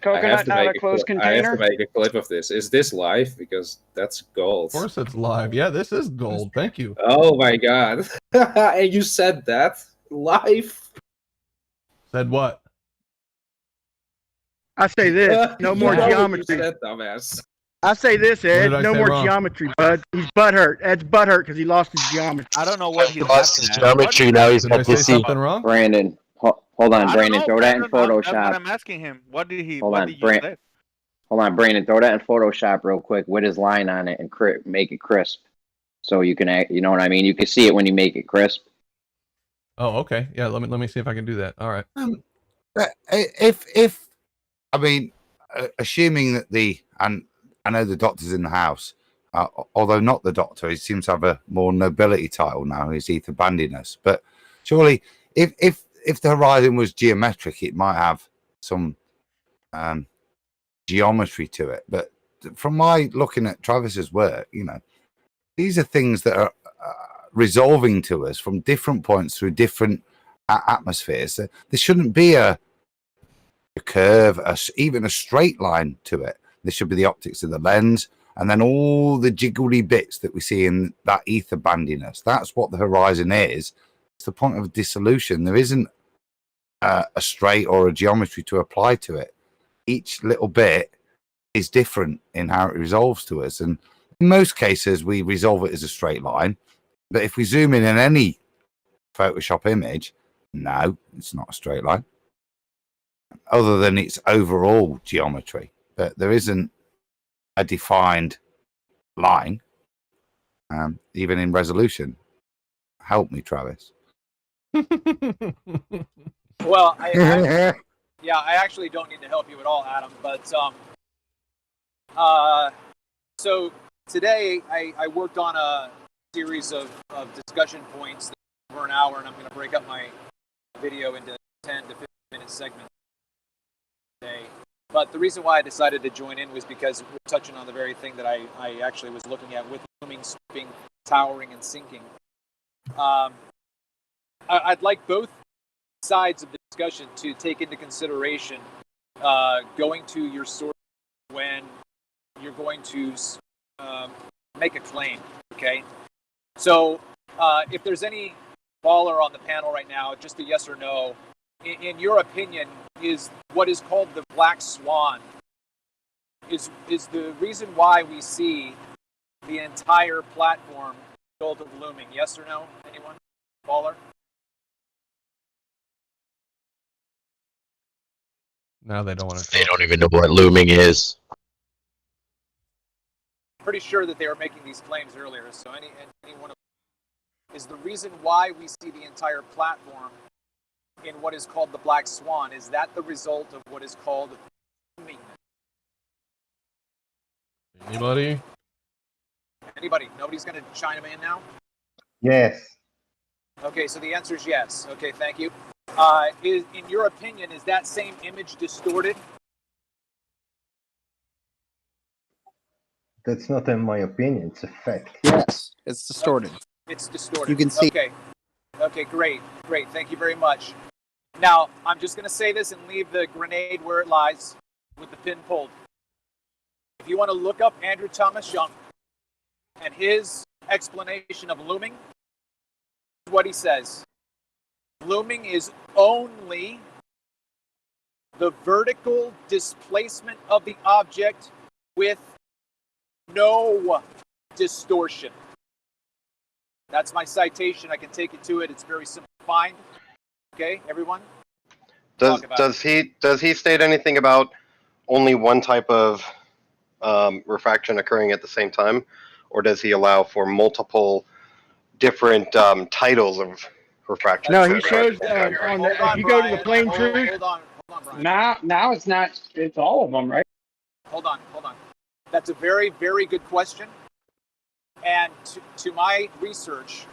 Speaker 20: I have
Speaker 10: Coconut
Speaker 20: to
Speaker 10: not a
Speaker 20: make
Speaker 10: closed
Speaker 20: I have to
Speaker 10: container.
Speaker 20: make a clip of this. Is this live? Because that's gold.
Speaker 1: Of course it's live. Yeah, this is gold. Thank you.
Speaker 20: Oh my god. And you said that live?
Speaker 1: Said what?
Speaker 7: I say this: no more
Speaker 20: You know what you
Speaker 7: geometry.
Speaker 20: said, dumbass.
Speaker 7: I say this, Ed.
Speaker 1: did I
Speaker 7: No
Speaker 1: say
Speaker 7: more
Speaker 1: wrong?
Speaker 7: geometry, bud. He's butthurt. Ed's butthurt because he lost his geometry.
Speaker 19: I don't know what he's
Speaker 4: Lost his
Speaker 19: laughing at.
Speaker 4: geometry, now he's
Speaker 1: Did I
Speaker 4: got
Speaker 1: say
Speaker 4: to see.
Speaker 1: something wrong?
Speaker 6: Brandon, hold on,
Speaker 19: I don't
Speaker 6: Brandon.
Speaker 19: know,
Speaker 6: Throw that in
Speaker 19: Brandon. That's what
Speaker 6: Photoshop.
Speaker 19: I'm asking him. What did he?
Speaker 6: Hold
Speaker 19: What
Speaker 6: on,
Speaker 19: did you say?
Speaker 6: Hold on, Brandon. Throw that in Photoshop real quick with his line on it and make it crisp, so you can act. You know what I mean? You can see it when you make it crisp.
Speaker 1: Oh, okay. Yeah, let me see if I can do that. All right.
Speaker 13: If I mean, assuming that and I know the doctor's in the house, although not the doctor, he seems to have a more nobility title now. He's Ether Bandiness, but surely if the horizon was geometric, it might have some geometry to it. But from my looking at Travis's work, you know, these are things that are resolving to us from different points through different atmospheres. There shouldn't be a curve, even a straight line to it. There should be the optics of the lens, and then all the jiggly bits that we see in that ether bandiness. That's what the horizon is. It's the point of dissolution. There isn't a straight or a geometry to apply to it. Each little bit is different in how it resolves to us, and in most cases we resolve it as a straight line. But if we zoom in any Photoshop image, no, it's not a straight line, other than its overall geometry. But there isn't a defined line, even in resolution. Help me, Travis.
Speaker 21: Well, I actually don't need to help you at all, Adam. But so today I worked on a series of discussion points for an hour, and I'm going to break up my video into 10 to 15 minute segments today. But the reason why I decided to join in was because we're touching on the very thing that I actually was looking at with looming, swooping, towering, and sinking. I'd like both sides of the discussion to take into consideration going to your source when you're going to make a claim, okay? So if there's any baller on the panel right now, just a yes or no, in your opinion, is what is called the black swan is the reason why we see the entire platform built of looming? Yes or no? Anyone? Baller?
Speaker 1: Now they don't want to.
Speaker 4: They don't even know what looming is.
Speaker 21: Pretty sure that they were making these claims earlier. So any one of is the reason why we see the entire platform in what is called the black swan. Is that the result of what is called looming?
Speaker 1: Anybody?
Speaker 21: Anybody? Nobody's going to chime in now?
Speaker 2: Yes.
Speaker 21: Okay, so the answer is yes. Okay, thank you. In your opinion, is that same image distorted?
Speaker 2: That's not in my opinion. It's a fact.
Speaker 18: Yes, it's distorted.
Speaker 21: It's distorted.
Speaker 18: You can see.
Speaker 21: Okay. Okay, great. Great. Thank you very much. Now, I'm just going to say this and leave the grenade where it lies with the pin pulled. If you want to look up Andrew Thomas Young and his explanation of looming, what he says. Looming is only the vertical displacement of the object with no distortion. That's my citation. I can take you to it. It's very simple to find. Okay, everyone?
Speaker 15: Does he state anything about only one type of refraction occurring at the same time, or does he allow for multiple different titles of refraction?
Speaker 7: No, he shows if you go to the plain truth.
Speaker 21: Hold on, Brian.
Speaker 10: Now it's not. It's all of them, right?
Speaker 21: Hold on. That's a very, very good question. And to my research,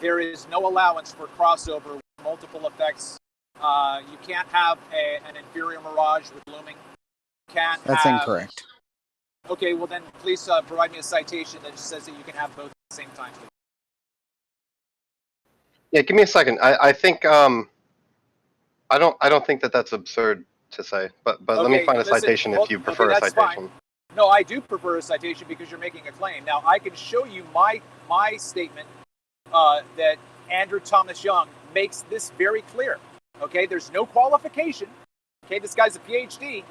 Speaker 21: there is no allowance for crossover with multiple effects. You can't have an inferior mirage with looming.
Speaker 18: That's incorrect.
Speaker 21: Okay, well then please provide me a citation that says that you can have both at the same time.
Speaker 15: Yeah, give me a second. I think I don't think that that's absurd to say, but let me find a citation if you prefer a citation.
Speaker 21: Fine. No, I do prefer a citation because you're making a claim. Now I can show you my statement that Andrew Thomas Young makes this very clear. Okay, there's no qualification. Okay, this guy's a PhD.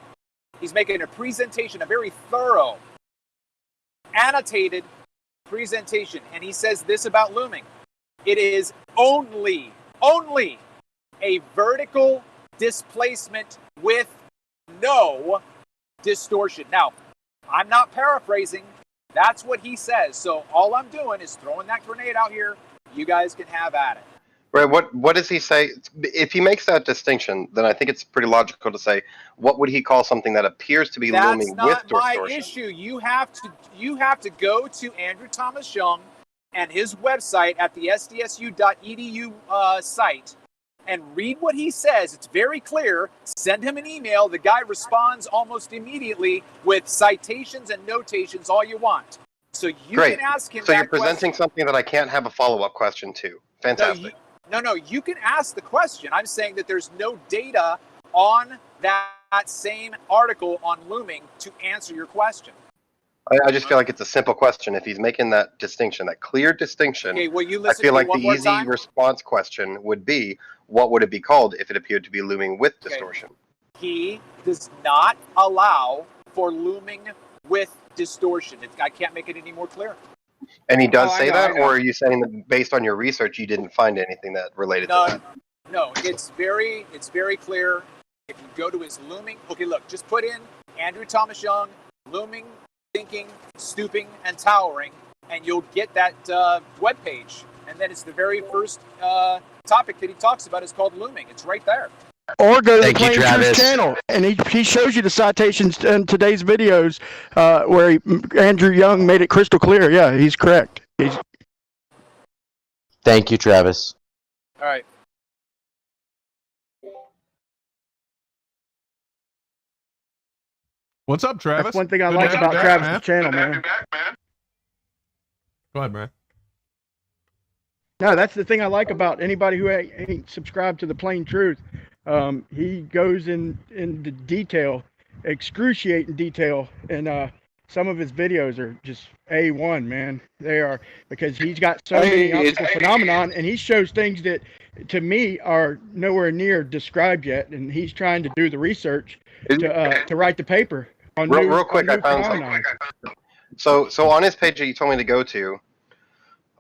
Speaker 21: He's making a presentation, a very thorough, annotated presentation, and he says this about looming. It is only a vertical displacement with no distortion. Now, I'm not paraphrasing. That's what he says. So all I'm doing is throwing that grenade out here. You guys can have at it.
Speaker 15: Right. What does he say? If he makes that distinction, then I think it's pretty logical to say, what would he call something that appears to be looming with distortion?
Speaker 21: That's not my issue. You have to go to Andrew Thomas Young and his website at the sdsu.edu site and read what he says. It's very clear. Send him an email. The guy responds almost immediately with citations and notations, all you want. So you can ask him.
Speaker 15: So you're presenting something that I can't have a follow-up question to. Fantastic.
Speaker 21: No, you can ask the question. I'm saying that there's no data on that same article on looming to answer your question.
Speaker 15: I just feel like it's a simple question. If he's making that distinction, that clear distinction,
Speaker 21: okay, will you
Speaker 15: I
Speaker 21: listen
Speaker 15: feel
Speaker 21: to
Speaker 15: like
Speaker 21: me
Speaker 15: the
Speaker 21: one more
Speaker 15: easy
Speaker 21: time?
Speaker 15: response question would be, what would it be called if it appeared to be looming with distortion?
Speaker 21: He does not allow for looming with distortion. I can't make it any more clear.
Speaker 15: And he does say that, or are you saying that based on your research, you didn't find anything that related to that?
Speaker 21: No, it's very clear. If you go to his looming, okay, look, just put in Andrew Thomas Young, looming, thinking, stooping, and towering, and you'll get that webpage. And then it's the very first topic that he talks about is called looming. It's right there.
Speaker 7: Or go to the Plain Truth channel, and he shows you the citations in today's videos where Andrew Young made it crystal clear. Yeah, he's correct.
Speaker 4: Thank you, Travis.
Speaker 21: All right.
Speaker 1: What's up, Travis?
Speaker 7: That's one thing I like about Travis' channel, man.
Speaker 1: Go ahead, man.
Speaker 7: No, that's the thing I like about anybody who ain't subscribed to the Plain Truth. He goes into detail, excruciating detail, and some of his videos are just A1, man. They are, because he's got so many optical phenomenon, and he shows things that, to me, are nowhere near described yet, and he's trying to do the research to write the paper on
Speaker 15: real quick, I found something. So on his page that you told me to go to,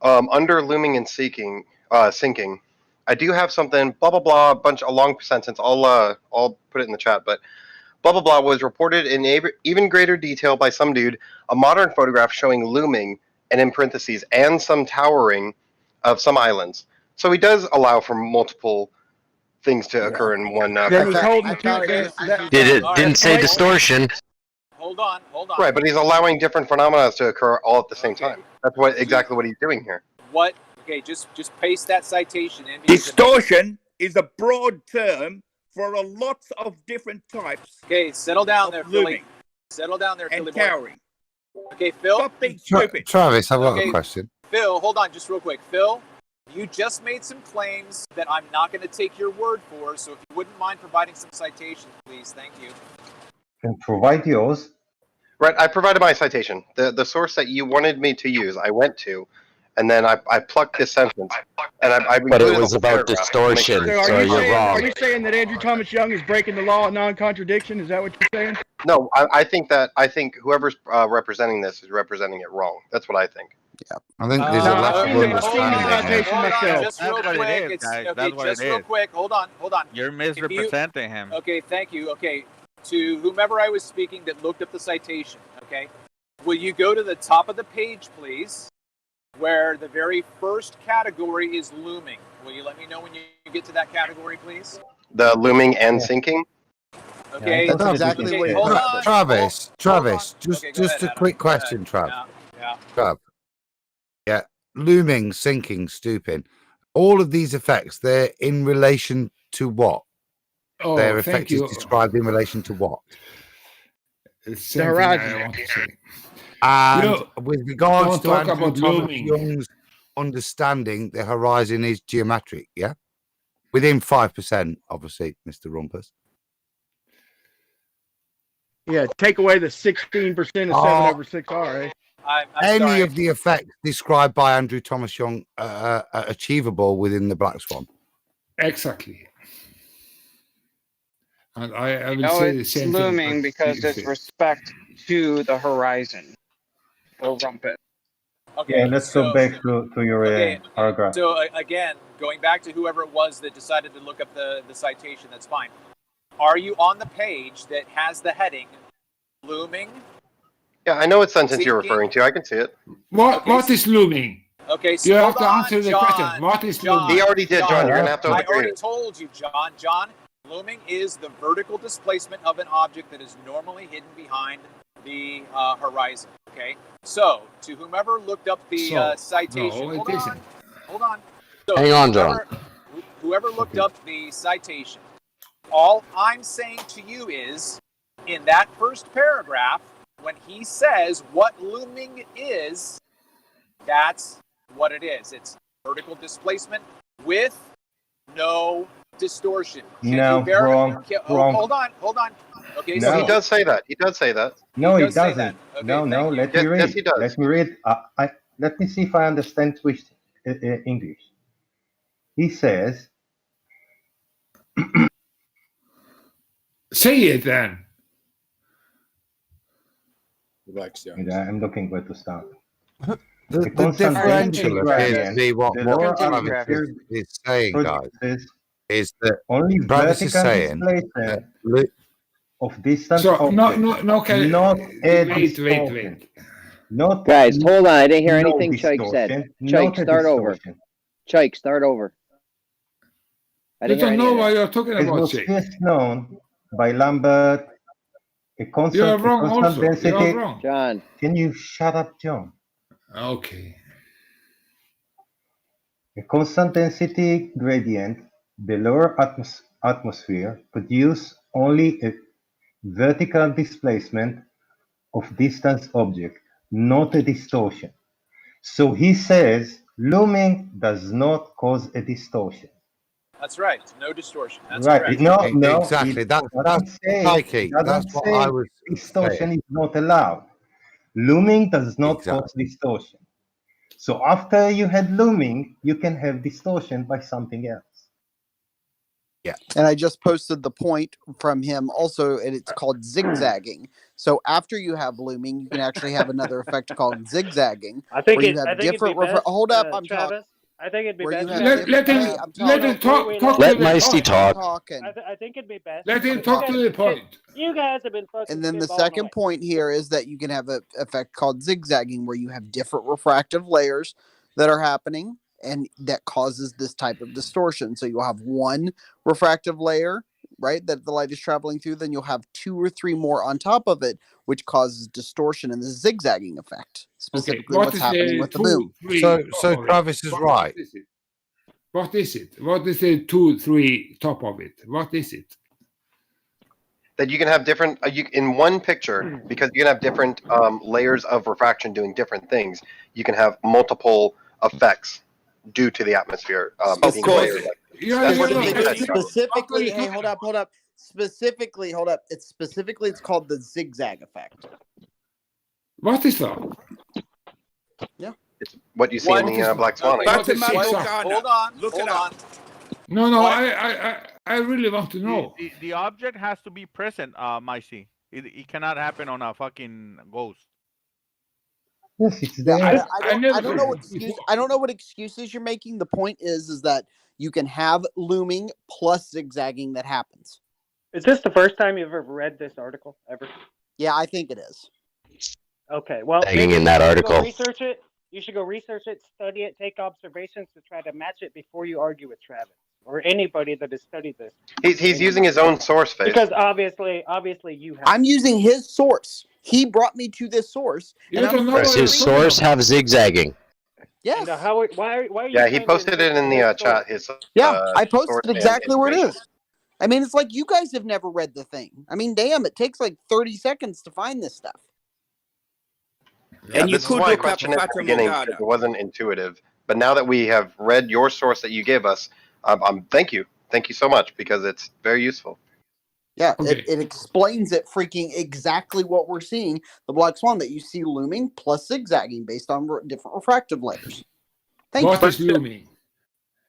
Speaker 15: under looming and sinking, I do have something, blah, blah, blah, a long sentence. I'll put it in the chat, but blah, blah, blah was reported in even greater detail by some dude, a modern photograph showing looming, and in parentheses, and some towering of some islands. So he does allow for multiple things to occur in one.
Speaker 4: Didn't say distortion.
Speaker 21: Hold on.
Speaker 15: Right, but he's allowing different phenomena to occur all at the same time. That's exactly what he's doing here.
Speaker 21: What? Okay, just paste that citation in.
Speaker 5: Distortion is a broad term for a lot of different types.
Speaker 21: Okay, settle down there, Philly. Settle down there, Philly.
Speaker 5: And towering.
Speaker 21: Okay, Phil.
Speaker 5: Stop being stupid.
Speaker 13: Travis, I've got a question.
Speaker 21: Phil, hold on, just real quick. Phil, you just made some claims that I'm not going to take your word for, so if you wouldn't mind providing some citations, please. Thank you.
Speaker 2: Can provide yours.
Speaker 15: Right, I provided my citation. The source that you wanted me to use, I went to, and then I plucked this sentence. And
Speaker 4: but it was about distortion, so you're wrong.
Speaker 7: Are you saying that Andrew Thomas Young is breaking the law of non-contradiction? Is that what you're saying?
Speaker 15: No, I think whoever's representing this is representing it wrong. That's what I think.
Speaker 13: Yeah, I think there's a lack of understanding.
Speaker 21: Just real quick, just real quick. Hold on.
Speaker 19: You're misrepresenting him.
Speaker 21: Okay, thank you. Okay, to whomever I was speaking that looked up the citation. Okay, will you go to the top of the page, please, where the very first category is looming? Will you let me know when you get to that category, please?
Speaker 15: The looming and sinking.
Speaker 21: Okay,
Speaker 13: that's exactly what Travis, just a quick question, Trav.
Speaker 21: Yeah.
Speaker 13: Trav. Yeah, looming, sinking, stooping. all of these effects, they're in relation to what?
Speaker 14: Oh,
Speaker 13: Their
Speaker 14: thank
Speaker 13: effect is
Speaker 14: you.
Speaker 13: described in relation to what?
Speaker 14: It's the same thing I want to say.
Speaker 13: And with regards
Speaker 14: don't
Speaker 13: to
Speaker 14: talk
Speaker 13: Andrew
Speaker 14: about
Speaker 13: Thomas
Speaker 14: looming.
Speaker 13: Young's understanding, the horizon is geometric, yeah? Within 5%, obviously, Mr. Rumpus.
Speaker 7: Yeah, take away the 16% of 7/6R, eh?
Speaker 21: I'm
Speaker 13: Any
Speaker 21: sorry.
Speaker 13: of the effects described by Andrew Thomas Young are achievable within the Black Swan.
Speaker 14: Exactly. And I will
Speaker 17: No,
Speaker 14: say the
Speaker 17: it's
Speaker 14: same
Speaker 17: looming
Speaker 14: thing.
Speaker 17: because it's respect to the horizon. Go Rumpus.
Speaker 21: Okay,
Speaker 2: Yeah, let's go back to your paragraph.
Speaker 21: So again, going back to whoever it was that decided to look up the citation, that's fine. Are you on the page that has the heading looming?
Speaker 15: Yeah, I know what sentence you're referring to. I can see it.
Speaker 14: What is looming?
Speaker 21: Okay, so
Speaker 14: You have
Speaker 21: hold
Speaker 14: to
Speaker 21: on,
Speaker 14: answer the
Speaker 21: John,
Speaker 14: question. What is
Speaker 21: John,
Speaker 14: looming?
Speaker 15: He already did, John. You're gonna have to
Speaker 21: I
Speaker 15: agree.
Speaker 21: already told you, John. John, looming is the vertical displacement of an object that is normally hidden behind the horizon. Okay, so to whomever looked up the citation,
Speaker 14: no, it
Speaker 21: hold
Speaker 14: isn't.
Speaker 21: on. So
Speaker 4: Hang on, John.
Speaker 21: Whoever looked up the citation, all I'm saying to you is, in that first paragraph, when he says what looming is, that's what it is. It's vertical displacement with no distortion.
Speaker 2: No, wrong.
Speaker 21: Hold on. Okay,
Speaker 2: No.
Speaker 21: so
Speaker 15: He does say that. He does say that.
Speaker 2: No,
Speaker 21: He
Speaker 2: he
Speaker 21: does say
Speaker 2: doesn't.
Speaker 21: that. Okay,
Speaker 2: No,
Speaker 21: thank you.
Speaker 2: let me read.
Speaker 15: Yes, he does.
Speaker 2: Let me read. Let me see if I understand English. He says,
Speaker 14: Say it then.
Speaker 2: I'm looking where to start.
Speaker 13: The
Speaker 2: constant
Speaker 13: differential
Speaker 2: density
Speaker 13: appears to
Speaker 2: gradient,
Speaker 13: be what
Speaker 2: the lower
Speaker 13: Travis
Speaker 2: atmosphere
Speaker 13: is saying, guys.
Speaker 2: produces
Speaker 13: Is that
Speaker 2: only
Speaker 13: Travis is
Speaker 2: vertical
Speaker 13: saying
Speaker 2: displacement
Speaker 13: that
Speaker 2: of distant
Speaker 14: So
Speaker 2: objects,
Speaker 14: okay.
Speaker 2: not a
Speaker 14: Wait.
Speaker 2: distortion. Not
Speaker 6: Guys, hold on. I didn't hear
Speaker 2: no
Speaker 6: anything Chike said.
Speaker 2: distortion,
Speaker 6: Chike,
Speaker 2: not a
Speaker 6: start over.
Speaker 2: distortion.
Speaker 6: Chike, start over. I
Speaker 14: You
Speaker 6: didn't hear
Speaker 14: don't
Speaker 6: any
Speaker 14: know
Speaker 6: of
Speaker 14: what
Speaker 6: that.
Speaker 14: you're talking
Speaker 2: It
Speaker 14: about,
Speaker 2: was
Speaker 14: Jake.
Speaker 2: first known by Lambert. A
Speaker 14: You're
Speaker 2: constant
Speaker 14: wrong also.
Speaker 2: density.
Speaker 14: You're wrong.
Speaker 6: John.
Speaker 2: Can you shut up, John?
Speaker 14: Okay.
Speaker 2: A constant density gradient, the lower atmosphere produce only a vertical displacement of distant object, not a distortion. So he says looming does not cause a distortion.
Speaker 21: That's right. No distortion. That's
Speaker 2: Right?
Speaker 21: correct.
Speaker 2: No,
Speaker 13: exactly.
Speaker 2: It
Speaker 13: That's Mikey. That's what I was
Speaker 2: distortion
Speaker 13: saying.
Speaker 2: is not allowed. Looming does not cause distortion. So after you had looming, you can have distortion by something else.
Speaker 13: Yeah.
Speaker 18: And I just posted the point from him also, and it's called zigzagging. So after you have looming, you can actually have another effect called zigzagging.
Speaker 3: I think
Speaker 18: where you
Speaker 3: it.
Speaker 18: have
Speaker 3: I think
Speaker 18: different.
Speaker 3: it'd be best,
Speaker 18: hold up, I'm
Speaker 3: Travis.
Speaker 18: talking.
Speaker 3: I think it'd be
Speaker 18: Where
Speaker 3: best.
Speaker 18: you have
Speaker 14: Let him talk.
Speaker 4: Let Meisty talk.
Speaker 3: I think it'd be best.
Speaker 14: Let him talk to the point.
Speaker 3: You guys have been fucking.
Speaker 18: And then the
Speaker 3: spitballing
Speaker 18: second
Speaker 3: away.
Speaker 18: point here is that you can have an effect called zigzagging, where you have different refractive layers that are happening, and that causes this type of distortion. So you'll have one refractive layer, right, that the light is traveling through. Then you'll have 2 or 3 more on top of it, which causes distortion and the zigzagging effect. Specifically,
Speaker 14: What
Speaker 18: what's
Speaker 14: is
Speaker 18: happening
Speaker 14: the
Speaker 18: with the
Speaker 14: 2,
Speaker 18: boom.
Speaker 14: 3
Speaker 13: So
Speaker 14: top of
Speaker 13: Travis
Speaker 14: it?
Speaker 13: is right.
Speaker 14: What is it? What is the 2, 3 top of it? What is it?
Speaker 15: That you can have different in one picture, because you can have different layers of refraction doing different things. You can have multiple effects due to the atmosphere. Being layered. That's what he said.
Speaker 18: Specifically, hey, hold up. Specifically, it's called the zigzag effect.
Speaker 14: What is that?
Speaker 18: Yeah.
Speaker 15: It's what you see in the Black Swan.
Speaker 21: Hold on.
Speaker 14: No, I really want to know.
Speaker 19: The object has to be present, Micey. It cannot happen on a fucking ghost.
Speaker 2: Yes, it's
Speaker 18: Yeah,
Speaker 2: there.
Speaker 18: I don't know what excuses you're making. The point is that you can have looming plus zigzagging that happens.
Speaker 3: Is this the first time you've ever read this article ever?
Speaker 18: Yeah, I think it is.
Speaker 3: Okay, well,
Speaker 4: Tagging in that article.
Speaker 3: Go research it. You should go research it, study it, take observations to try to match it before you argue with Travis or anybody that has studied this.
Speaker 15: He's using his own source, face.
Speaker 3: Because obviously you have.
Speaker 18: I'm using his source. He brought me to this source.
Speaker 14: You don't know
Speaker 4: Does his source have zigzagging?
Speaker 18: Yes.
Speaker 3: And, why are you?
Speaker 15: Yeah, he posted it in the chat. His
Speaker 18: I posted
Speaker 15: source and
Speaker 18: exactly where it
Speaker 15: information.
Speaker 18: is. I mean, it's like you guys have never read the thing. I mean, damn, it takes like 30 seconds to find this stuff.
Speaker 15: Yeah, this is why I questioned it at the beginning because it wasn't intuitive. But now that we have read your source that you gave us, thank you so much because it's very useful.
Speaker 18: Yeah, it explains it freaking exactly what we're seeing. The black swan that you see looming plus zigzagging based on different refractive layers.
Speaker 14: What is looming?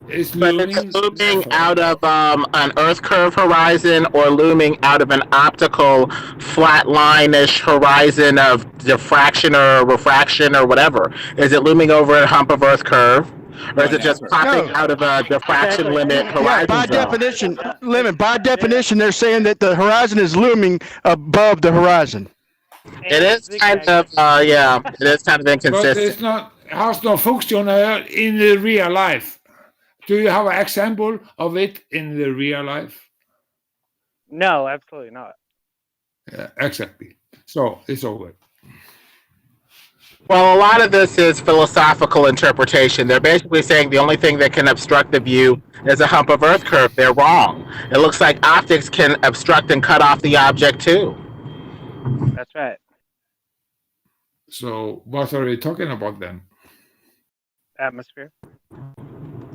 Speaker 14: It's
Speaker 8: looming out of an Earth curve horizon or looming out of an optical flat line-ish horizon of diffraction or refraction or whatever. Is it looming over a hump of Earth curve? Or is it just popping out of a diffraction limit horizon?
Speaker 7: Yeah, by definition, by definition, they're saying that the horizon is looming above the horizon.
Speaker 8: It is kind of, yeah, it is kind of
Speaker 14: But
Speaker 8: inconsistent.
Speaker 14: it's not, has no function in the real life. Do you have an example of it in the real life?
Speaker 3: No, absolutely not.
Speaker 14: Yeah, exactly. So it's over.
Speaker 8: Well, a lot of this is philosophical interpretation. They're basically saying the only thing that can obstruct the view is a hump of Earth curve. They're wrong. It looks like optics can obstruct and cut off the object too.
Speaker 3: That's right.
Speaker 14: So what are we talking about then?
Speaker 3: Atmosphere.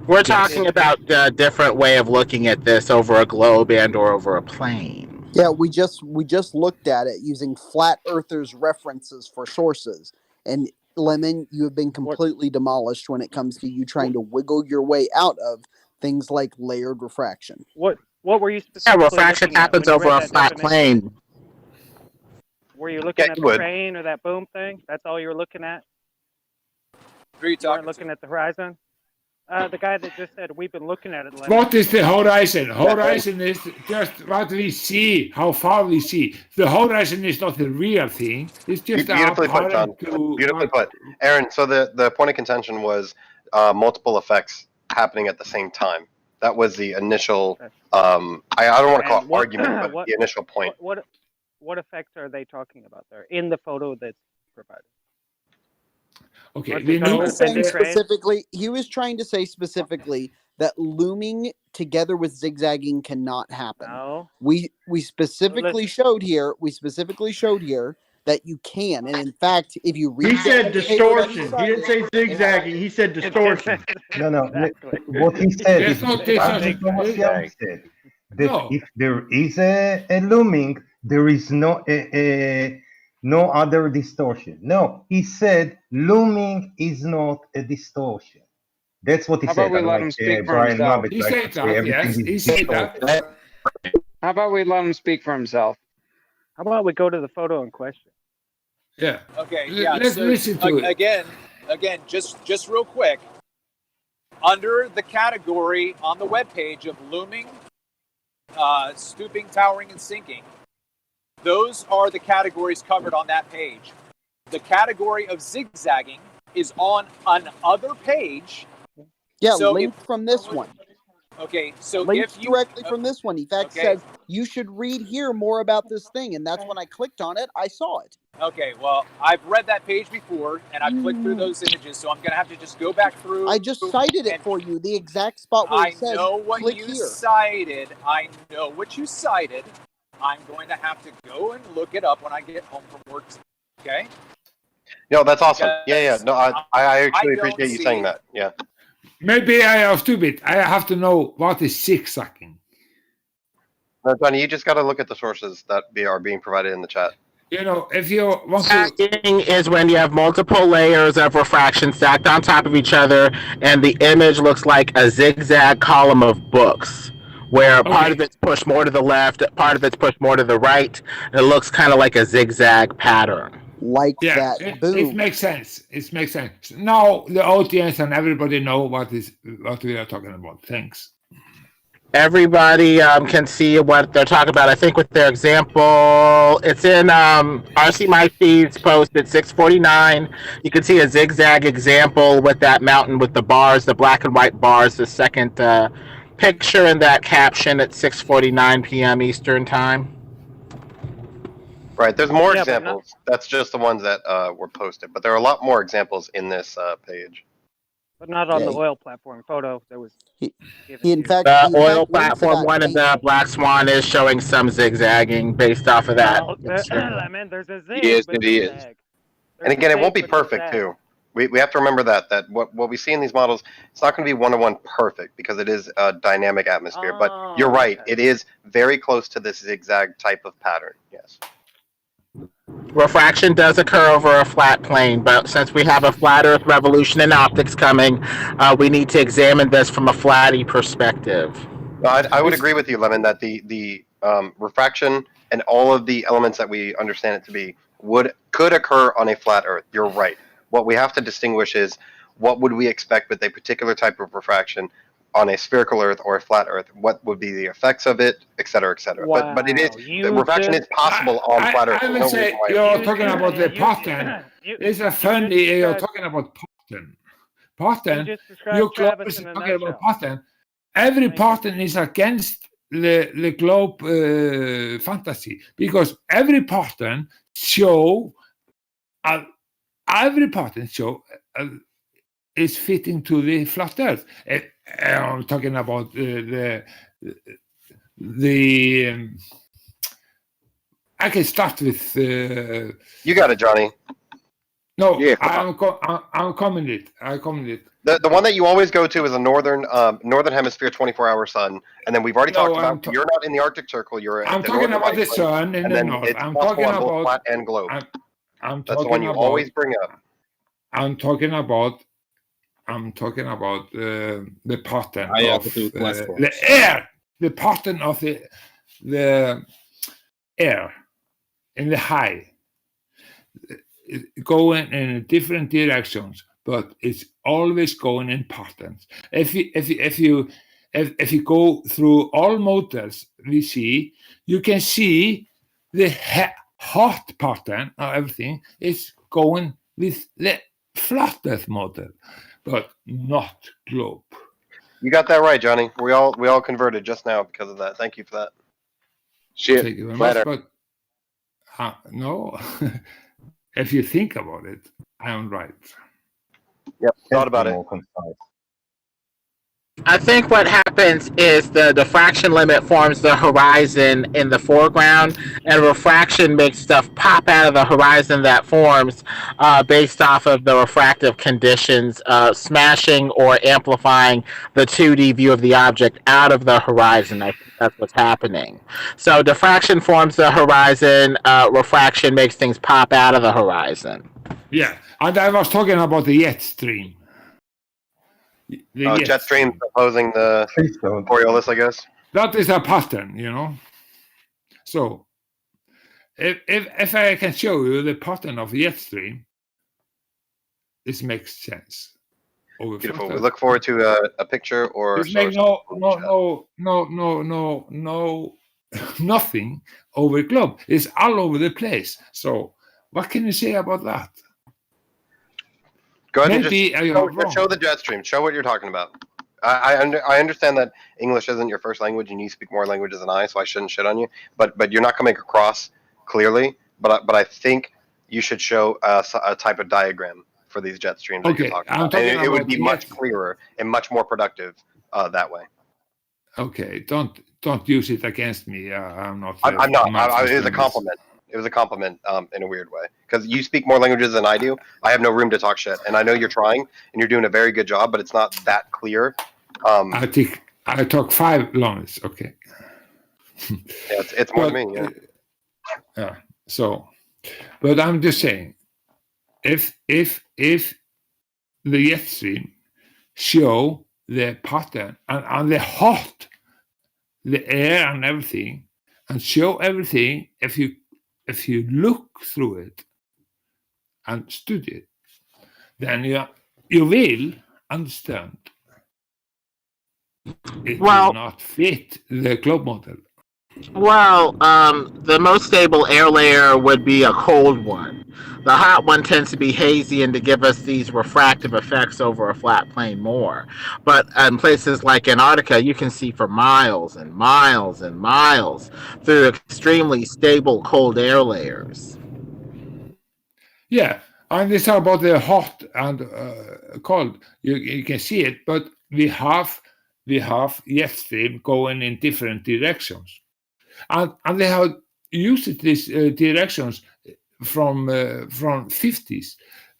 Speaker 8: We're talking about a different way of looking at this over a globe and or over a plane.
Speaker 18: Yeah, we just looked at it using flat earthers references for sources. And Lemon, you have been completely demolished when it comes to you trying to wiggle your way out of things like layered refraction.
Speaker 3: What were you specifically?
Speaker 8: Yeah, refraction happens over a flat plane.
Speaker 3: Were you looking at the crane or that boom thing? That's all you were looking at?
Speaker 21: Who are you talking
Speaker 3: looking at the horizon? The guy that just said we've been looking at it. Lemon.
Speaker 14: What is the horizon? Horizon is just what we see, how far we see. The horizon is not the real thing. It's just
Speaker 15: beautifully put, John. Beautifully put, Aaron. So the point of contention was multiple effects happening at the same time. That was the initial. I don't want to call it argument, but the initial point.
Speaker 3: What effects are they talking about there in the photo that's provided?
Speaker 14: Okay,
Speaker 18: he was trying to say specifically that looming together with zigzagging cannot happen.
Speaker 3: No.
Speaker 18: We specifically showed here that you can, and in fact, if you read,
Speaker 7: he said distortion. He didn't say zigzagging. He said distortion.
Speaker 2: No. What he said is that if there is a looming, there is no other distortion. No, he said looming is not a distortion. That's what he said.
Speaker 17: How about we let him speak for himself?
Speaker 14: He said that, yes. He said that.
Speaker 17: How about we let him speak for himself?
Speaker 3: How about we go to the photo in question?
Speaker 14: Yeah.
Speaker 21: Okay, yeah.
Speaker 14: Let's listen to it.
Speaker 21: Again, just real quick. Under the category on the webpage of looming, stooping, towering, and sinking, those are the categories covered on that page. The category of zigzagging is on another page.
Speaker 18: Yeah, so linked from this one.
Speaker 21: Okay, so
Speaker 18: linked directly from this one. In fact, says you should read here more about this thing, and that's when I clicked on it. I saw it.
Speaker 21: Okay, well, I've read that page before, and I've clicked through those images, so I'm going to have to just go back through.
Speaker 18: I just cited it for you, the exact spot where it says,
Speaker 21: I know what you cited. I know what you cited. I'm going to have to go and look it up when I get home from work. Okay?
Speaker 15: No, that's awesome. Yeah. No, I actually appreciate you saying that. Yeah.
Speaker 14: Maybe I am stupid. I have to know what is zigzagging.
Speaker 15: No, Johnny, you just got to look at the sources that are being provided in the chat.
Speaker 14: You know, if you want to...
Speaker 8: Zigzagging is when you have multiple layers of refraction stacked on top of each other, and the image looks like a zigzag column of books, where part of it's pushed more to the left, part of it's pushed more to the right. It looks kind of like a zigzag pattern.
Speaker 18: That.
Speaker 14: It makes sense. It makes sense. Now the audience and everybody know what we are talking about. Thanks.
Speaker 8: Everybody can see what they're talking about. I think with their example, it's in RC My Feeds post at 6:49. You can see a zigzag example with that mountain with the bars, the black and white bars, the second picture in that caption at 6:49 p.m. Eastern time.
Speaker 15: Right. There's more examples. That's just the ones that were posted, but there are a lot more examples in this page.
Speaker 3: But not on
Speaker 18: Yeah,
Speaker 3: the oil platform photo that was
Speaker 18: he
Speaker 3: given
Speaker 18: in
Speaker 3: to
Speaker 18: fact
Speaker 8: The
Speaker 18: he in
Speaker 8: oil
Speaker 18: fact linked to
Speaker 8: platform
Speaker 18: that
Speaker 8: one in
Speaker 18: page.
Speaker 8: the Black Swan is showing some zigzagging based off of that.
Speaker 3: Well, Lemon, there's a zig,
Speaker 9: He is,
Speaker 3: but
Speaker 9: and
Speaker 3: no
Speaker 9: he is.
Speaker 3: zag.
Speaker 15: And again, it won't be perfect too. We have to remember that what we see in these models, it's not going to be one-to-one perfect because it is a dynamic atmosphere. But you're right, it is very close to this zigzag type of pattern. Yes.
Speaker 8: Refraction does occur over a flat plane, but since we have a flat Earth revolution in optics coming, we need to examine this from a flatty perspective.
Speaker 15: I would agree with you, Lemon, that the refraction and all of the elements that we understand it to be could occur on a flat Earth. You're right. What we have to distinguish is what would we expect with a particular type of refraction on a spherical Earth or a flat Earth? What would be the effects of it, et cetera, et cetera.
Speaker 3: Wow,
Speaker 15: but it is the refraction is possible on flat Earth.
Speaker 14: I would say you're talking about the pattern. It's a funny. You're talking about pattern. Pattern. You're talking about pattern. Every pattern is against the globe fantasy because every pattern show is fitting to the flat Earth. I'm talking about I can start with.
Speaker 15: You got it, Johnny.
Speaker 14: No,
Speaker 15: yeah,
Speaker 14: I'm coming it.
Speaker 15: The one that you always go to is a northern hemisphere 24-hour sun, and then we've already talked about you're not in the Arctic Circle. You're.
Speaker 14: I'm talking about the sun in the north.
Speaker 15: I'm talking about both flat and globe. That's the one you always bring up.
Speaker 14: I'm talking about the pattern of the air. The pattern of the air in the high, going in different directions, but it's always going in patterns. If you go through all models we see, you can see the hot pattern of everything is going with the flat Earth model, but not globe.
Speaker 15: You got that right, Johnny. We all converted just now because of that. Thank you for that.
Speaker 14: Shit, thank you very much, but no. If you think about it, I am right.
Speaker 15: Yep, thought about it.
Speaker 8: I think what happens is the diffraction limit forms the horizon in the foreground, and refraction makes stuff pop out of the horizon that forms based off of the refractive conditions, smashing or amplifying the 2D view of the object out of the horizon. I think that's what's happening. So diffraction forms the horizon, refraction makes things pop out of the horizon.
Speaker 14: Yeah, and I was talking about the jet stream.
Speaker 15: Jet stream opposing the Coriolis, I guess.
Speaker 14: That is a pattern, you know. So, if I can show you the pattern of jet stream, this makes sense.
Speaker 15: Beautiful. We look forward to a picture or.
Speaker 14: This makes no, nothing over globe. It's all over the place. So, what can you say about that?
Speaker 15: Go ahead and just show the jet stream. Show what you're talking about. I understand that English isn't your first language and you speak more languages than I, so I shouldn't shit on you. But you're not coming across clearly. But I think you should show a type of diagram for these jet streams that you're talking about. And it would be much clearer and much more productive that way.
Speaker 14: Okay, don't use it against me. I'm not.
Speaker 15: I'm not. It was a compliment. It was a compliment in a weird way because you speak more languages than I do. I have no room to talk shit, and I know you're trying and you're doing a very good job, but it's not that clear.
Speaker 14: I talk 5 languages. Okay.
Speaker 15: Yeah, it's more than me.
Speaker 14: Yeah. So, but I'm just saying, if the jet stream show the pattern and the hot, the air and everything, and show everything, if you look through it and study it, then you will understand it will not fit the globe model.
Speaker 8: Well, the most stable air layer would be a cold one. The hot one tends to be hazy and to give us these refractive effects over a flat plane more. But in places like Antarctica, you can see for miles and miles and miles through extremely stable cold air layers.
Speaker 14: Yeah, And it's not about the hot and cold. You can see it, but we have jet stream going in different directions, and they have used these directions from 50s,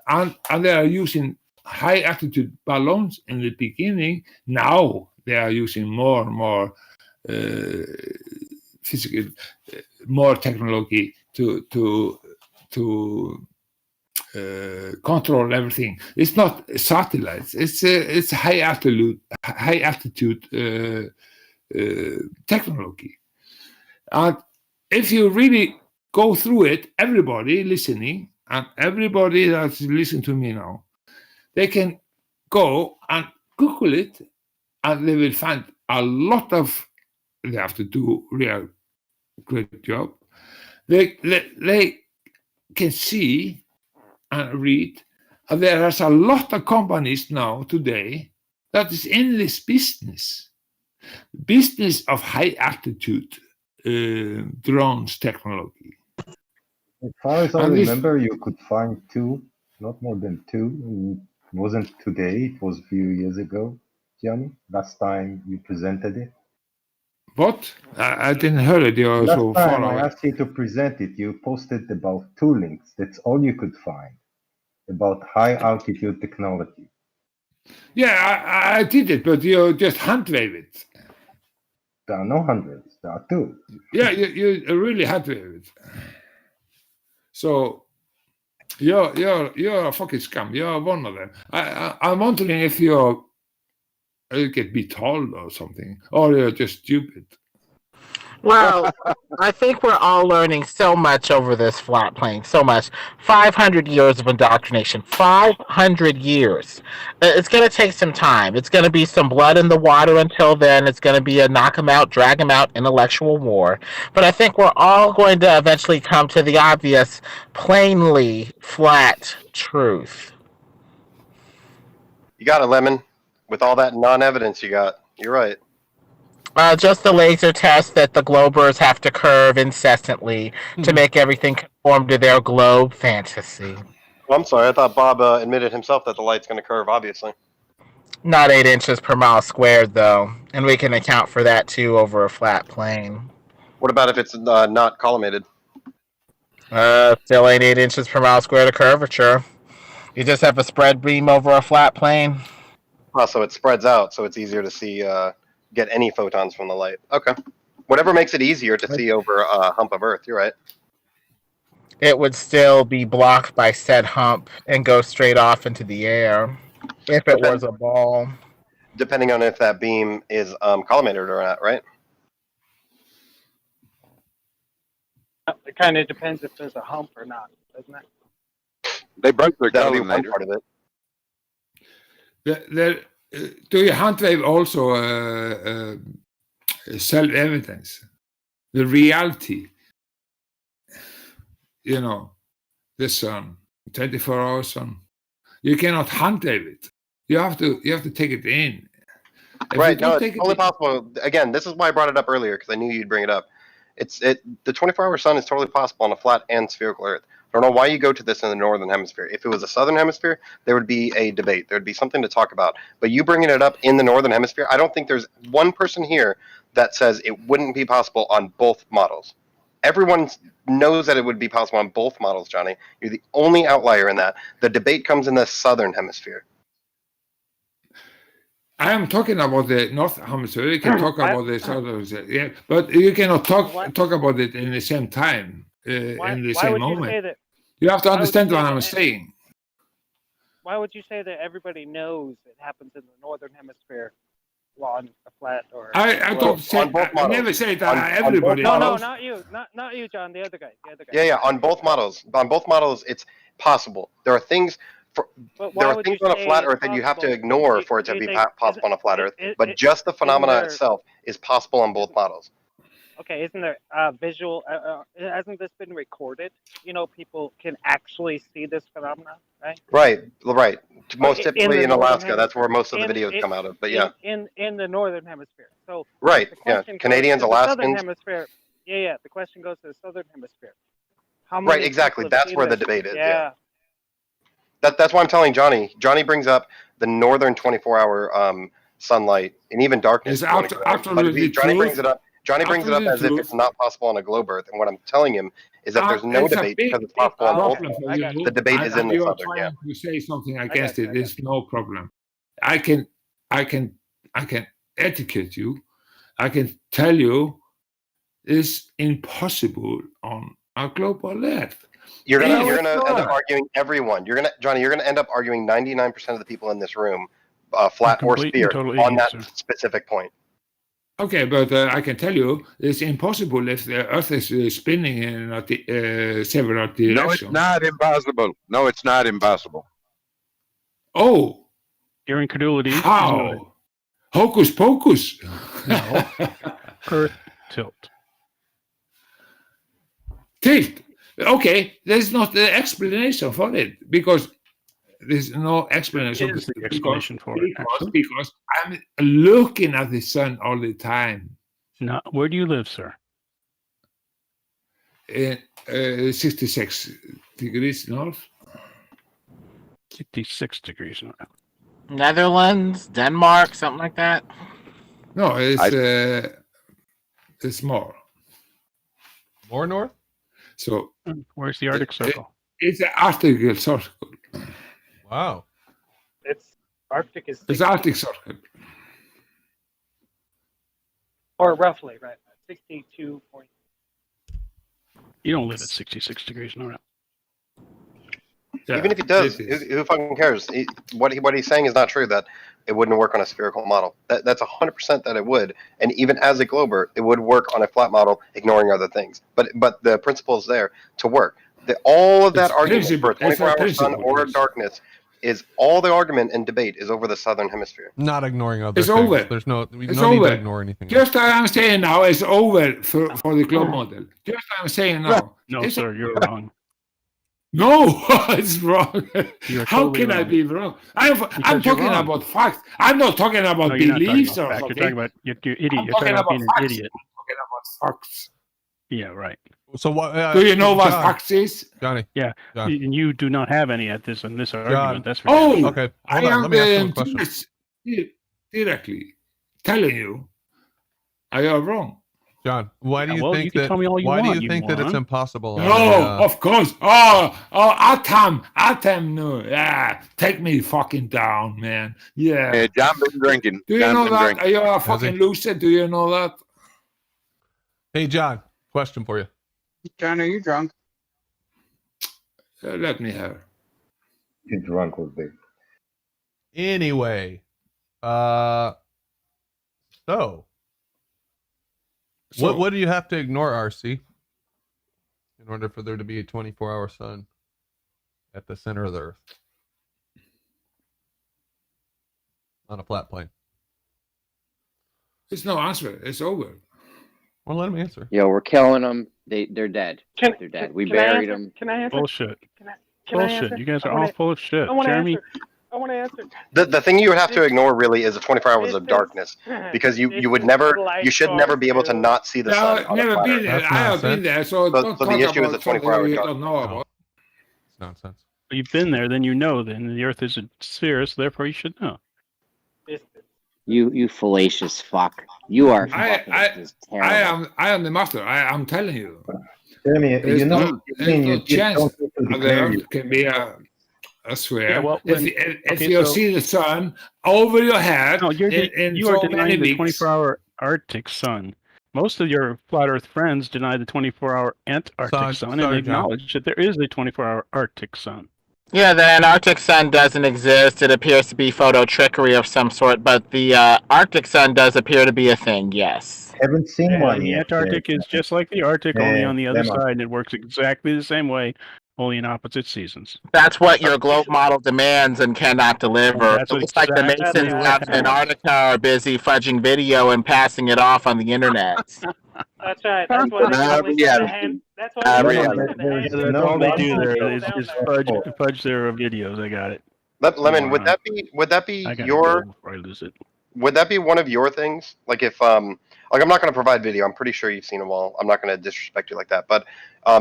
Speaker 14: and they are using high altitude balloons in the beginning. Now they are using more and more physical, more technology to control everything. It's not satellites. It's high altitude technology. And if you really go through it, everybody listening and everybody that's listening to me now, they can go and Google it, and they will find a lot of. They have to do real great job. They can see and read. And there is a lot of companies now today that is in this business of high altitude drones technology.
Speaker 2: As far as I remember, you could find two, not more than two. It wasn't today, it was a few years ago, Johnny. Last time you presented it.
Speaker 14: What? I didn't hear it. You were so
Speaker 2: Last
Speaker 14: far
Speaker 2: time I
Speaker 14: away.
Speaker 2: asked you to present it, you posted about 2 links. That's all you could find about high altitude technology.
Speaker 14: Yeah, I did it, but you just hand wave it.
Speaker 2: There are no hundreds, there are 2.
Speaker 14: Yeah, you really hand wave it. So you're a fucking scum. You're one of them. I'm wondering if you get betrayed or something, or you're just stupid.
Speaker 8: Well, I think we're all learning so much over this flat plane. So much. 500 years of indoctrination. 500 years. It's going to take some time. It's going to be some blood in the water until then. It's going to be a knock 'em out, drag 'em out intellectual war. But I think we're all going to eventually come to the obvious, plainly flat truth.
Speaker 15: You got it, Lemon. With all that non-evidence you got, you're right.
Speaker 8: Just the laser test that the globers have to curve incessantly to make everything conform to their globe fantasy.
Speaker 15: Well, I'm sorry. I thought Bob admitted himself that the light's going to curve, obviously.
Speaker 8: Not 8 inches per mile squared, though, and we can account for that too over a flat plane.
Speaker 15: What about if it's not collimated?
Speaker 8: Still ain't 8 inches per mile squared of curvature. You just have a spread beam over a flat plane.
Speaker 15: Oh, so it spreads out, so it's easier to see, get any photons from the light. Okay. Whatever makes it easier to see over a hump of Earth, you're right.
Speaker 8: It would still be blocked by said hump and go straight off into the air if it was a ball.
Speaker 15: Depending on if that beam is collimated or not, right?
Speaker 3: It kind of depends if there's a hump or not, doesn't it?
Speaker 9: They broke their
Speaker 15: That'll be one
Speaker 9: collimator.
Speaker 15: part of it.
Speaker 14: Do you hand wave also self-evidence, the reality? You know, the sun, 24-hour sun. You cannot hand wave it. You have to take it in.
Speaker 15: Right. No, it's totally possible. Again, this is why I brought it up earlier, because I knew you'd bring it up. The 24-hour sun is totally possible on a flat and spherical Earth. I don't know why you go to this in the northern hemisphere. If it was a southern hemisphere, there would be a debate. There would be something to talk about. But you bringing it up in the northern hemisphere, I don't think there's one person here that says it wouldn't be possible on both models. Everyone knows that it would be possible on both models, Johnny. You're the only outlier in that. The debate comes in the southern hemisphere.
Speaker 14: I am talking about the north hemisphere. You can talk about the southern, yeah, but you cannot talk about it in the same time, in the same moment. You have to understand what I'm saying.
Speaker 3: Why would you say that everybody knows it happens in the northern hemisphere on a flat or?
Speaker 14: I don't say. I never say that everybody.
Speaker 3: No, not you, not you, John. The other guy.
Speaker 15: Yeah. On both models, it's possible. There are things. There are things on a flat Earth that you have to ignore for it to be possible on a flat Earth, but just the phenomena itself is possible on both models.
Speaker 3: Okay, isn't there visual? Hasn't this been recorded? You know, people can actually see this phenomenon, right?
Speaker 15: Right. Most typically in Alaska, that's where most of the videos come out of. But yeah,
Speaker 3: in the northern hemisphere. So
Speaker 15: right, yeah, Canadians, Alaskans.
Speaker 3: Southern hemisphere. Yeah. The question goes to the southern hemisphere. How many
Speaker 15: right, exactly. That's where the debate is.
Speaker 3: Yeah.
Speaker 15: That's why I'm telling Johnny. Johnny brings up the northern 24-hour sunlight and even darkness.
Speaker 14: It's absolutely
Speaker 15: Johnny
Speaker 14: truth.
Speaker 15: brings it up. Johnny brings it up as if it's not possible on a globe Earth. And what I'm telling him is that there's no debate because it's possible on both. The debate is in the southern.
Speaker 14: You are trying to say something against it. There's no problem. I can educate you. I can tell you it's impossible on a global Earth.
Speaker 15: You're gonna end up arguing everyone. Johnny. You're gonna end up arguing 99% of the people in this room, flat or sphere, on that specific point.
Speaker 14: Okay, but I can tell you it's impossible if the Earth is spinning in several directions.
Speaker 9: No, it's not impossible. No, it's not impossible.
Speaker 14: Oh,
Speaker 11: your incredulity.
Speaker 14: How? Hocus pocus.
Speaker 11: No. Earth tilt.
Speaker 14: Tilt. Okay, there's not the explanation for it because there's no explanation.
Speaker 11: What is the explanation for it?
Speaker 14: Because I'm looking at the sun all the time.
Speaker 11: Now, where do you live, sir?
Speaker 14: In 66 degrees north.
Speaker 11: 66 degrees north.
Speaker 8: Netherlands, Denmark, something like that.
Speaker 14: No, it's more.
Speaker 1: More north?
Speaker 14: So
Speaker 11: where's the Arctic Circle?
Speaker 14: It's the Arctic Circle.
Speaker 1: Wow.
Speaker 3: It's Arctic is.
Speaker 14: It's Arctic Circle.
Speaker 3: Or roughly, right? 62.
Speaker 11: You don't live at 66 degrees north.
Speaker 15: Yeah, even if he does, who fucking cares? What he's saying is not true. That it wouldn't work on a spherical model. That's 100% that it would. And even as a glober, it would work on a flat model, ignoring other things. But the principle is there to work. All of that argument for a 24-hour sun or darkness is all the argument and debate is over the southern hemisphere.
Speaker 1: Not ignoring other
Speaker 14: it's
Speaker 1: things.
Speaker 14: Over.
Speaker 1: There's no need
Speaker 14: over.
Speaker 1: to ignore anything.
Speaker 14: Just as I'm saying now, it's over for the globe model. Just as I'm saying now.
Speaker 11: No, sir, you're wrong.
Speaker 14: No, it's wrong. How
Speaker 11: totally
Speaker 14: can
Speaker 11: wrong.
Speaker 14: I be wrong? I'm talking about facts. I'm not talking about beliefs or something.
Speaker 11: You're talking about you're idiot. You're talking about being an idiot.
Speaker 14: I'm talking about facts.
Speaker 11: Yeah, right.
Speaker 1: So what?
Speaker 14: Do you know what facts is?
Speaker 1: Johnny.
Speaker 11: Yeah,
Speaker 1: John.
Speaker 11: and you do not have any at this in this argument.
Speaker 1: John.
Speaker 11: That's for
Speaker 14: Oh,
Speaker 11: sure.
Speaker 1: Okay.
Speaker 14: I
Speaker 1: Hold on.
Speaker 14: am
Speaker 1: Let me ask you a question.
Speaker 14: directly telling you I am wrong.
Speaker 1: John, why do you
Speaker 11: well,
Speaker 1: think
Speaker 11: you can
Speaker 1: that?
Speaker 11: tell me all you
Speaker 1: Why
Speaker 11: want,
Speaker 1: do you think that it's
Speaker 11: moron.
Speaker 1: impossible?
Speaker 14: No, of course. Atom, no. Yeah, take me fucking down, man. Yeah.
Speaker 9: Hey, John been drinking.
Speaker 14: Do you
Speaker 9: John
Speaker 14: know
Speaker 9: been
Speaker 14: that?
Speaker 9: drinking.
Speaker 14: Are you a fucking loser? Do you know that?
Speaker 1: Hey, John, question for you.
Speaker 17: John, are you drunk?
Speaker 14: Let me have.
Speaker 2: You're drunk with me.
Speaker 1: Anyway, so what do you have to ignore, RC, in order for there to be a 24-hour sun at the center of the Earth on a flat plane?
Speaker 14: There's no answer. It's over.
Speaker 1: Well, let him answer.
Speaker 6: Yo, we're killing them. They're dead. They're dead. We buried them.
Speaker 3: Can I answer?
Speaker 11: Bullshit.
Speaker 3: Can I
Speaker 11: Bullshit.
Speaker 3: answer?
Speaker 11: You guys are
Speaker 3: I wanna-
Speaker 11: all full of shit.
Speaker 3: I want to
Speaker 11: Jeremy,
Speaker 3: answer. I want to answer.
Speaker 15: The thing you would have to ignore really is the 24 hours of darkness, because you would never, you should never be able to not see the sun.
Speaker 14: I've never been there. I have been there. So don't
Speaker 15: the
Speaker 14: talk
Speaker 15: issue is
Speaker 14: about
Speaker 15: the 24-hour
Speaker 14: you
Speaker 15: darkness.
Speaker 14: don't know about.
Speaker 1: It's nonsense.
Speaker 11: you've been there, then you know. Then the Earth is a sphere, so therefore you should know.
Speaker 6: You fallacious fuck. You are
Speaker 14: I
Speaker 6: fucking just terrible.
Speaker 14: am the master. I'm telling you.
Speaker 2: Jeremy,
Speaker 14: There's
Speaker 2: you know,
Speaker 14: no, there's no chance that the Earth can be a sphere.
Speaker 11: Yeah, well,
Speaker 14: if you see the sun over your head,
Speaker 11: No, you
Speaker 14: in
Speaker 11: are
Speaker 14: so many
Speaker 11: denying the
Speaker 14: weeks.
Speaker 11: 24-hour Arctic sun. Most of your flat Earth friends deny the 24-hour Antarctic sun and
Speaker 1: sorry,
Speaker 11: acknowledge that there is a 24-hour Arctic sun.
Speaker 8: Yeah, the Antarctic sun doesn't exist. It appears to be photo trickery of some sort, but the Arctic sun does appear to be a thing, yes.
Speaker 2: Haven't seen
Speaker 11: And
Speaker 2: one
Speaker 11: the
Speaker 2: yet.
Speaker 11: Antarctic is just like the Arctic, only on the other
Speaker 2: Lemon.
Speaker 11: side, and it works exactly the same way, only in opposite seasons.
Speaker 8: That's what your globe model demands and cannot deliver.
Speaker 11: That's
Speaker 8: It looks like the
Speaker 11: exactly
Speaker 8: Masons
Speaker 11: what
Speaker 8: out in Antarctica are busy fudging video and passing it off on the internet.
Speaker 3: That's right. That's why they always send a hand. That's why they always send a hand.
Speaker 11: That's all they do there is fudge their videos. I got it.
Speaker 15: Lemon, would that be
Speaker 11: I gotta
Speaker 15: your?
Speaker 11: go before I lose it.
Speaker 15: Would that be one of your things? Like if like I'm not going to provide video. I'm pretty sure you've seen them all. I'm not going to disrespect you like that. But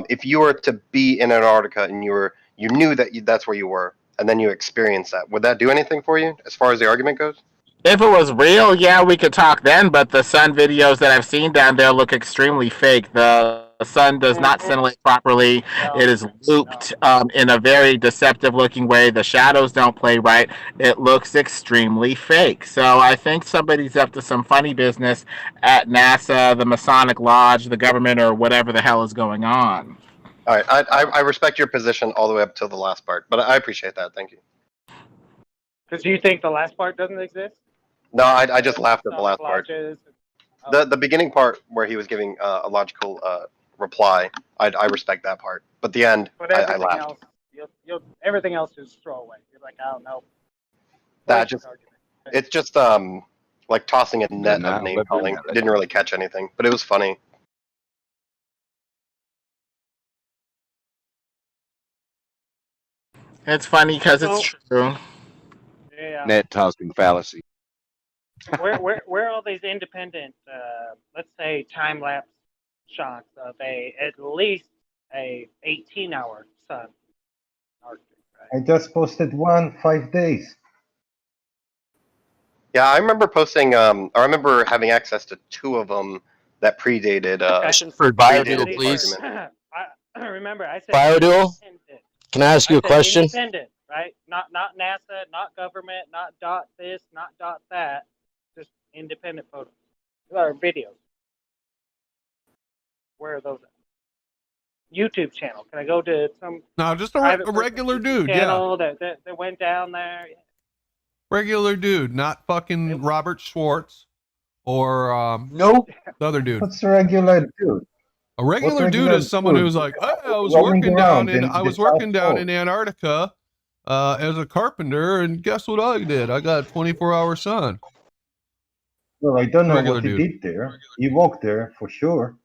Speaker 15: if you were to be in Antarctica and you knew that that's where you were, and then you experience that. Would that do anything for you as far as the argument goes?
Speaker 8: If it was real, yeah, we could talk then, but the sun videos that I've seen down there look extremely fake. The sun does not scintillate properly. It is looped in a very deceptive looking way. The shadows don't play right. It looks extremely fake. So I think somebody's up to some funny business at NASA, the Masonic Lodge, the government, or whatever the hell is going on.
Speaker 15: All right, I respect your position all the way up till the last part, but I appreciate that. Thank you.
Speaker 3: Because you think the last part doesn't exist?
Speaker 15: No, I just laughed at the last part.
Speaker 3: Lodges.
Speaker 15: The beginning part where he was giving a logical reply, I respect that part. But the end,
Speaker 3: But
Speaker 15: I
Speaker 3: everything
Speaker 15: laughed.
Speaker 3: else, everything else is throwaway. You're like, I don't know.
Speaker 15: That just, it's just like tossing a net of name calling. Didn't really catch anything, but it was funny.
Speaker 8: It's funny because it's true.
Speaker 3: Yeah.
Speaker 9: Net tossing fallacy.
Speaker 3: Where are all these independent, let's say, time lapse shots of at least a 18-hour sun?
Speaker 2: I just posted one 5 days.
Speaker 15: Yeah, I remember posting. I remember having access to 2 of them that predated.
Speaker 4: For Biodual, please.
Speaker 3: I remember I said
Speaker 4: Biodual?
Speaker 3: independent.
Speaker 4: Can I ask you a question?
Speaker 3: Independent, right? Not NASA, not government, not dot this, not dot that. Just independent photos or videos. Where are those at? YouTube channel. Can I go to some?
Speaker 1: No, just
Speaker 3: private
Speaker 1: a regular dude.
Speaker 3: channel
Speaker 1: Yeah,
Speaker 3: that went down there.
Speaker 1: regular dude, not fucking Robert Schwartz or
Speaker 2: Nope.
Speaker 1: the other dude.
Speaker 2: What's a regular dude?
Speaker 1: A regular dude is someone who's like, hey, I was
Speaker 2: roaming
Speaker 1: working
Speaker 2: around
Speaker 1: down in
Speaker 2: in
Speaker 1: I
Speaker 2: the
Speaker 1: was
Speaker 2: South
Speaker 1: working down
Speaker 2: Pole.
Speaker 1: in Antarctica as a carpenter, and guess what I did? I got a 24-hour sun.
Speaker 2: Well, I don't know
Speaker 1: Regular
Speaker 2: what he
Speaker 1: dude.
Speaker 2: did there. He walked there for sure.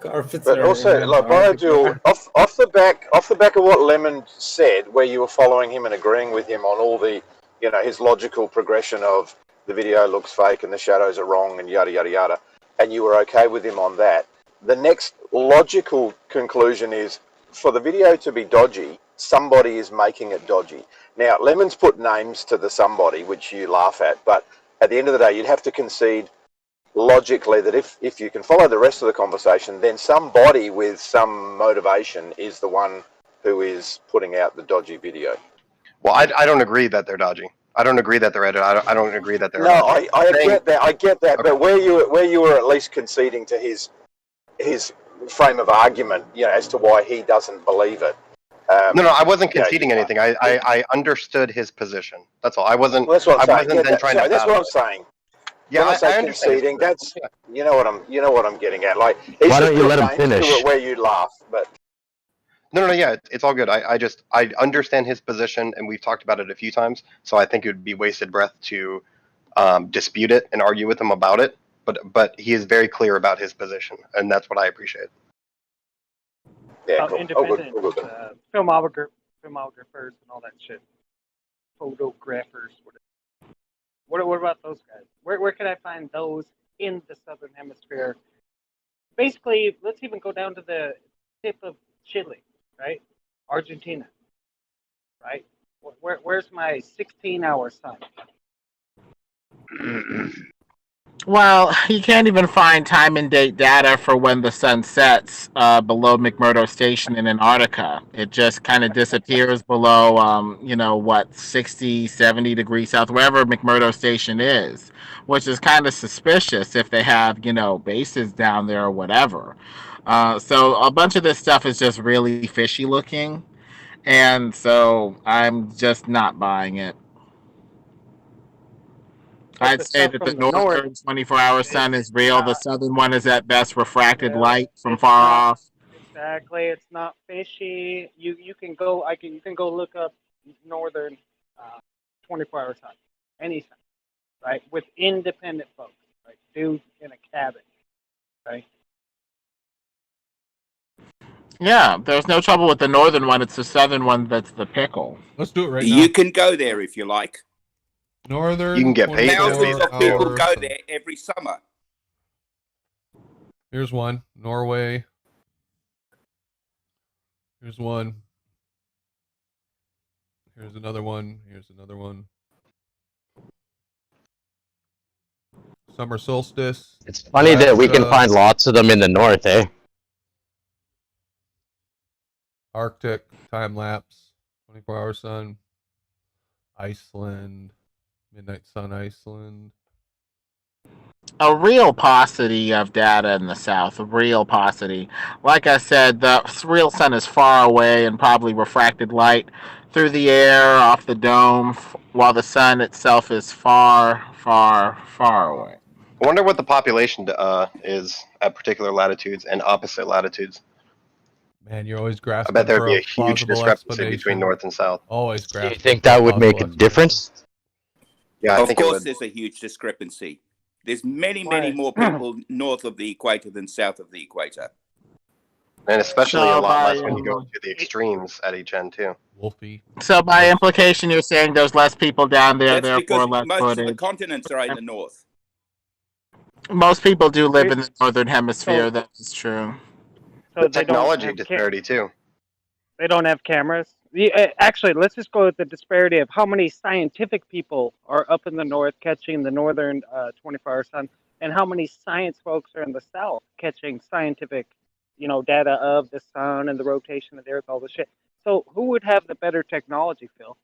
Speaker 16: But also, like Biodual, off the back of what Lemon said, where you were following him and agreeing with him on all the, his logical progression of the video looks fake and the shadows are wrong and yada yada yada, and you were okay with him on that. The next logical conclusion is, for the video to be dodgy, somebody is making it dodgy. Now, Lemon's put names to the somebody, which you laugh at, but at the end of the day, you'd have to concede logically that if you can follow the rest of the conversation, then somebody with some motivation is the one who is putting out the dodgy video.
Speaker 15: Well, I don't agree that they're dodgy. I don't agree that they're edited. I don't agree that they're.
Speaker 16: No, I get that. I get that.
Speaker 15: Okay.
Speaker 16: But where you were at least conceding to his frame of argument, as to why he doesn't believe it.
Speaker 15: No, I wasn't conceding anything. I understood his position. That's all. I wasn't.
Speaker 16: Well, that's what I'm saying.
Speaker 15: wasn't then trying to.
Speaker 16: That's what I'm saying.
Speaker 15: Yeah,
Speaker 16: when I say
Speaker 15: understand.
Speaker 16: conceding, that's you know what I'm getting at. Like,
Speaker 4: Why don't you let him finish?
Speaker 16: Where you laugh, but
Speaker 15: No, yeah, it's all good. I understand his position, and we've talked about it a few times. So I think it would be wasted breath to dispute it and argue with him about it. But he is very clear about his position, and that's what I appreciate.
Speaker 16: Yeah, cool.
Speaker 3: Independent filmographers and all that shit. Photographers. What about those guys? Where can I find those in the Southern Hemisphere? Basically, let's even go down to the tip of Chile, right? Argentina, right? Where's my 16-hour sun?
Speaker 8: Well, you can't even find time and date data for when the sun sets below McMurdo Station in Antarctica. It just kind of disappears below, 60, 70 degrees south, wherever McMurdo Station is, which is kind of suspicious if they have, bases down there or whatever. So a bunch of this stuff is just really fishy looking, and so I'm just not buying it. I'd say that the northern 24-hour sun is real. The southern one is at best refracted light from far off.
Speaker 3: Exactly, it's not fishy. You can go. You can go look up northern 24-hour sun, any sun, right? With independent folks, right? Dudes in a cabin, right?
Speaker 8: Yeah, there's no trouble with the northern one. It's the southern one that's the pickle.
Speaker 1: Let's do it right now.
Speaker 5: You can go there if you like.
Speaker 1: Northern.
Speaker 15: You can get paid.
Speaker 5: Thousands of people go there every summer.
Speaker 1: Here's one. Norway. Here's one. Here's another one. Here's another one. Summer solstice.
Speaker 4: It's funny that we can find lots of them in the north, eh?
Speaker 1: Arctic time lapse, 24-hour sun. Iceland, midnight sun, Iceland.
Speaker 8: A real paucity of data in the south. A real paucity. Like I said, the real sun is far away and probably refracted light through the air off the dome, while the sun itself is far, far, far away.
Speaker 15: I wonder what the population is at particular latitudes and opposite latitudes.
Speaker 1: Man, you're always grasping.
Speaker 15: I bet there'd
Speaker 1: for
Speaker 15: be
Speaker 1: a
Speaker 15: a huge
Speaker 1: plausible
Speaker 15: discrepancy between
Speaker 1: explanation.
Speaker 15: north and south.
Speaker 1: Always
Speaker 4: Do you
Speaker 1: grasping.
Speaker 4: think
Speaker 1: for a
Speaker 4: that would make a
Speaker 1: plausible
Speaker 4: difference?
Speaker 15: Yeah, I
Speaker 5: Of
Speaker 15: think it
Speaker 5: course,
Speaker 15: would.
Speaker 5: there's a huge discrepancy. There's many more people north of the equator than south of the equator.
Speaker 15: And especially
Speaker 8: So
Speaker 15: a lot
Speaker 8: by,
Speaker 15: less when you go to the extremes at each end, too.
Speaker 1: Wolfie.
Speaker 8: So by implication, you're saying there's less people down there,
Speaker 5: That's because
Speaker 8: therefore less
Speaker 5: most of the
Speaker 8: footage.
Speaker 5: continents are in the north.
Speaker 8: Most people do live in the northern hemisphere. That is true.
Speaker 3: So
Speaker 15: The
Speaker 3: they don't
Speaker 15: technology
Speaker 3: have
Speaker 15: disparity, too.
Speaker 3: They don't have cameras. Actually, let's just go with the disparity of how many scientific people are up in the north catching the northern 24-hour sun, and how many science folks are in the south catching scientific, data of the sun and the rotation of the earth, all this shit. So who would have the better technology, Phil?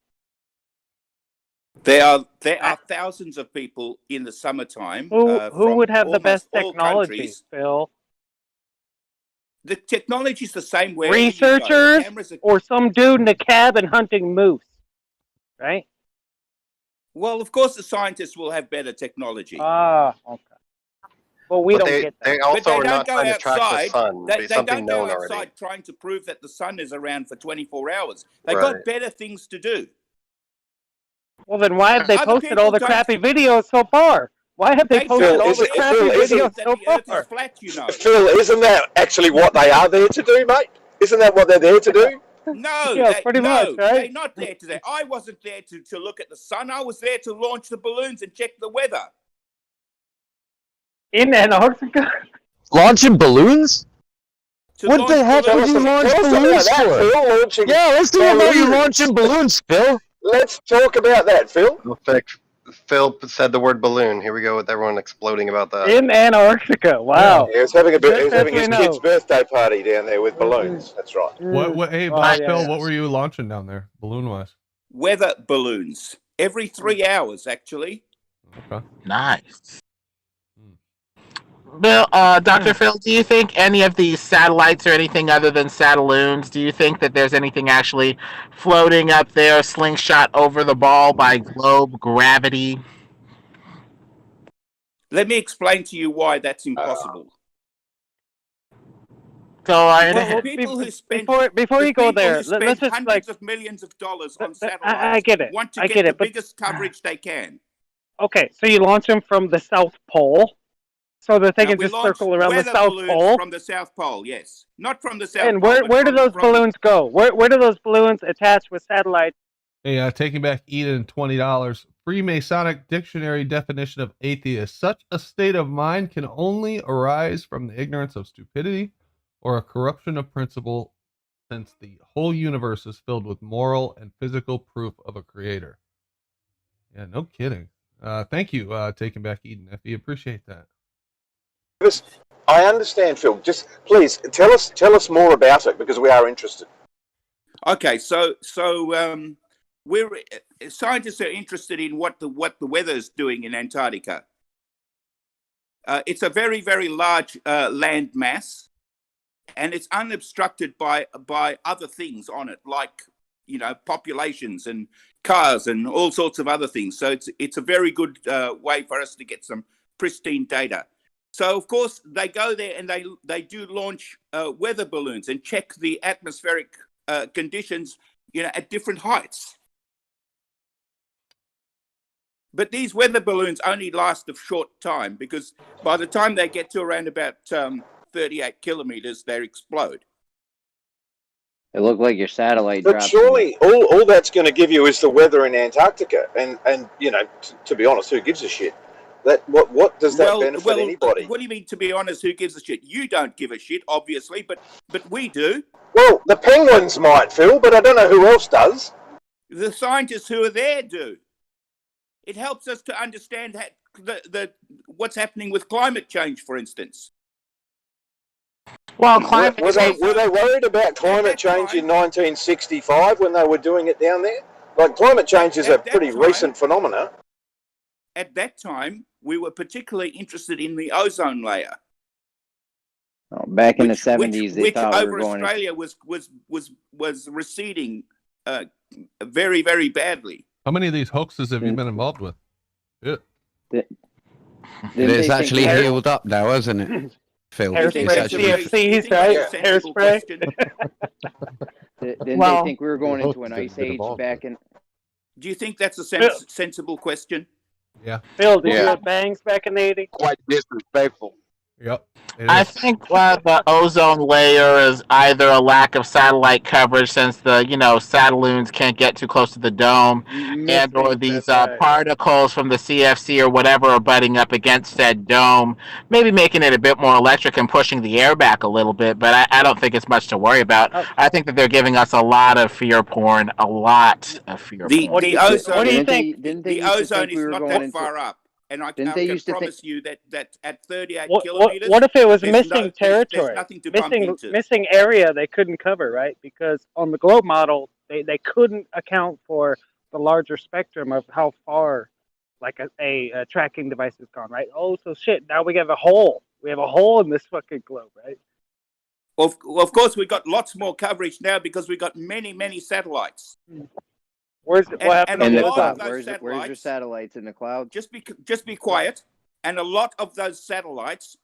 Speaker 5: There are thousands of people in the summertime.
Speaker 3: Who would have the best
Speaker 5: all
Speaker 3: technology,
Speaker 5: countries.
Speaker 3: Phil?
Speaker 5: The technology is the same wherever
Speaker 3: Researchers
Speaker 5: you go.
Speaker 3: or some dude in a cabin hunting moose, right?
Speaker 5: Well, of course, the scientists will have better technology.
Speaker 3: Ah, okay. Well, we
Speaker 15: But
Speaker 3: don't get that.
Speaker 15: they
Speaker 5: But
Speaker 15: also
Speaker 5: they
Speaker 15: are
Speaker 5: don't
Speaker 15: not
Speaker 5: go
Speaker 15: trying to track the
Speaker 5: outside.
Speaker 15: sun.
Speaker 5: They
Speaker 15: It's something
Speaker 5: don't go
Speaker 15: known
Speaker 5: outside
Speaker 15: already.
Speaker 5: trying to prove that the sun is around for 24 hours. They've
Speaker 15: Right.
Speaker 5: got better things to do.
Speaker 3: Well, then why have they
Speaker 5: Other
Speaker 3: posted
Speaker 5: people
Speaker 3: all the
Speaker 5: don't-
Speaker 3: crappy videos so far? Why have they posted all the crappy videos so far?
Speaker 5: Flat, you know.
Speaker 16: Phil, isn't that actually what they are there to do, mate? Isn't that what they're there to do?
Speaker 5: No,
Speaker 3: Yeah, pretty much, right?
Speaker 5: they're not there today. I wasn't there to look at the sun. I was there to launch the balloons and check the weather.
Speaker 3: In Antarctica?
Speaker 4: Launching balloons?
Speaker 5: To
Speaker 4: What
Speaker 5: launch
Speaker 4: the heck would
Speaker 5: balloons.
Speaker 4: you launch
Speaker 16: Tell us about
Speaker 4: balloons
Speaker 16: that,
Speaker 4: for?
Speaker 16: Phil, launching
Speaker 4: Yeah, let's talk about you
Speaker 16: balloons.
Speaker 4: launching balloons, Phil.
Speaker 16: Let's talk about that, Phil.
Speaker 15: Phil said the word balloon. Here we go with everyone exploding about that.
Speaker 3: In Antarctica. Wow.
Speaker 16: Yeah, he was having
Speaker 3: Just as we
Speaker 16: his
Speaker 3: know.
Speaker 16: kid's birthday party down there with balloons. That's right.
Speaker 1: What? Hey, Black Phil, what were you launching down there, balloon-wise?
Speaker 5: Weather balloons. Every 3 hours, actually.
Speaker 1: Okay.
Speaker 8: Nice. Bill, Dr. Phil, do you think any of these satellites or anything other than satelloons, do you think that there's anything actually floating up there, slingshot over the ball by globe gravity?
Speaker 5: Let me explain to you why that's impossible.
Speaker 8: So
Speaker 5: People who spend
Speaker 3: before you go there,
Speaker 5: people who
Speaker 3: let's
Speaker 5: spend
Speaker 3: just
Speaker 5: hundreds of millions of dollars on satellites
Speaker 3: I get it.
Speaker 5: want to
Speaker 3: I
Speaker 5: get
Speaker 3: get
Speaker 5: the
Speaker 3: it, but-
Speaker 5: biggest coverage they can.
Speaker 3: Okay, so you launch them from the South Pole, so that they
Speaker 5: Now,
Speaker 3: can
Speaker 5: we
Speaker 3: just
Speaker 5: launch
Speaker 3: circle around the
Speaker 5: weather
Speaker 3: South
Speaker 5: balloons
Speaker 3: Pole.
Speaker 5: from the South Pole, yes, not from the South
Speaker 3: And
Speaker 5: Pole.
Speaker 3: where do
Speaker 5: but
Speaker 3: those
Speaker 5: from-
Speaker 3: balloons go? Where do those balloons attach with satellites?
Speaker 1: Hey, taking back Eden, $20. Freemasonic dictionary definition of atheist. Such a state of mind can only arise from the ignorance of stupidity or a corruption of principle, since the whole universe is filled with moral and physical proof of a creator. Yeah, no kidding. Thank you, Taking Back Eden, Effie. Appreciate that.
Speaker 16: I understand, Phil. Just please tell us more about it because we are interested.
Speaker 5: Okay, so scientists are interested in what the weather is doing in Antarctica. It's a very, very large land mass, and it's unobstructed by other things on it, like populations and cars and all sorts of other things. So it's a very good way for us to get some pristine data. So of course they go there and they do launch weather balloons and check the atmospheric conditions, at different heights. But these weather balloons only last a short time because by the time they get to around about 38 kilometers, they explode.
Speaker 6: It looked like your satellite
Speaker 16: But
Speaker 6: dropped.
Speaker 16: surely all that's going to give you is the weather in Antarctica, and to be honest, who gives a shit? What does that benefit anybody?
Speaker 5: What do you mean, to be honest, who gives a shit? You don't give a shit, obviously, but we do.
Speaker 16: Well, the penguins might, Phil, but I don't know who else does.
Speaker 5: The scientists who are there do. It helps us to understand what's happening with climate change, for instance.
Speaker 8: Well,
Speaker 16: were they worried about climate change in 1965 when they were doing it down there? Like, climate change is a pretty recent phenomena.
Speaker 5: At that time, we were particularly interested in the ozone layer.
Speaker 6: Oh, back in the 70s, they thought we were
Speaker 5: over
Speaker 6: going
Speaker 5: Australia was receding very, very badly.
Speaker 1: How many of these hoaxes have you been involved with? Yeah.
Speaker 12: It's actually healed up now, hasn't it, Phil?
Speaker 3: CFCs, right? Hairspray.
Speaker 6: Didn't they think we were going into an ice age back in?
Speaker 5: Do you think that's a sensible question?
Speaker 1: Yeah.
Speaker 3: Phil, did you have bangs back in the 80s?
Speaker 9: Quite disrespectful.
Speaker 1: Yep.
Speaker 8: I think the ozone layer is either a lack of satellite coverage, since the satelloons can't get too close to the dome, and or these particles from the CFC or whatever are butting up against said dome, maybe making it a bit more electric and pushing the air back a little bit. But I don't think it's much to worry about. I think that they're giving us a lot of fear porn, a lot of fear porn.
Speaker 5: The ozone,
Speaker 3: what do you think?
Speaker 5: The ozone is not that far up. And I can promise you that at 38 kilometers...
Speaker 3: What if it was missing territory?
Speaker 5: There's nothing to bump into.
Speaker 3: Missing area they couldn't cover, right? Because on the globe model, they couldn't account for the larger spectrum of how far like a tracking device has gone, right? Oh, so shit, now we have a hole. We have a hole in this fucking globe, right?
Speaker 5: Well, of course, we've got lots more coverage now because we've got many, many satellites.
Speaker 6: What
Speaker 5: happened
Speaker 6: in
Speaker 5: the
Speaker 6: cloud? Where's your satellites in the cloud?
Speaker 5: Just be quiet. And a lot of those satellites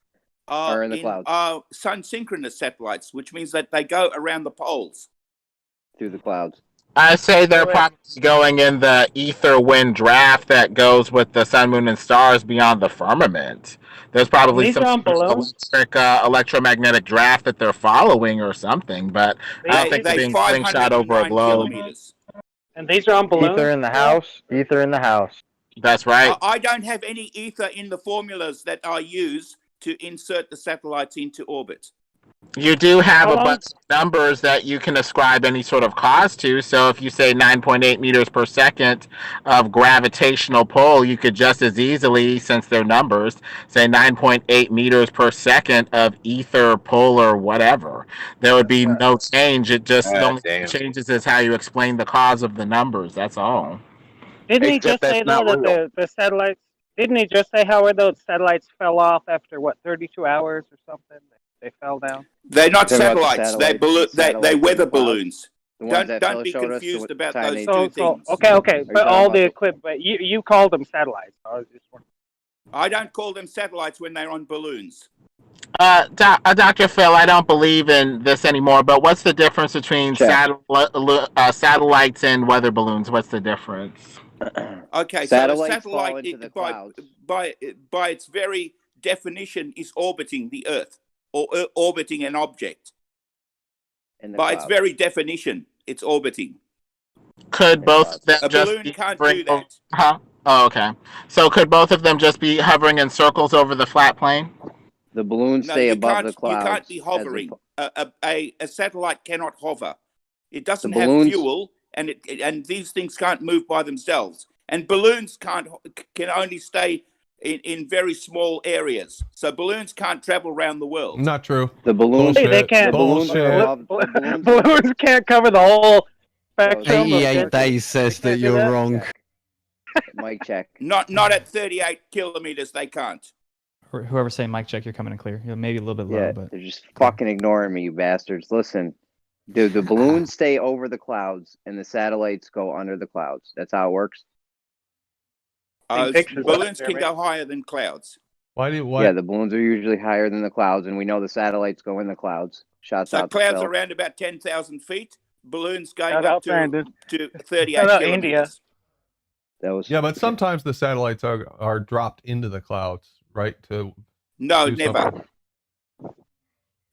Speaker 5: are
Speaker 6: in the clouds.
Speaker 5: Sun synchronous satellites, which means that they go around the poles
Speaker 6: through the clouds.
Speaker 8: I say they're probably going in the ether wind draft that goes with the sun, moon, and stars beyond the firmament. There's probably some electromagnetic draft that they're following or something, but I don't think they're being slingshot over a globe.
Speaker 3: And these are on balloons?
Speaker 22: Ether in the house. Ether in the house.
Speaker 8: That's right.
Speaker 5: I don't have any ether in the formulas that I use to insert the satellites into orbit.
Speaker 8: You do have a bunch of numbers that you can ascribe any sort of cause to. So if you say 9.8 meters per second of gravitational pull, you could just as easily, since they're numbers, say 9.8 meters per second of ether pull or whatever. There would be no change. It just the only thing changes is how you explain the cause of the numbers. That's all.
Speaker 3: Didn't he just say though that the satellites? Didn't he just say how those satellites fell off after 32 hours or something? They fell down.
Speaker 5: They're not satellites. They're weather balloons. Don't be confused about those two things.
Speaker 3: Okay. But all the equipment, you called them satellites.
Speaker 5: I don't call them satellites when they're on balloons.
Speaker 8: Dr. Phil, I don't believe in this anymore, but what's the difference between satellites and weather balloons? What's the difference?
Speaker 5: Okay, so a satellite, by its very definition, is orbiting the Earth. Or orbiting an object. By its very definition, it's orbiting.
Speaker 8: Could both of them
Speaker 5: a
Speaker 8: just
Speaker 5: balloon
Speaker 8: be
Speaker 5: can't do that.
Speaker 8: Oh, okay. So could both of them just be hovering in circles over the flat plane?
Speaker 6: The balloons stay above the clouds.
Speaker 5: You can't be hovering. A satellite cannot hover. It doesn't have fuel, and these things can't move by themselves. And balloons can only stay in very small areas. So balloons can't travel around the world.
Speaker 1: Not true.
Speaker 6: The balloons,
Speaker 3: they can't.
Speaker 1: Balloons
Speaker 3: can't cover the whole spectrum.
Speaker 12: 88 days says that you're wrong.
Speaker 6: Mic check.
Speaker 5: Not at 38 kilometers, they can't.
Speaker 23: Whoever's saying mic check, you're coming in clear. You're maybe a little bit low, but
Speaker 6: they're just fucking ignoring me, you bastards. Listen, dude, the balloons stay over the clouds and the satellites go under the clouds. That's how it works.
Speaker 5: Balloons can go higher than clouds.
Speaker 1: Why?
Speaker 6: Yeah, the balloons are usually higher than the clouds, and we know the satellites go in the clouds. Shots out.
Speaker 5: So clouds
Speaker 6: are
Speaker 5: around about 10,000 feet. Balloons going up to 38 kilometers.
Speaker 3: India.
Speaker 1: But sometimes the satellites are dropped into the clouds, right?
Speaker 5: No, never.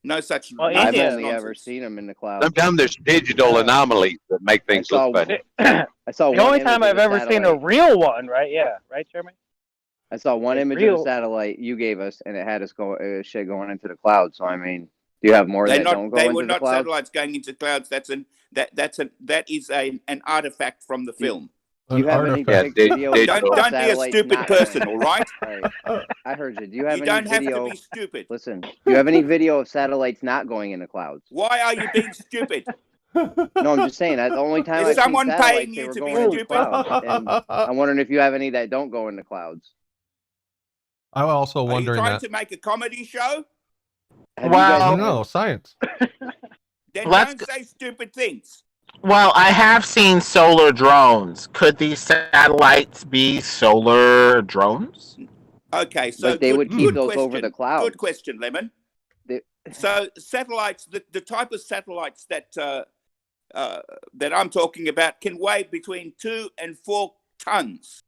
Speaker 5: No such.
Speaker 6: I've only ever seen them in the clouds.
Speaker 9: Sometimes there's digital anomalies that make things look better.
Speaker 6: I saw
Speaker 3: the only time I've ever seen a real one, right? Yeah, right, Jeremy.
Speaker 6: I saw one image of a satellite you gave us, and it had us shit going into the clouds. So I mean, Do you have more
Speaker 5: They're
Speaker 6: that
Speaker 5: not,
Speaker 6: don't go
Speaker 5: they
Speaker 6: into
Speaker 5: were
Speaker 6: the
Speaker 5: not
Speaker 6: clouds?
Speaker 5: satellites going into clouds. That is an artifact from the film.
Speaker 6: Do you have any video?
Speaker 5: Don't be a stupid person, all right?
Speaker 6: I heard you. Do you have
Speaker 5: You
Speaker 6: any
Speaker 5: don't have
Speaker 6: video?
Speaker 5: to be stupid.
Speaker 6: Listen, do you have any video of satellites not going into clouds?
Speaker 5: Why are you being stupid?
Speaker 6: No, I'm just saying that the only time
Speaker 5: Is
Speaker 6: I've seen
Speaker 5: someone
Speaker 6: satellites,
Speaker 5: paying
Speaker 6: they
Speaker 5: you
Speaker 6: were
Speaker 5: to be
Speaker 6: going into
Speaker 5: stupid?
Speaker 6: clouds. And I'm wondering if you have any that don't go into clouds.
Speaker 1: I'm also
Speaker 5: Are you
Speaker 1: wondering
Speaker 5: trying
Speaker 1: that.
Speaker 5: to make a comedy show?
Speaker 8: Well,
Speaker 1: no, science.
Speaker 5: Then
Speaker 8: Let's
Speaker 5: don't say stupid things.
Speaker 8: Well, I have seen solar drones. Could these satellites be solar drones?
Speaker 5: Okay, so
Speaker 6: But they would keep those
Speaker 5: question.
Speaker 6: over the clouds.
Speaker 5: Good question, Lemon. So satellites, the type of satellites that that I'm talking about can weigh between 2 and 4 tons.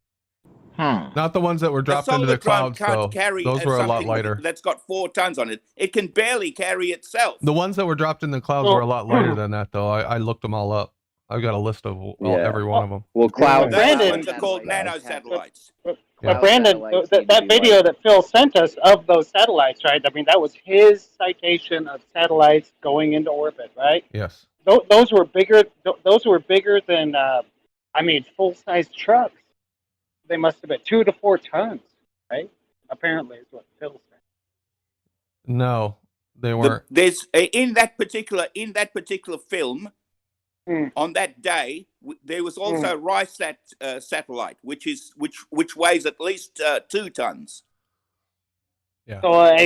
Speaker 1: Not the ones that were dropped into
Speaker 5: solar
Speaker 1: the clouds,
Speaker 5: drone
Speaker 1: though.
Speaker 5: can't carry
Speaker 1: Those were a lot
Speaker 5: something
Speaker 1: lighter.
Speaker 5: that's got 4 tons on it. It can barely carry itself.
Speaker 1: The ones that were dropped in the clouds were a lot lighter than that, though. I looked them all up. I've got a list of every one of them.
Speaker 6: Well, cloud.
Speaker 5: Those ones are called nanosatellites.
Speaker 3: But Brandon, that video that Phil sent us of those satellites, right? I mean, that was his citation of satellites going into orbit, right?
Speaker 1: Yes.
Speaker 3: Those were bigger. Those were bigger than, full-size trucks. They must have been 2 to 4 tons, right? Apparently, is what Phil said.
Speaker 1: No, they weren't.
Speaker 5: There's in that particular film. On that day, there was also a RISAT satellite, which weighs at least 2 tons.
Speaker 1: Yeah.
Speaker 3: So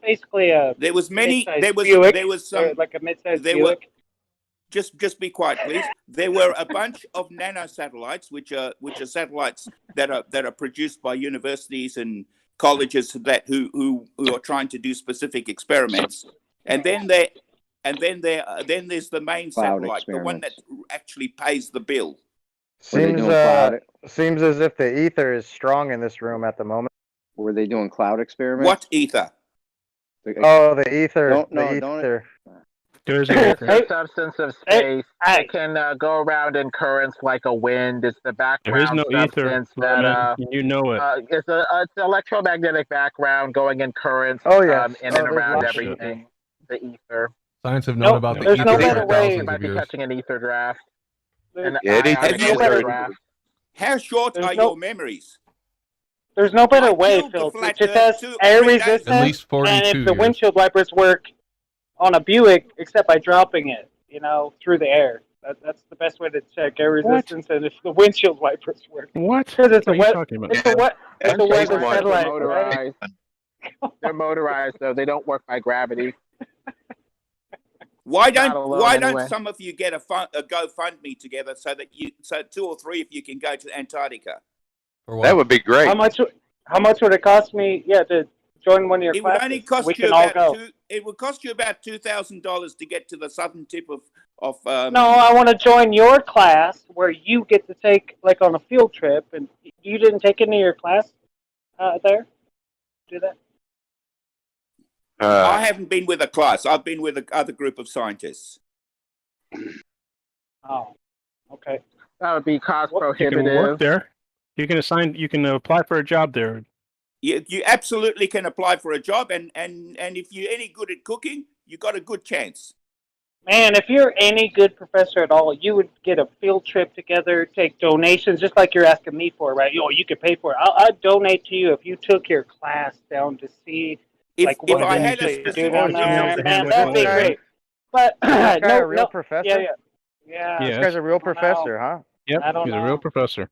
Speaker 3: basically
Speaker 5: there was many.
Speaker 3: Buick,
Speaker 5: There was some
Speaker 3: like a mid-sized
Speaker 5: there
Speaker 3: Buick.
Speaker 5: were. Just be quiet, please. There were a bunch of nanosatellites, which are satellites that are produced by universities and colleges who are trying to do specific experiments, and then there's the main satellite, the one that actually pays the bill.
Speaker 22: Seems as if the ether is strong in this room at the moment.
Speaker 6: Were they doing cloud experiments?
Speaker 5: What ether?
Speaker 22: Oh, the ether.
Speaker 8: There's a substance of space that can go around in currents like a wind. It's the
Speaker 11: There is
Speaker 8: background
Speaker 11: no ether,
Speaker 8: substance that
Speaker 11: you know it.
Speaker 8: it's an electromagnetic background going in currents.
Speaker 22: Oh, yes.
Speaker 8: In and around
Speaker 22: there's
Speaker 8: everything. The ether.
Speaker 1: Science have known about the ether
Speaker 8: no
Speaker 1: for
Speaker 8: better way.
Speaker 1: thousands
Speaker 8: Might
Speaker 1: of
Speaker 8: be
Speaker 1: years.
Speaker 8: catching an ether draft.
Speaker 5: How short are your memories?
Speaker 3: There's no better way, Phil, to test air resistance.
Speaker 1: At least 42
Speaker 3: and if the
Speaker 1: years.
Speaker 3: windshield wipers work on a Buick, except by dropping it, through the air. That's the best way to check air resistance, and if the windshield wipers work.
Speaker 11: What?
Speaker 3: Because it's
Speaker 11: What
Speaker 3: a
Speaker 11: are you
Speaker 3: wet.
Speaker 11: talking about?
Speaker 3: It's a wet. It's a weather satellite.
Speaker 8: They're motorized. They're motorized, though. They don't work by gravity.
Speaker 5: Why
Speaker 8: Not
Speaker 5: don't
Speaker 8: alone anyway.
Speaker 5: some of you get a GoFundMe together so 2 or 3 of you can go to Antarctica?
Speaker 9: That would be great.
Speaker 3: How much would it cost me? Yeah, to join one of your
Speaker 5: It
Speaker 3: classes.
Speaker 5: would only cost
Speaker 3: we
Speaker 5: you
Speaker 3: can all
Speaker 5: about
Speaker 3: go.
Speaker 5: it would cost you about $2,000 to get to the southern tip of.
Speaker 3: No, I want to join your class where you get to take like on a field trip, and you didn't take any of your class there. Do that.
Speaker 5: I haven't been with a class. I've been with other group of scientists.
Speaker 3: Oh, okay.
Speaker 8: That would be cost
Speaker 11: You can
Speaker 8: prohibitive.
Speaker 11: work there. You can apply for a job there.
Speaker 5: You absolutely can apply for a job, and if you're any good at cooking, you got a good chance.
Speaker 3: Man, if you're any good professor at all, you would get a field trip together, take donations, just like you're asking me for, right? You could pay for it. I'd donate to you if you took your class down to see,
Speaker 5: If
Speaker 3: what
Speaker 5: I
Speaker 3: it
Speaker 5: had
Speaker 3: is
Speaker 5: a
Speaker 3: that you do down there.
Speaker 5: specific
Speaker 3: Man, that'd be great. But
Speaker 22: Is this guy a real
Speaker 3: no,
Speaker 22: professor?
Speaker 3: yeah.
Speaker 22: This guy's a real professor, huh?
Speaker 11: Yep,
Speaker 3: I don't
Speaker 11: he's a
Speaker 3: know.
Speaker 11: real professor.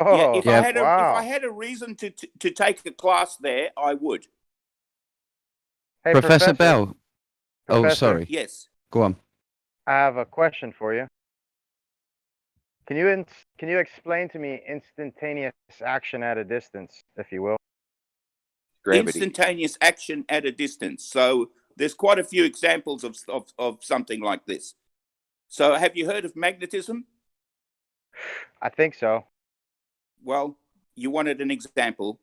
Speaker 22: Oh,
Speaker 5: if I had a reason to take a class there, I would.
Speaker 22: Hey,
Speaker 12: Professor Bell. Oh,
Speaker 22: Professor.
Speaker 12: sorry.
Speaker 5: Yes.
Speaker 12: Go on.
Speaker 22: I have a question for you. Can you explain to me instantaneous action at a distance, if you will?
Speaker 5: Instantaneous action at a distance. So there's quite a few examples of something like this. So have you heard of magnetism?
Speaker 22: I think so.
Speaker 5: Well, you wanted an example.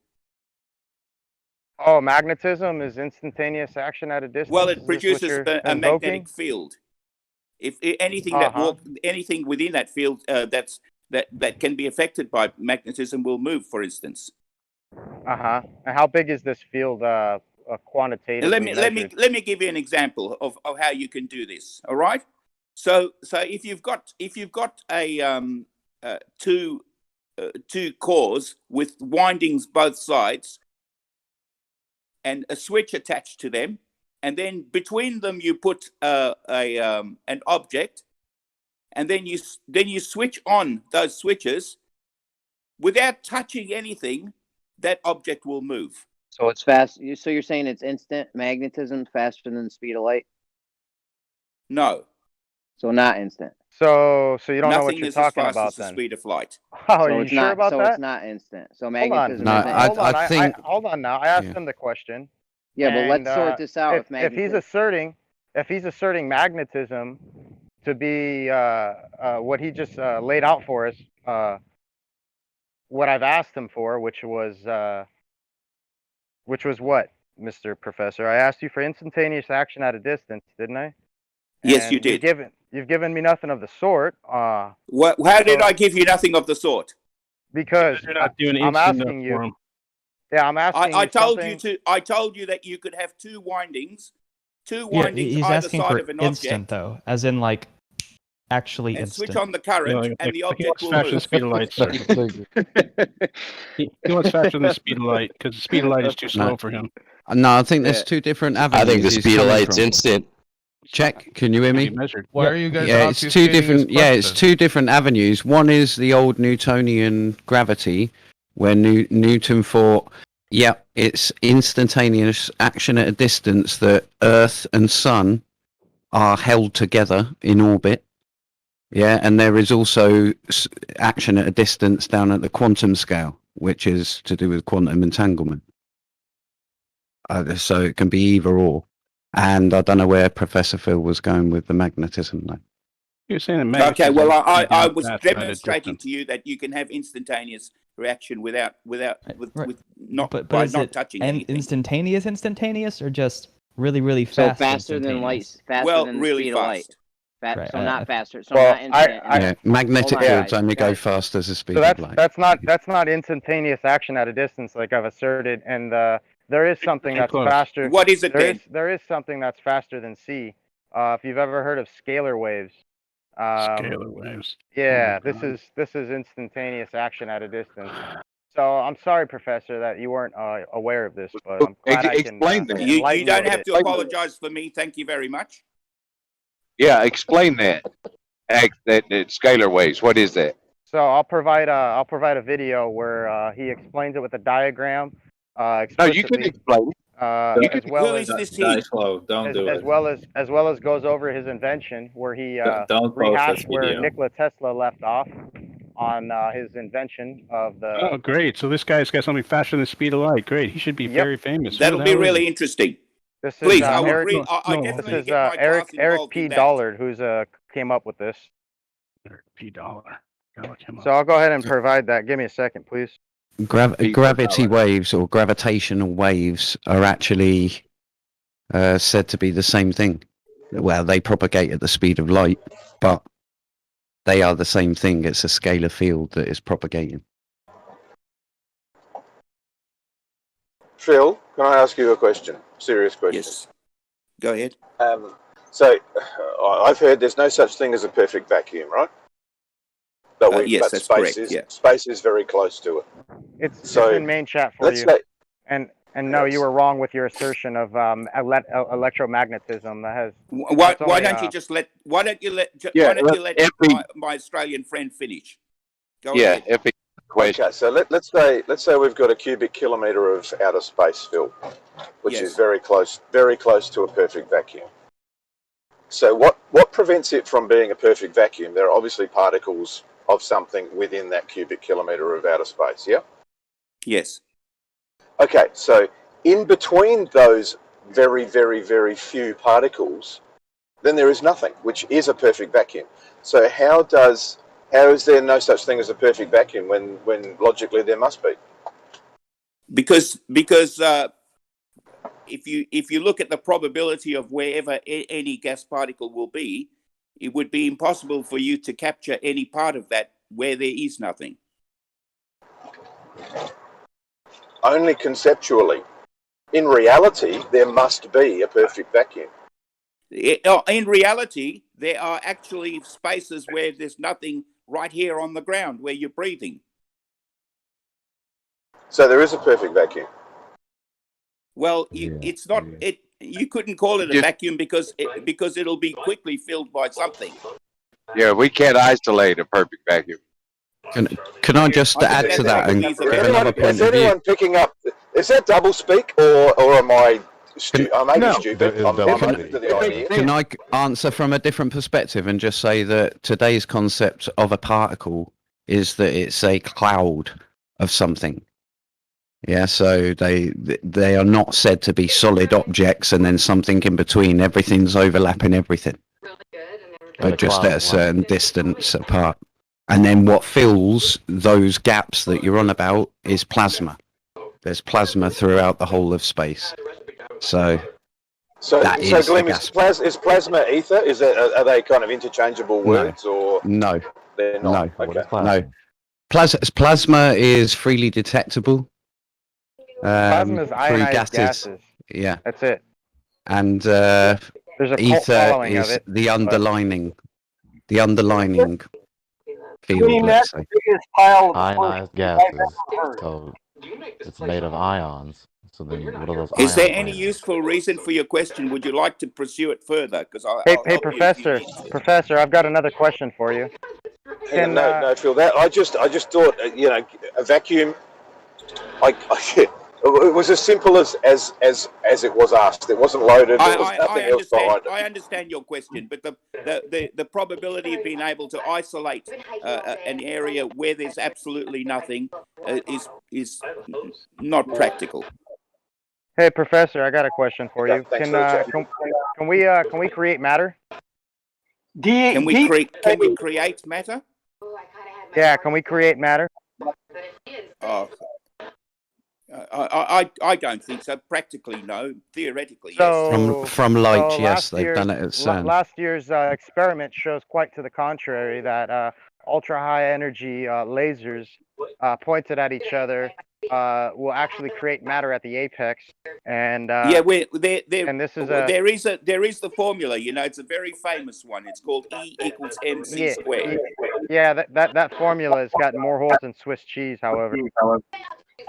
Speaker 22: Oh, magnetism is instantaneous action at a distance.
Speaker 5: Well, it
Speaker 22: Is this what
Speaker 5: produces
Speaker 22: you're
Speaker 5: a
Speaker 22: invoking?
Speaker 5: magnetic field. If anything anything within that field that can be affected by magnetism will move, for instance.
Speaker 22: And how big is this field? quantitatively measured.
Speaker 5: Let me give you an example of how you can do this. All right. So if you've got a two cores with windings both sides and a switch attached to them, and then between them you put an object, and then you switch on those switches without touching anything, that object will move.
Speaker 6: So it's fast. So you're saying it's instant magnetism, faster than the speed of light?
Speaker 5: No.
Speaker 6: So not instant.
Speaker 22: So you don't know what
Speaker 5: Nothing
Speaker 22: you're
Speaker 5: is as
Speaker 22: talking
Speaker 5: fast
Speaker 22: about
Speaker 5: as the
Speaker 22: then.
Speaker 5: speed of light.
Speaker 22: Oh,
Speaker 6: So
Speaker 22: are you
Speaker 6: it's
Speaker 22: sure
Speaker 6: not,
Speaker 22: about
Speaker 6: so
Speaker 22: that?
Speaker 6: it's not instant. So
Speaker 22: Hold on.
Speaker 6: magnetism
Speaker 12: No,
Speaker 6: isn't.
Speaker 22: Hold on.
Speaker 12: I think.
Speaker 22: Hold on now. I asked him the question.
Speaker 6: Yeah, but let's
Speaker 22: and,
Speaker 6: sort this out.
Speaker 22: if he's asserting magnetism to be what he just laid out for us, what I've asked him for, which was what, Mr. Professor? I asked you for instantaneous action at a distance, didn't I?
Speaker 5: Yes,
Speaker 22: And
Speaker 5: you did.
Speaker 22: You've given me nothing of the sort.
Speaker 5: How did I give you nothing of the sort?
Speaker 22: Because
Speaker 11: You're not doing
Speaker 22: I'm
Speaker 11: instant
Speaker 22: asking
Speaker 11: for
Speaker 22: you.
Speaker 11: him.
Speaker 22: Yeah, I'm asking
Speaker 5: I
Speaker 22: you
Speaker 5: told
Speaker 22: something.
Speaker 5: I told you that you could have two windings
Speaker 23: Yeah, he's
Speaker 5: either
Speaker 23: asking
Speaker 5: side
Speaker 23: for
Speaker 5: of an
Speaker 23: instant
Speaker 5: object,
Speaker 23: though, as in like actually
Speaker 5: and
Speaker 23: instant.
Speaker 5: switch on the current,
Speaker 11: Yeah,
Speaker 5: and the
Speaker 11: he
Speaker 5: object
Speaker 11: wants
Speaker 5: will
Speaker 11: faster than the
Speaker 5: move.
Speaker 11: speed of light, sir. He wants faster than the speed of light because the speed of light is too slow for him.
Speaker 12: No, I think there's
Speaker 6: Yeah.
Speaker 12: two different
Speaker 4: I
Speaker 12: avenues.
Speaker 4: think the
Speaker 12: he's
Speaker 4: speed of
Speaker 12: coming
Speaker 4: light's
Speaker 12: from.
Speaker 4: instant.
Speaker 12: Check. Can you hear me?
Speaker 11: Measured.
Speaker 1: Why are you guys?
Speaker 12: Yeah, it's two
Speaker 1: obfuscating his
Speaker 12: different. Yeah, it's
Speaker 1: question?
Speaker 12: two different avenues. One is the old Newtonian gravity, where Newton thought, yeah, it's instantaneous action at a distance that Earth and Sun are held together in orbit. Yeah, and there is also action at a distance down at the quantum scale, which is to do with quantum entanglement. So it can be either or. And I don't know where Professor Phil was going with the magnetism, though.
Speaker 11: You're saying that
Speaker 5: Okay,
Speaker 11: magnetism
Speaker 5: well,
Speaker 11: is
Speaker 5: I was
Speaker 11: fast at a
Speaker 5: demonstrating
Speaker 11: distance.
Speaker 5: to you that you can have instantaneous reaction with not
Speaker 23: But
Speaker 5: by
Speaker 23: is
Speaker 5: not
Speaker 23: it
Speaker 5: touching anything.
Speaker 23: instantaneous, or just really, really
Speaker 6: So
Speaker 23: fast?
Speaker 6: faster than light, faster
Speaker 5: Well,
Speaker 6: than the
Speaker 5: really
Speaker 6: speed of light.
Speaker 5: fast.
Speaker 23: Right,
Speaker 6: So not faster. So
Speaker 22: Well,
Speaker 6: not instant.
Speaker 12: Yeah, magnetic
Speaker 6: Hold on,
Speaker 12: fields
Speaker 6: guys,
Speaker 12: only go
Speaker 6: guys.
Speaker 12: fast as the speed
Speaker 22: So
Speaker 12: of light.
Speaker 22: that's not instantaneous action at a distance like I've asserted, and there is something that's
Speaker 11: close.
Speaker 22: faster.
Speaker 5: What is it then?
Speaker 22: There is something that's faster than C. If you've ever heard of scalar waves.
Speaker 11: Scalar waves.
Speaker 22: Yeah,
Speaker 11: Oh my
Speaker 22: this is instantaneous action at a distance. So I'm sorry, Professor, that you weren't aware of this, but I'm glad I can
Speaker 9: Explain that.
Speaker 5: You
Speaker 22: enlighten
Speaker 5: don't
Speaker 22: you a
Speaker 5: have
Speaker 22: bit.
Speaker 5: to apologize for me. Thank you very much.
Speaker 9: Yeah, explain that. That scalar waves. What is that?
Speaker 22: So I'll provide a video where he explains it with a diagram
Speaker 9: No,
Speaker 22: explicitly.
Speaker 9: you can explain it.
Speaker 22: As well
Speaker 5: Who
Speaker 22: as
Speaker 5: is this he?
Speaker 22: as well as goes over his invention, where he
Speaker 10: Don't post
Speaker 22: rehashed
Speaker 10: this
Speaker 22: where
Speaker 10: video.
Speaker 22: Nikola Tesla left off on his invention of the.
Speaker 11: Oh, great. So this guy's got something faster than the speed of light. Great. He should be very famous.
Speaker 5: That'll
Speaker 11: Who the
Speaker 5: be
Speaker 11: hell is
Speaker 5: really
Speaker 11: he?
Speaker 5: interesting.
Speaker 22: This is
Speaker 5: Please, I
Speaker 22: Eric.
Speaker 5: will read. I
Speaker 11: no,
Speaker 5: definitely
Speaker 22: This is
Speaker 5: get my
Speaker 22: Eric
Speaker 5: class involved
Speaker 22: P.
Speaker 5: in that.
Speaker 22: Dollard, who's came up with this.
Speaker 11: Eric P. Dollar. Gotta look him up.
Speaker 22: So I'll go ahead and provide that. Give me a second, please.
Speaker 12: Gravity waves or gravitational waves are actually said to be the same thing. Well, they propagate at the speed of light, but they are the same thing. It's a scalar field that is propagating.
Speaker 16: Phil, can I ask you a question? Serious question.
Speaker 5: Yes. Go ahead.
Speaker 16: So I've heard there's no such thing as a perfect vacuum, right? But
Speaker 5: Yes,
Speaker 16: but
Speaker 5: that's
Speaker 16: space
Speaker 5: correct,
Speaker 16: is
Speaker 5: yeah.
Speaker 16: space is very close to it.
Speaker 22: It's
Speaker 16: So,
Speaker 22: in main chat for
Speaker 16: let's
Speaker 22: you.
Speaker 16: say-
Speaker 22: And no, you were wrong with your assertion of electromagnetism. That has.
Speaker 5: Why
Speaker 22: that's only,
Speaker 5: don't you just let? Why don't you let?
Speaker 9: Yeah,
Speaker 5: Why don't you let
Speaker 9: every-
Speaker 5: my Australian friend finish? Go
Speaker 9: Yeah,
Speaker 5: ahead.
Speaker 9: if it, question.
Speaker 16: Okay, so let's say we've got a cubic kilometre of outer space, Phil, which
Speaker 5: Yes.
Speaker 16: is very close to a perfect vacuum. So what prevents it from being a perfect vacuum? There are obviously particles of something within that cubic kilometre of outer space, yeah?
Speaker 5: Yes.
Speaker 16: Okay, so in between those very, very, very few particles, then there is nothing, which is a perfect vacuum. So how is there no such thing as a perfect vacuum when logically there must be?
Speaker 5: Because if you look at the probability of wherever any gas particle will be, it would be impossible for you to capture any part of that where there is nothing.
Speaker 16: Only conceptually. in reality, there must be a perfect vacuum.
Speaker 5: In reality, there are actually spaces where there's nothing right here on the ground where you're breathing.
Speaker 16: So there is a perfect vacuum.
Speaker 5: Well, it's not. You couldn't call it a vacuum because it'll be quickly filled by something.
Speaker 9: Yeah, we can't isolate a perfect vacuum.
Speaker 12: Can I just add to that and give another point
Speaker 16: Is
Speaker 12: of view?
Speaker 16: anyone picking up? Is that double speak, or am I? I may be stupid. I'm open to the idea.
Speaker 12: Can I answer from a different perspective and just say that today's concept of a particle is that it's a cloud of something? Yeah, so they are not said to be solid objects and then something in between. Everything's overlapping everything, but just at a certain distance apart. And then what fills those gaps that you're on about is plasma. There's plasma throughout the whole of space. So
Speaker 16: Glenn, is plasma ether? Are they kind of interchangeable words, or
Speaker 12: no?
Speaker 16: They're not.
Speaker 12: No,
Speaker 16: Okay.
Speaker 12: no. Plasma is freely detectable.
Speaker 22: Plasma is
Speaker 12: through
Speaker 22: ionized gases.
Speaker 12: Yeah,
Speaker 22: That's it.
Speaker 12: and
Speaker 22: There's a cult
Speaker 12: ether
Speaker 22: following of
Speaker 12: is
Speaker 22: it,
Speaker 12: the
Speaker 22: but-
Speaker 12: underlining field.
Speaker 10: Green,
Speaker 12: Let's
Speaker 10: that's
Speaker 12: say.
Speaker 10: the biggest pile of
Speaker 13: Ionized
Speaker 10: bullshit I've
Speaker 13: gases.
Speaker 10: ever heard.
Speaker 13: So it's made of ions. So then what are those
Speaker 5: Is there
Speaker 13: ions
Speaker 5: any
Speaker 13: made of?
Speaker 5: useful reason for your question? Would you like to pursue it further? Because
Speaker 22: Hey, Professor, I've got another question for you.
Speaker 16: No, Phil. I just thought, a vacuum. It was as simple as it was asked. It wasn't loaded. There was nothing else behind it.
Speaker 5: I understand your question, but the probability of being able to isolate an area where there's absolutely nothing is not practical.
Speaker 22: Hey, Professor, I got a question for you.
Speaker 16: Thanks for the chat.
Speaker 22: Can we create matter?
Speaker 5: Can we create matter?
Speaker 22: Yeah, can we create matter?
Speaker 5: Oh, I don't think so. Practically, no. Theoretically,
Speaker 22: So,
Speaker 5: yes.
Speaker 12: From light,
Speaker 22: so
Speaker 12: yes,
Speaker 22: last
Speaker 12: they've
Speaker 22: year's-
Speaker 12: done it at CERN.
Speaker 22: Last year's experiment shows quite to the contrary, that ultra high energy lasers pointed at each other will actually create matter at the apex. And
Speaker 5: Yeah,
Speaker 22: and this is
Speaker 5: there is the formula. It's a very famous one. It's called E equals MC squared.
Speaker 22: Yeah, that formula has got more holes than Swiss cheese. However,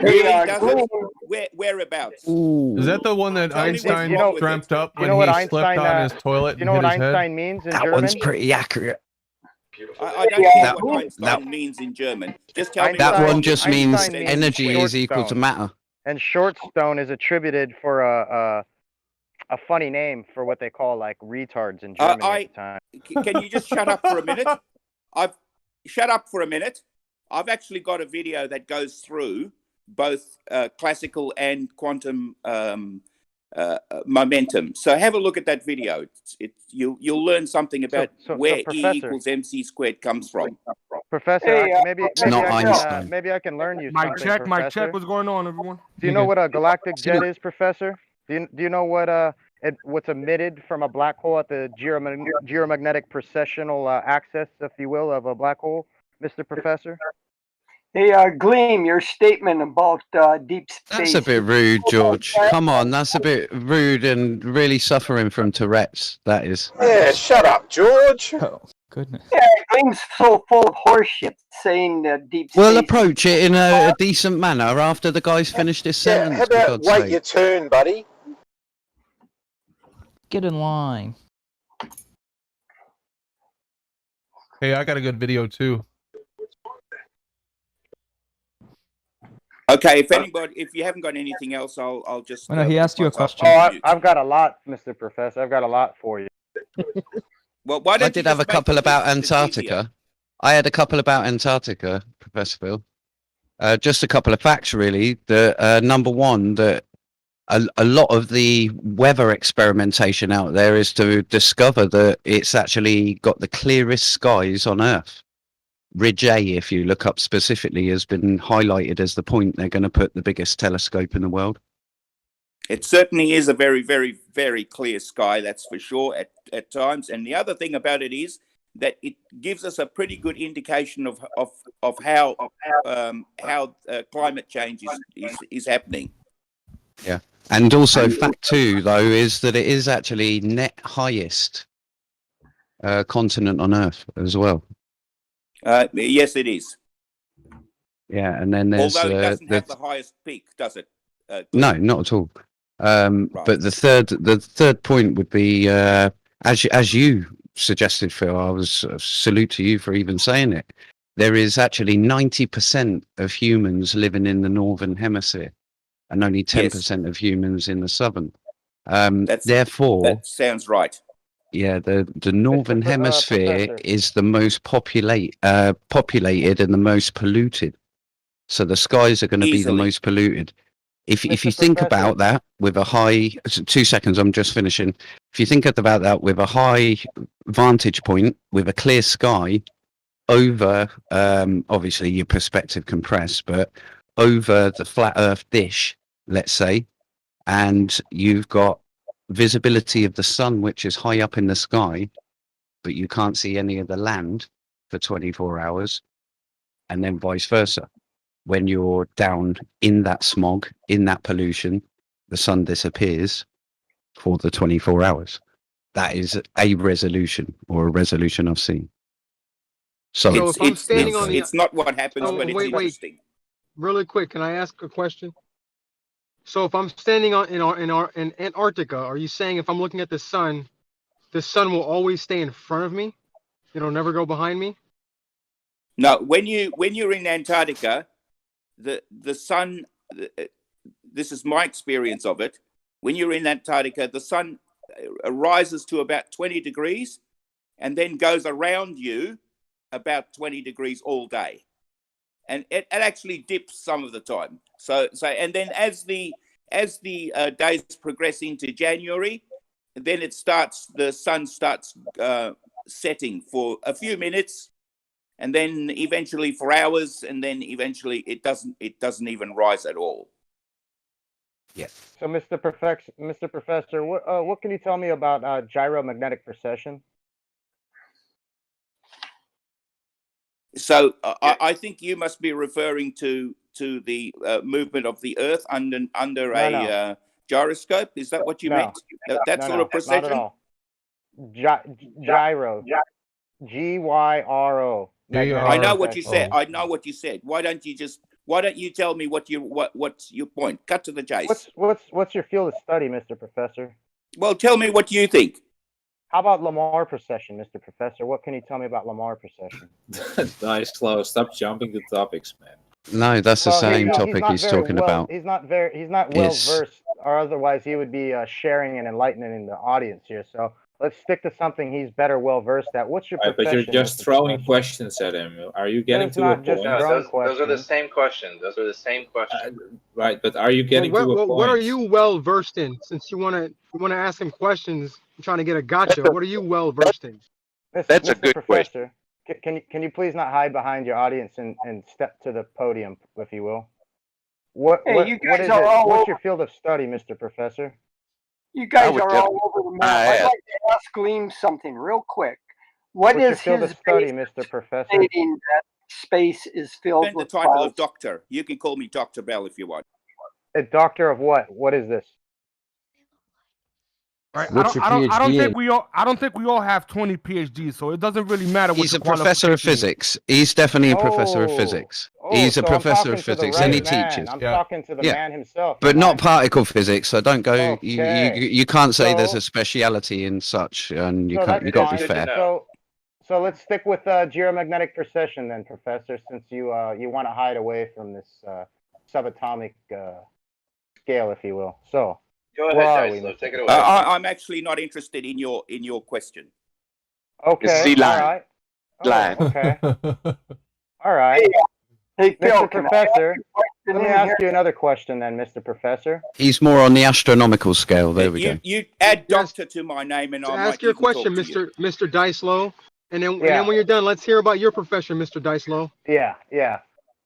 Speaker 5: Really does it? Whereabouts?
Speaker 1: Is that the one that
Speaker 5: Tell me what's
Speaker 1: Einstein
Speaker 5: wrong with
Speaker 1: dreamt
Speaker 5: it.
Speaker 1: up
Speaker 22: you
Speaker 1: when
Speaker 22: know what
Speaker 1: he slept
Speaker 22: Einstein,
Speaker 1: on his toilet
Speaker 22: you know
Speaker 1: and
Speaker 22: what
Speaker 1: hit his
Speaker 22: Einstein
Speaker 1: head?
Speaker 22: means in
Speaker 12: That
Speaker 22: German?
Speaker 12: one's pretty accurate.
Speaker 5: I don't care what Einstein means in German. Just tell me
Speaker 12: That
Speaker 5: what's
Speaker 12: one
Speaker 5: wrong
Speaker 12: just
Speaker 5: with
Speaker 12: means
Speaker 5: MC
Speaker 12: energy
Speaker 5: squared.
Speaker 12: is equal to matter.
Speaker 22: And short stone is attributed for a funny name for what they call like retards in Germany at the time.
Speaker 5: Can you just shut up for a minute? Shut up for a minute. I've actually got a video that goes through both classical and quantum momentum. So have a look at that video. You'll learn something about where E
Speaker 22: Professor,
Speaker 5: equals MC squared comes from.
Speaker 22: Professor,
Speaker 10: Hey,
Speaker 22: maybe I can learn you
Speaker 20: Mic
Speaker 22: something.
Speaker 20: check, mic
Speaker 22: Professor.
Speaker 20: check. What's going on, everyone?
Speaker 22: Do you know what a galactic jet is, Professor? Do you know what what's emitted from a black hole at the geomagnetic precessional axis, if you will, of a black hole, Mr. Professor?
Speaker 10: Hey, Gleam, your statement about deep space.
Speaker 12: That's a bit rude, George. Come on, that's a bit rude and really suffering from Tourette's. That is.
Speaker 16: Yeah, shut up, George.
Speaker 23: Oh, goodness.
Speaker 10: Yeah, Gleam's so full of horseshit saying deep space.
Speaker 12: We'll approach it in a decent manner after the guy's finished his sentence.
Speaker 16: How
Speaker 12: for
Speaker 16: about
Speaker 12: God's
Speaker 16: wait
Speaker 12: sake.
Speaker 16: your turn, buddy?
Speaker 23: Get in line.
Speaker 1: Hey, I got a good video too.
Speaker 5: Okay, if you haven't got anything else, I'll just.
Speaker 23: Oh, no, he asked you a question.
Speaker 22: Oh, I've got a lot, Mr. Professor. I've got a lot for you.
Speaker 5: Well, why don't
Speaker 12: I
Speaker 5: you
Speaker 12: did
Speaker 5: just
Speaker 12: have a
Speaker 5: make
Speaker 12: couple
Speaker 5: it
Speaker 12: about
Speaker 5: easier?
Speaker 12: Antarctica. I had a couple about Antarctica, Professor Phil. Just a couple of facts, really. Number one, that a lot of the weather experimentation out there is to discover that it's actually got the clearest skies on Earth. Ridge A, if you look up specifically, has been highlighted as the point they're going to put the biggest telescope in the world.
Speaker 5: It certainly is a very, very, very clear sky, that's for sure, at times. And the other thing about it is that it gives us a pretty good indication of how climate change is happening.
Speaker 12: Yeah. And also, fact 2, though, is that it is actually net highest continent on Earth as well.
Speaker 5: Yes, it is.
Speaker 12: Yeah, and then there's
Speaker 5: Although it doesn't have the highest peak, does it?
Speaker 12: no, not at all.
Speaker 5: Right.
Speaker 12: But the third point would be, as you suggested, Phil, I was salute to you for even saying it. There is actually 90% of humans living in the northern hemisphere, and only 10% of humans in the southern. Therefore,
Speaker 5: that sounds right.
Speaker 12: Yeah, the northern hemisphere
Speaker 22: Professor.
Speaker 12: is the most populated and the most polluted. So the skies are going to be the most polluted. If you think about that with a high 2 seconds, I'm just finishing. If you think about that with a high vantage point, with a clear sky over, obviously your perspective compressed, but over the flat Earth dish, let's say, and you've got visibility of the sun, which is high up in the sky, but you can't see any of the land for 24 hours, and then vice versa. When you're down in that smog, in that pollution, the sun disappears for the 24 hours. That is a resolution, or a resolution I've seen. So
Speaker 7: if I'm standing on the,
Speaker 5: it's not what happens,
Speaker 7: oh,
Speaker 5: but it's interesting.
Speaker 7: Really quick, can I ask a question? So if I'm standing in Antarctica, are you saying if I'm looking at the sun will always stay in front of me? It'll never go behind me?
Speaker 5: No, when you're in Antarctica, the sun, this is my experience of it. When you're in Antarctica, the sun rises to about 20 degrees and then goes around you about 20 degrees all day. And it actually dips some of the time. So and then as the days progress into January, then the sun starts setting for a few minutes, and then eventually for hours, and then eventually it doesn't even rise at all.
Speaker 12: Yes.
Speaker 22: So, Mr. Professor, what can you tell me about gyromagnetic precession?
Speaker 5: So I think you must be referring to the movement of the Earth under a gyroscope. Is that what you meant? That sort of precision?
Speaker 22: Not at all. Gyro. G-Y-R-O.
Speaker 5: I know what you said. Why don't you tell me what's your point? Cut to the chase.
Speaker 22: What's your field of study, Mr. Professor?
Speaker 5: Well, tell me what you think.
Speaker 22: How about Lamar precession, Mr. Professor? What can you tell me about Lamar precession?
Speaker 19: Nice, slow. Stop jumping the topics, man.
Speaker 12: No, that's the same topic he's talking about.
Speaker 22: He's not well versed, or otherwise he would be sharing and enlightening the audience here. So let's stick to something he's better well versed at. What's your profession?
Speaker 19: But you're just throwing questions at him. Are you getting to a point?
Speaker 15: Those are the same questions.
Speaker 19: Right, but are you getting to a point?
Speaker 7: What are you well versed in? Since you wanna ask him questions, I'm trying to get a gotcha. What are you well versed in?
Speaker 9: That's a good question.
Speaker 22: Can you please not hide behind your audience and step to the podium, if you will? What's your field of study, Mr. Professor?
Speaker 10: You guys are all over the map. I'd like to ask Gleam something real quick. What's
Speaker 22: your field of study, Mr. Professor?
Speaker 10: Stating that space is filled with
Speaker 5: the title of doctor. You can call me Dr. Bell if you want.
Speaker 22: A doctor of what? What is this?
Speaker 7: Right. I don't think we all have 20 PhDs, so it doesn't really matter.
Speaker 12: He's a professor of physics. He's definitely a professor of physics. He's a professor of physics, and he teaches.
Speaker 22: I'm talking to the man himself.
Speaker 12: But not particle physics. So don't go. You can't say there's a speciality in such, and you got to be fair.
Speaker 22: So let's stick with geomagnetic precession then, Professor, since you want to hide away from this subatomic scale, if you will. So.
Speaker 15: Go ahead, Dice. Take it away.
Speaker 5: I'm actually not interested in your question.
Speaker 22: Okay. All right. Okay. All right.
Speaker 10: Hey, Phil,
Speaker 22: Mr. Professor, let me ask you another question then, Mr. Professor.
Speaker 12: He's more on the astronomical scale. There we go.
Speaker 5: You add doctor to my name, and I'll
Speaker 7: ask your question, Mr. Dicelo, and then when you're done, let's hear about your profession, Mr. Dicelo.
Speaker 22: Yeah.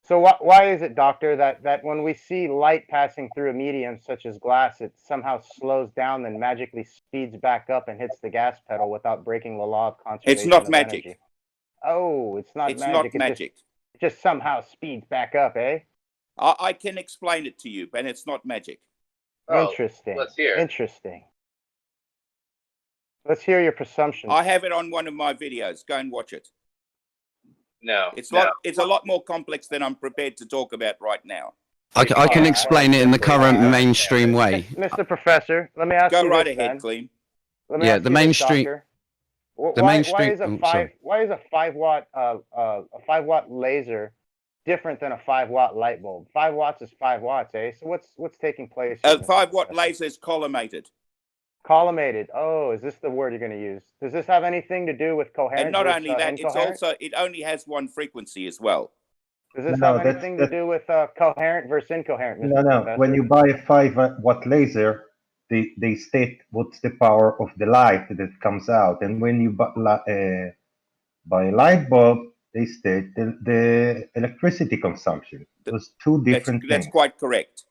Speaker 22: So why is it, Doctor, that when we see light passing through a medium such as glass, it somehow slows down, then magically speeds back up and hits the gas pedal without breaking the law of conservation?
Speaker 5: It's not magic.
Speaker 22: Energy? Oh, it's not magic.
Speaker 5: Not magic.
Speaker 22: It just somehow speeds back up, eh?
Speaker 5: I can explain it to you, but it's not magic.
Speaker 22: Interesting.
Speaker 15: Let's hear.
Speaker 22: Interesting. Let's hear your presumptions.
Speaker 5: I have it on one of my videos. Go and watch it.
Speaker 15: No,
Speaker 5: it's a lot more complex than I'm prepared to talk about right now.
Speaker 12: I can explain it in the current mainstream way.
Speaker 22: Mr. Professor, let me ask you
Speaker 5: Go right
Speaker 22: this,
Speaker 5: ahead,
Speaker 22: then.
Speaker 5: Clem.
Speaker 22: Let me
Speaker 12: Yeah,
Speaker 22: ask
Speaker 12: the
Speaker 22: you this,
Speaker 12: mainstream.
Speaker 22: Doctor.
Speaker 12: The mainstream.
Speaker 22: Why is a 5-watt laser different than a 5-watt light bulb? 5 watts is 5 watts, eh? So what's taking place?
Speaker 5: A 5-watt laser is collimated.
Speaker 22: Collimated. Oh, is this the word you're going to use? Does this have anything to do with coherent?
Speaker 5: And not
Speaker 22: versus,
Speaker 5: only that,
Speaker 22: incoherent?
Speaker 5: it only has one frequency as well.
Speaker 22: Does this have anything to do with coherent versus incoherent? Mr.
Speaker 2: No.
Speaker 22: Professor?
Speaker 2: When you buy a 5-watt laser, they state what's the power of the light that comes out, and when you buy a light bulb, they state the electricity consumption. Those two different things.
Speaker 5: That's quite correct.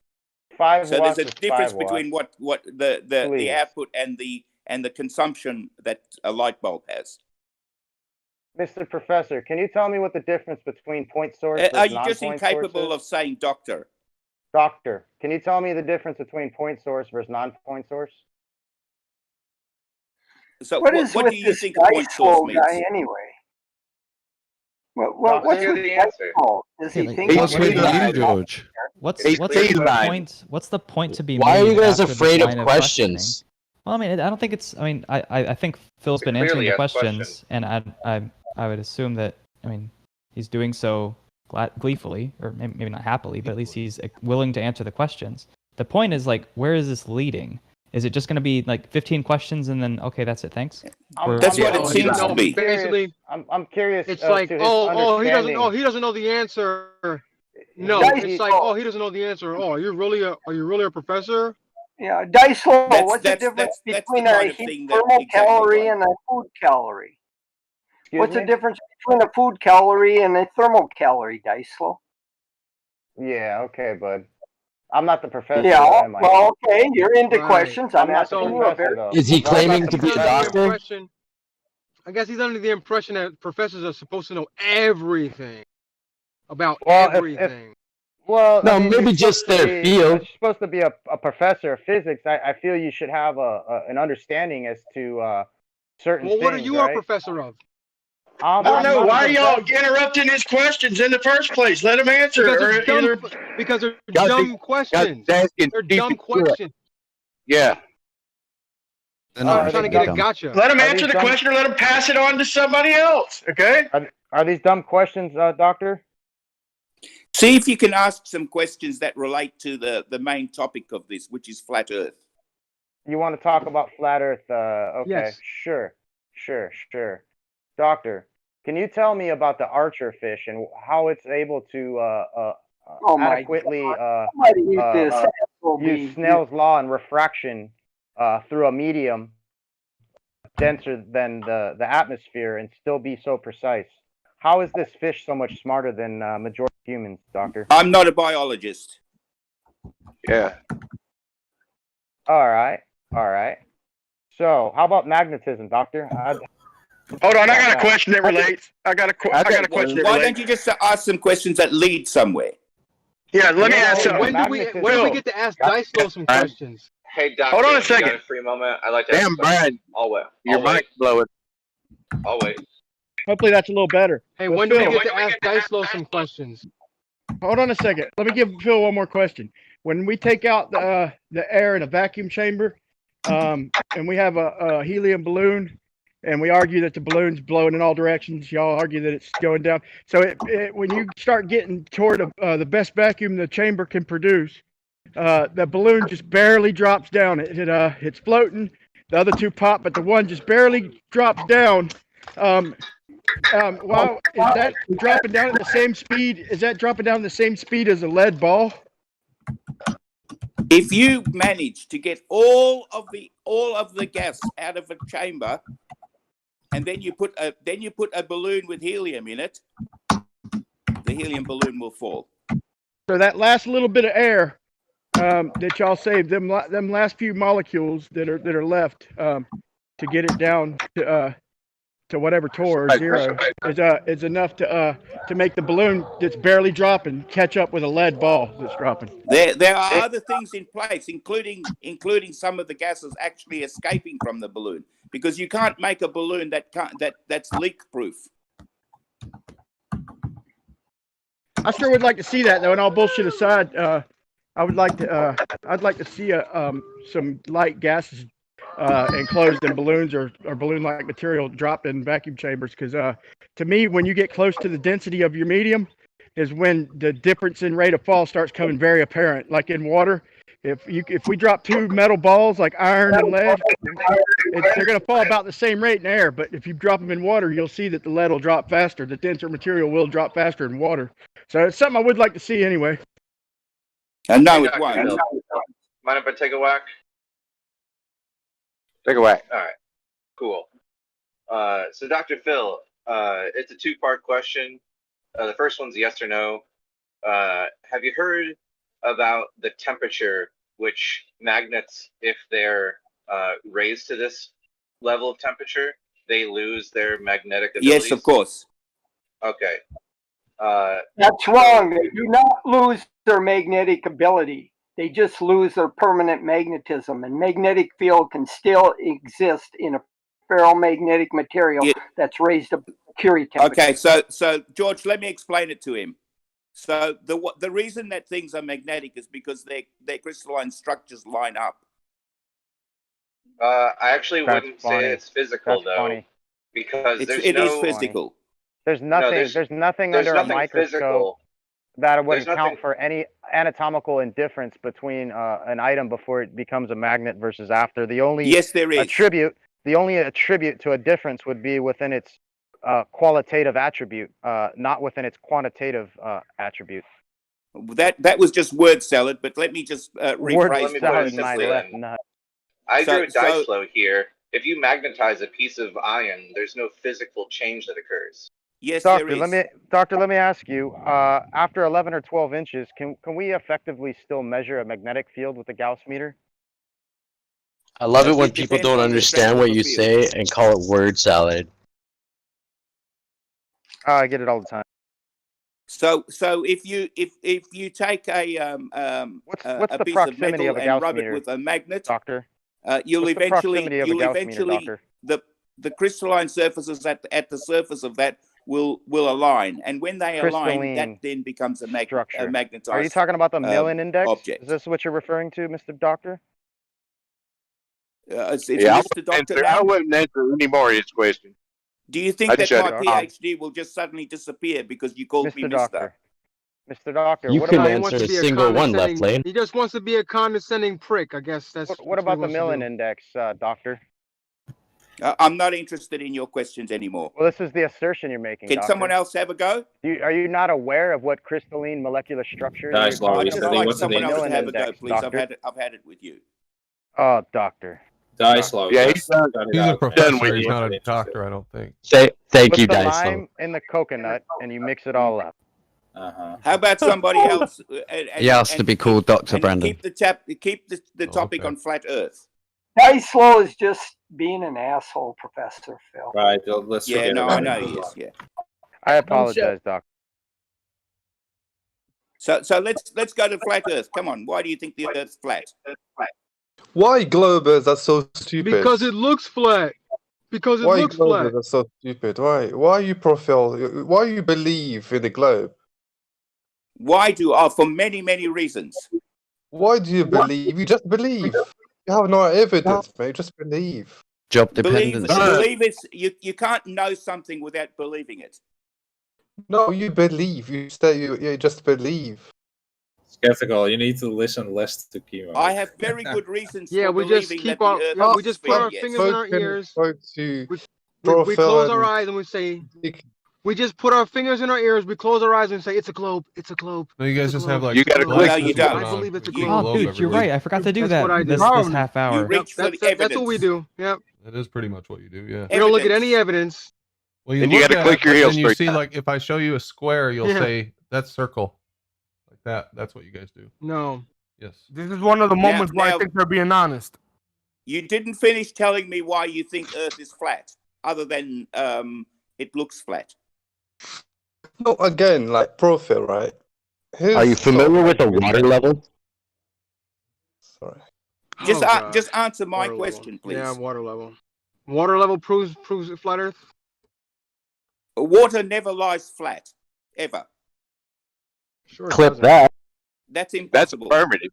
Speaker 22: 5
Speaker 5: So
Speaker 22: watts
Speaker 5: there's a
Speaker 22: is
Speaker 5: difference
Speaker 22: 5
Speaker 5: between
Speaker 22: watts.
Speaker 5: what the
Speaker 22: Please.
Speaker 5: output and the consumption that a light bulb has.
Speaker 22: Mr. Professor, can you tell me what the difference between point source
Speaker 5: Are
Speaker 22: versus
Speaker 5: you just
Speaker 22: non-point
Speaker 5: incapable
Speaker 22: source
Speaker 5: of saying doctor?
Speaker 22: Doctor, can you tell me the difference between point source versus non-point source?
Speaker 5: So
Speaker 10: what
Speaker 5: what do you think a point source means?
Speaker 10: Guy anyway? What's the answer? Does he think?
Speaker 12: What's with you, George?
Speaker 23: What's the point to be made?
Speaker 4: Why are you guys
Speaker 23: after
Speaker 4: afraid
Speaker 23: this
Speaker 4: of
Speaker 23: line
Speaker 4: questions?
Speaker 23: Well, I mean, I don't think it's. I mean, I think Phil's been answering the questions, and I would assume that. I mean, he's doing so gleefully, or maybe not happily, but at least he's willing to answer the questions. The point is, like, where is this leading? Is it just going to be like 15 questions and then okay, that's it, thanks?
Speaker 5: That's what it seems to be.
Speaker 7: Basically,
Speaker 22: I'm curious.
Speaker 7: It's like, he doesn't know the answer. No, it's like, he doesn't know the answer. Oh, are you really a professor?
Speaker 10: Yeah, Dicelo, what's the difference between a thermal calorie and a food calorie? What's the difference between a food calorie and a thermal calorie, Dicelo?
Speaker 22: Yeah, okay, bud. I'm not the professor.
Speaker 10: Yeah,
Speaker 22: am I?
Speaker 10: well, okay, you're into questions. I'm asking you a very...
Speaker 4: Is he claiming to be a doctor?
Speaker 7: I guess he's under the impression that professors are supposed to know everything about everything.
Speaker 22: Well,
Speaker 4: no,
Speaker 22: I mean,
Speaker 4: maybe just their field.
Speaker 22: If you're supposed to be a professor of physics, I feel you should have an understanding as to certain things.
Speaker 7: Well, what are you a professor of?
Speaker 18: I don't know. Why are y'all interrupting his questions in the first place? Let him answer.
Speaker 7: Because they're dumb questions. They're dumb questions.
Speaker 9: Yeah.
Speaker 7: I'm trying to get a gotcha.
Speaker 18: Let him answer the question or let him pass it on to somebody else. Okay?
Speaker 22: Are these dumb questions, Doctor?
Speaker 5: See if you can ask some questions that relate to the main topic of this, which is flat Earth.
Speaker 22: You want to talk about flat Earth? Okay,
Speaker 7: yes.
Speaker 22: Sure. Doctor, can you tell me about the archer fish and how it's able to adequately use Snell's law and refraction through a medium denser than the atmosphere and still be so precise? How is this fish so much smarter than majority of humans, Doctor?
Speaker 5: I'm not a biologist.
Speaker 9: Yeah.
Speaker 22: All right. So, how about magnetism, Doctor?
Speaker 18: Hold on, I got a question that relates. I got a question.
Speaker 5: Why don't you just ask some questions that lead somewhere?
Speaker 18: Yeah, let me ask something.
Speaker 7: When do we get to ask Dicelo some questions?
Speaker 18: Hey, Doctor, hold on a second.
Speaker 19: Got a free moment. I'd like to.
Speaker 9: Damn, Brian.
Speaker 19: I'll wait.
Speaker 9: Your mic's blowing.
Speaker 19: I'll wait.
Speaker 18: Hopefully that's a little better.
Speaker 7: Hey, when do we get to ask Dicelo some questions?
Speaker 18: Hold on a second. Let me give Phil one more question. When we take out the air in a vacuum chamber, and we have a helium balloon, and we argue that the balloon's blowing in all directions, y'all argue that it's going down. So when you start getting toward the best vacuum the chamber can produce, the balloon just barely drops down. It's floating. The other two pop, but the one just barely drops down. Wow, is that dropping down at the same speed? Is that dropping down the same speed as a lead ball?
Speaker 5: If you manage to get all of the gas out of a chamber, and then you put a balloon with helium in it, the helium balloon will fall.
Speaker 18: So that last little bit of air that y'all saved, them last few molecules that are left to get it down to to whatever tor or zero is enough to make the balloon that's barely dropping catch up with a lead ball that's dropping.
Speaker 5: There are other things in place, including some of the gases actually escaping from the balloon, because you can't make a balloon that's leak proof.
Speaker 18: I sure would like to see that though, and all bullshit aside, I'd like to see some light gases enclosed in balloons or balloon-like material dropped in vacuum chambers, because to me, when you get close to the density of your medium, is when the difference in rate of fall starts coming very apparent. Like in water, if we drop two metal balls like iron and lead, they're going to fall about the same rate in air. But if you drop them in water, you'll see that the lead will drop faster. The denser material will drop faster in water. So it's something I would like to see anyway.
Speaker 5: No, it won't.
Speaker 17: Mind if I take a whack?
Speaker 9: Take a whack.
Speaker 17: All right, cool. So Dr. Phil, it's a two-part question. The first one's yes or no. Have you heard about the temperature which magnets, if they're raised to this level of temperature, they lose their magnetic abilities?
Speaker 5: Yes, of course.
Speaker 17: Okay.
Speaker 10: That's wrong. They do not lose their magnetic ability. They just lose their permanent magnetism, and magnetic field can still exist in a ferromagnetic material that's raised to Curie temperature.
Speaker 5: Okay, so George, let me explain it to him. So the reason that things are magnetic is because their crystalline structures line up.
Speaker 17: I actually wouldn't say it's physical though, because it is
Speaker 5: physical.
Speaker 6: There's nothing under a microscope
Speaker 17: physical
Speaker 6: that would account for any anatomical indifference between an item before it becomes a magnet versus after. The only
Speaker 5: there is.
Speaker 6: The only attribute to a difference would be within its qualitative attribute, not within its quantitative attribute.
Speaker 5: That was just word salad, but let me just rephrase
Speaker 17: it. I drew a dice flow here. If you magnetize a piece of iron, there's no physical change that occurs.
Speaker 5: Yes,
Speaker 6: Doctor,
Speaker 5: there is.
Speaker 6: Let me ask you. After 11 or 12 inches, can we effectively still measure a magnetic field with a Gauss meter?
Speaker 4: I love it when people don't understand what you say and call it word salad.
Speaker 6: I get it all the time.
Speaker 5: So if you take a
Speaker 6: what's the
Speaker 5: piece
Speaker 6: proximity
Speaker 5: of
Speaker 6: of a
Speaker 5: metal
Speaker 6: Gauss
Speaker 5: and rub
Speaker 6: meter,
Speaker 5: it with a magnet,
Speaker 6: Doctor?
Speaker 5: You'll
Speaker 6: What's the proximity of a Gauss
Speaker 5: eventually
Speaker 6: meter, Doctor?
Speaker 5: the crystalline surfaces at the surface of that will align, and when they align, that then becomes a magnetized.
Speaker 6: Are you talking about the Millen index?
Speaker 5: Object.
Speaker 6: Is this what you're referring to, Mr. Doctor?
Speaker 5: Mr. Doctor,
Speaker 9: I wouldn't answer any more of his question.
Speaker 5: Do you think that my PhD will just suddenly disappear because you called me Mr.?
Speaker 6: Mr. Doctor,
Speaker 4: you can answer a single one, left lane.
Speaker 7: He just wants to be a condescending prick, I guess.
Speaker 6: What about the Millen index, Doctor?
Speaker 5: I'm not interested in your questions anymore.
Speaker 6: Well, this is the assertion you're making.
Speaker 5: Can someone else have a go?
Speaker 6: Are you not aware of what crystalline molecular structure is?
Speaker 5: I'd just like someone else to have a go, please. I've had it with you.
Speaker 6: Oh, Doctor.
Speaker 5: Daislav.
Speaker 1: Yeah, he's a professor. He's not a doctor, I don't think.
Speaker 4: Thank you,
Speaker 6: Put the
Speaker 4: Daislav.
Speaker 6: lime in the coconut and you mix it all up.
Speaker 5: How about somebody else?
Speaker 12: He asked to be called Dr. Brandon.
Speaker 5: Keep the topic on flat Earth.
Speaker 10: Daislav is just being an asshole, Professor Phil.
Speaker 19: Right. Let's
Speaker 5: I know he is. Yeah.
Speaker 6: I apologize, Doc.
Speaker 5: So let's go to flat Earth. Come on. Why do you think the Earth's flat?
Speaker 20: Why globers are so stupid?
Speaker 7: Because it looks flat. Because it looks flat.
Speaker 20: Why globers are so stupid? Why you Why you believe in the globe?
Speaker 5: Why for many reasons.
Speaker 20: Why do you believe? You just believe. You have no evidence, mate. Just believe.
Speaker 12: Job dependency.
Speaker 5: Believe it's you can't know something without believing it.
Speaker 20: No, you believe. You just believe.
Speaker 19: Skeptical, you need to listen less to chemo.
Speaker 5: I have very good reasons
Speaker 7: for
Speaker 5: believing that
Speaker 7: we just put our fingers in our ears. We close our eyes and we say, we just put our fingers in our ears, we close our eyes and say, it's a globe, it's a globe.
Speaker 1: No, you guys just have like...
Speaker 9: You gotta click.
Speaker 5: No, you don't.
Speaker 7: I believe it's a globe.
Speaker 23: Oh, dude, you're right. I forgot to do that this half hour.
Speaker 5: That's
Speaker 7: what we do. Yep.
Speaker 1: That is pretty much what you do, yeah.
Speaker 7: We don't look at any evidence.
Speaker 1: Well,
Speaker 9: you gotta click your heels
Speaker 1: and you
Speaker 9: straight
Speaker 1: see,
Speaker 9: down.
Speaker 1: like, if I show you a square, you'll say, that's circle. Like that. That's what you guys do.
Speaker 7: No.
Speaker 1: Yes.
Speaker 21: This is one of the moments where I think they're being honest.
Speaker 5: You didn't finish telling me why you think Earth is flat. other than it looks flat.
Speaker 20: No, again, like profile, right?
Speaker 4: Are you familiar with the water level?
Speaker 20: Sorry.
Speaker 5: Just answer my
Speaker 7: Water
Speaker 5: question,
Speaker 7: level.
Speaker 5: please.
Speaker 7: Yeah, water level. Water level proves flat Earth.
Speaker 5: Water never lies flat, ever.
Speaker 7: Sure.
Speaker 4: Clip that.
Speaker 5: That's impossible.
Speaker 9: That's affirmative.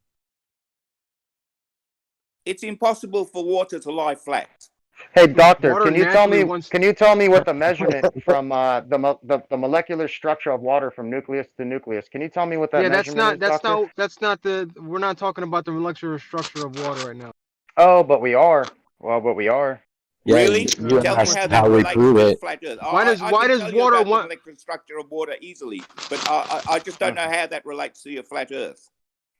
Speaker 5: It's impossible for water to lie flat.
Speaker 22: Hey, doctor,
Speaker 7: Water
Speaker 22: can you tell me?
Speaker 7: naturally wants-
Speaker 22: Can you tell me what the measurement from the molecular structure of water from nucleus to nucleus? Can you tell me what that measurement is, doctor?
Speaker 7: That's not the. We're not talking about the molecular structure of water right now.
Speaker 22: Oh, but we are. Well, but we are.
Speaker 4: Yeah,
Speaker 5: Really?
Speaker 4: you
Speaker 5: Tell me
Speaker 4: asked
Speaker 5: how that
Speaker 4: how we
Speaker 5: relates
Speaker 4: prove
Speaker 5: to
Speaker 4: it.
Speaker 5: flat Earth.
Speaker 7: Why does
Speaker 5: I
Speaker 7: water
Speaker 5: can tell you about
Speaker 7: want?
Speaker 5: the molecular structure of water easily, but I just don't know how that relates to your flat Earth.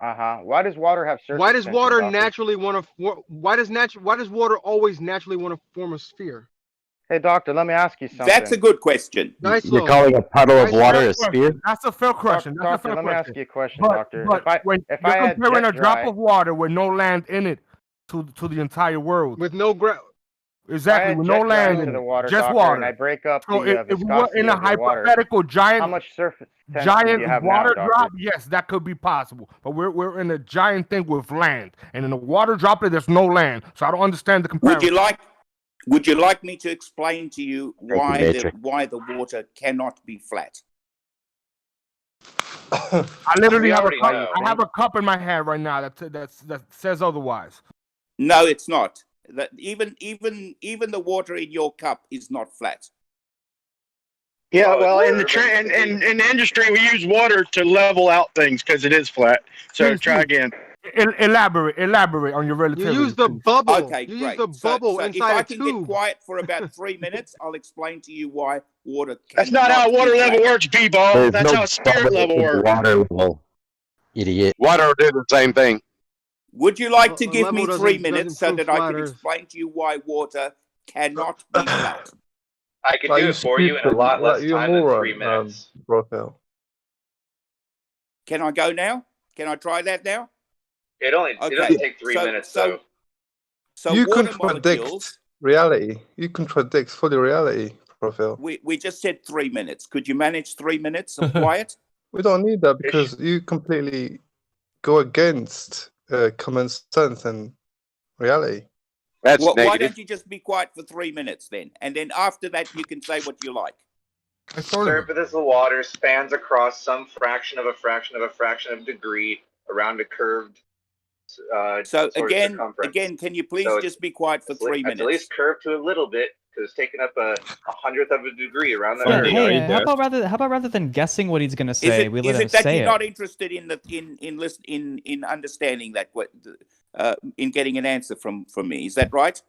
Speaker 22: Why does water have surface
Speaker 7: Why does
Speaker 22: tension,
Speaker 7: water
Speaker 22: doctor?
Speaker 7: naturally want to? Why does water always naturally want to form a sphere?
Speaker 22: Hey, doctor, let me ask you something.
Speaker 5: That's a good question.
Speaker 7: Nice
Speaker 4: You're calling a puddle of water a sphere?
Speaker 8: That's a fair question. That's a
Speaker 22: Doctor,
Speaker 8: fair
Speaker 22: let me
Speaker 8: question.
Speaker 22: ask you a question,
Speaker 8: But,
Speaker 22: doctor.
Speaker 8: but when
Speaker 22: if
Speaker 8: you're
Speaker 22: I had
Speaker 8: comparing
Speaker 22: jet
Speaker 8: a drop
Speaker 22: dry-
Speaker 8: of water with no land in it to the entire world.
Speaker 7: With no ground.
Speaker 8: Exactly, with no land in
Speaker 22: to the
Speaker 8: it,
Speaker 22: water,
Speaker 8: just
Speaker 22: doctor,
Speaker 8: water.
Speaker 22: and I break up
Speaker 8: So
Speaker 22: the
Speaker 8: if we were
Speaker 22: viscosity
Speaker 8: in a
Speaker 22: of your water,
Speaker 8: hypothetical
Speaker 22: how much surface tension do you have
Speaker 8: water
Speaker 22: now,
Speaker 8: drop,
Speaker 22: doctor?
Speaker 8: yes, that could be possible. But we're in a giant thing with land, and in a water droplet, there's no land. So I don't understand the comparison.
Speaker 5: Would you like me to explain to you why
Speaker 4: Matrix.
Speaker 5: why the water cannot be flat?
Speaker 8: I literally have a
Speaker 17: already
Speaker 8: cup.
Speaker 17: know.
Speaker 8: I have a cup in my hand right now that says otherwise.
Speaker 5: No, it's not. That even the water in your cup is not flat.
Speaker 18: Yeah, well, in the industry, we use water to level out things because it is flat. So try again.
Speaker 8: Elaborate on your relativity.
Speaker 7: You use the bubble.
Speaker 5: Okay,
Speaker 7: you
Speaker 5: great.
Speaker 7: use the bubble
Speaker 5: so
Speaker 7: inside
Speaker 5: if I
Speaker 7: a
Speaker 5: can
Speaker 7: tube.
Speaker 5: get quiet for about 3 minutes, I'll explain to you why water.
Speaker 18: That's not how water level works, B-ball.
Speaker 4: There's
Speaker 18: That's
Speaker 4: no
Speaker 18: how spirit
Speaker 4: bubble
Speaker 18: level
Speaker 4: in
Speaker 18: works.
Speaker 4: water level, idiot.
Speaker 9: Water will do the same thing.
Speaker 5: Would you like to
Speaker 7: A
Speaker 5: give me
Speaker 7: level
Speaker 5: 3
Speaker 7: doesn't
Speaker 5: minutes so
Speaker 7: prove
Speaker 5: that I
Speaker 7: flat
Speaker 5: can
Speaker 7: Earth.
Speaker 5: explain to you why water cannot be flat?
Speaker 17: I could do it for you in a lot less
Speaker 20: you're
Speaker 17: time than
Speaker 20: moron,
Speaker 17: 3 minutes.
Speaker 20: Profile.
Speaker 5: Can I go now? Can I try that now?
Speaker 17: It doesn't take 3 minutes though.
Speaker 5: So
Speaker 20: You
Speaker 5: water
Speaker 20: contradict
Speaker 5: molecules.
Speaker 20: reality. You contradict fully reality, Profile.
Speaker 5: We just said 3 minutes. Could you manage 3 minutes of quiet?
Speaker 20: We don't need that because you completely go against common sense and reality.
Speaker 9: That's
Speaker 5: Why
Speaker 9: negative.
Speaker 5: don't you just be quiet for 3 minutes then? And then after that, you can say what you like.
Speaker 17: Surface of the water spans across some fraction of a fraction of a fraction of a degree around a curved
Speaker 5: So
Speaker 17: sort of
Speaker 5: again,
Speaker 17: circumference.
Speaker 5: can you please
Speaker 17: So
Speaker 5: just be quiet for 3
Speaker 17: It's
Speaker 5: minutes?
Speaker 17: at least curved to a little bit because it's taking up a 100th of a degree around that
Speaker 23: Yeah,
Speaker 17: area.
Speaker 23: hey, how about rather than guessing what he's gonna say, we let
Speaker 5: Is
Speaker 23: him
Speaker 5: it that
Speaker 23: say
Speaker 5: you're
Speaker 23: it.
Speaker 5: not interested in understanding that in getting an answer from me? Is that right?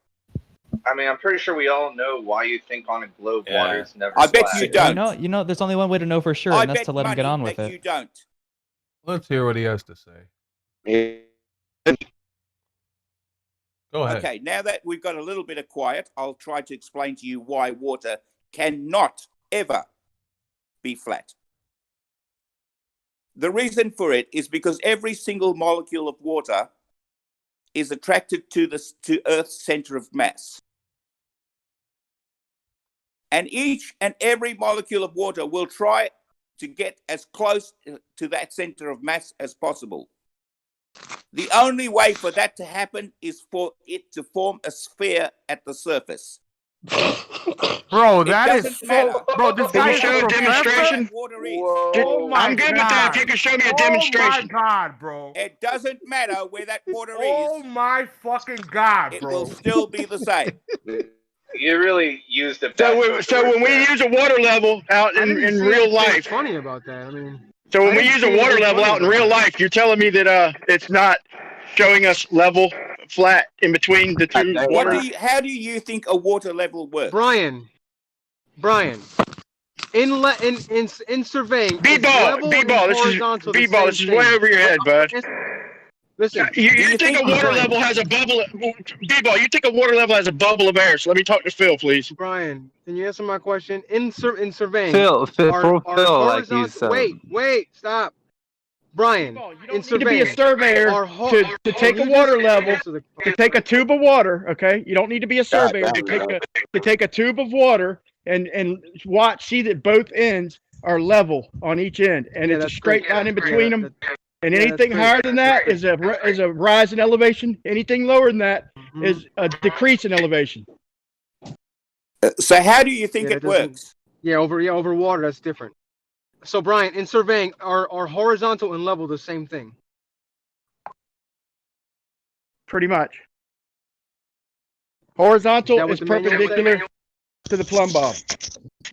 Speaker 17: I mean, I'm pretty sure we all know why you think on a globe water is never
Speaker 5: I bet
Speaker 17: flat.
Speaker 5: you don't.
Speaker 23: You know, there's only one way to know for sure, and that's to let him get on with
Speaker 5: that
Speaker 23: it.
Speaker 5: you don't.
Speaker 1: Let's hear what he has to say. Go ahead.
Speaker 5: Okay, now that we've got a little bit of quiet, I'll try to explain to you why water cannot ever be flat. The reason for it is because every single molecule of water is attracted to Earth's center of mass. And each and every molecule of water will try to get as close to that center of mass as possible. The only way for that to happen is for it to form a sphere at the surface.
Speaker 8: Bro, that is
Speaker 5: doesn't matter.
Speaker 8: bro. This
Speaker 18: Can
Speaker 8: guy
Speaker 18: you
Speaker 8: is
Speaker 18: show
Speaker 8: a
Speaker 18: a demonstration?
Speaker 5: Water is.
Speaker 8: Oh my
Speaker 18: I'm good with that. If you can show me a demonstration.
Speaker 8: Oh my god, bro.
Speaker 5: It doesn't matter where that water is.
Speaker 8: Oh my fucking god,
Speaker 5: It
Speaker 8: bro.
Speaker 5: will still be the same.
Speaker 17: You really used the
Speaker 18: So when we use a water level out in real life,
Speaker 7: funny about that. I mean,
Speaker 18: so when we use a water level out in real life, you're telling me that it's not showing us level, flat in between the two waters.
Speaker 5: How do you think a water level works?
Speaker 7: Brian, in surveying,
Speaker 18: B-ball, this is way over your head, bud.
Speaker 7: Listen,
Speaker 18: you think a water level has a bubble? B-ball, you think a water level has a bubble of air? So let me talk to Phil, please.
Speaker 7: Brian, can you answer my question? In surveying,
Speaker 20: Phil,
Speaker 7: are
Speaker 20: like
Speaker 7: horizontal.
Speaker 20: he's
Speaker 7: Wait, stop. Brian,
Speaker 18: You don't need to be a surveyor to take a water level, to take a tube of water. Okay, you don't need to be a surveyor to take a tube of water and see that both ends are level on each end, and it's a straight line in between them. And anything higher than that is a rise in elevation. Anything lower than that is a decrease in elevation.
Speaker 5: So how do you think it works?
Speaker 7: Yeah, over water, that's different. So Brian, in surveying, are horizontal and level the same thing?
Speaker 18: Pretty much. Horizontal is perpendicular to the plumb bob.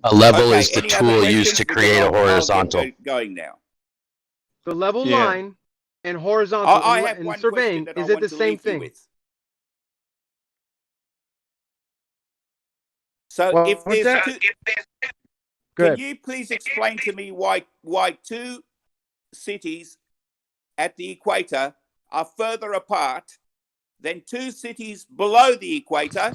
Speaker 4: A level is the tool used to create a horizontal.
Speaker 5: Going now.
Speaker 7: The level line and horizontal in surveying, is it the same thing?
Speaker 5: So if there's two, can you please explain to me why two cities at the equator are further apart than two cities below the equator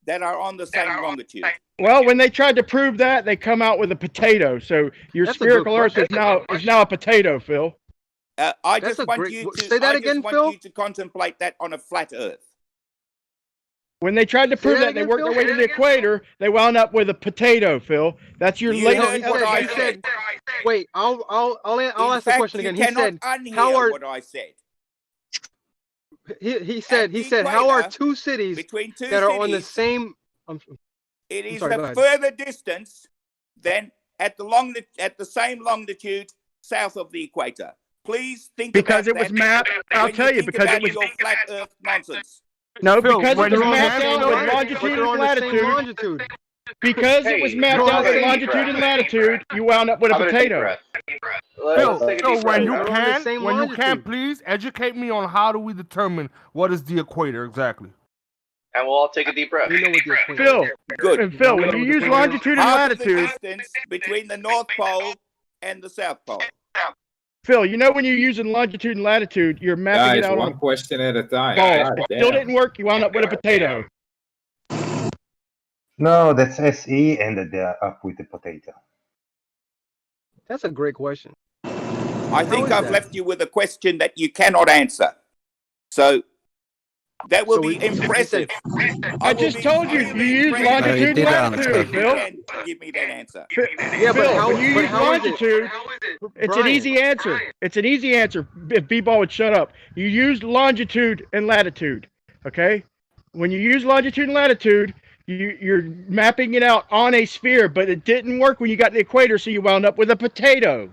Speaker 5: that are on the same longitude?
Speaker 18: Well, when they tried to prove that, they come out with a potato. So your spherical Earth is now a potato, Phil.
Speaker 5: I just want you to contemplate that on a flat Earth.
Speaker 18: When they tried to prove that, they worked their way to the equator. They wound up with a potato, Phil. That's your latest.
Speaker 7: He said, wait, I'll ask the question again. He said,
Speaker 5: how are what I said?
Speaker 7: He said, how are two cities that are on the same?
Speaker 5: It is a further distance than at the same longitude south of the equator. Please think
Speaker 18: because
Speaker 5: about
Speaker 18: it was mapped. I'll tell you because it was
Speaker 5: your flat Earth nonsense.
Speaker 18: No, because it was mapped out with longitude and latitude. Because it was mapped out with longitude and latitude, you wound up with a potato.
Speaker 8: Phil, when you can, please educate me on how do we determine what is the equator exactly?
Speaker 17: And we'll all take a deep breath.
Speaker 18: Phil, Phil, when you use longitude and latitude,
Speaker 5: the distance between the North Pole and the South Pole.
Speaker 18: Phil, you know when you're using longitude and latitude, you're mapping it out
Speaker 19: one question at a time.
Speaker 18: Ball. Still didn't work. You wound up with a potato.
Speaker 2: No, that's SE ended up with the potato.
Speaker 7: That's a great question.
Speaker 5: I think I've left you with a question that you cannot answer. So that will be impressive.
Speaker 18: I just told you, you use longitude and latitude, Phil.
Speaker 5: Give me that answer.
Speaker 18: Yeah, but when you use longitude, it's an easy answer. It's an easy answer. If B-Ball would shut up. You use longitude and latitude, okay? When you use longitude and latitude, you're mapping it out on a sphere, but it didn't work when you got the equator, so you wound up with a potato.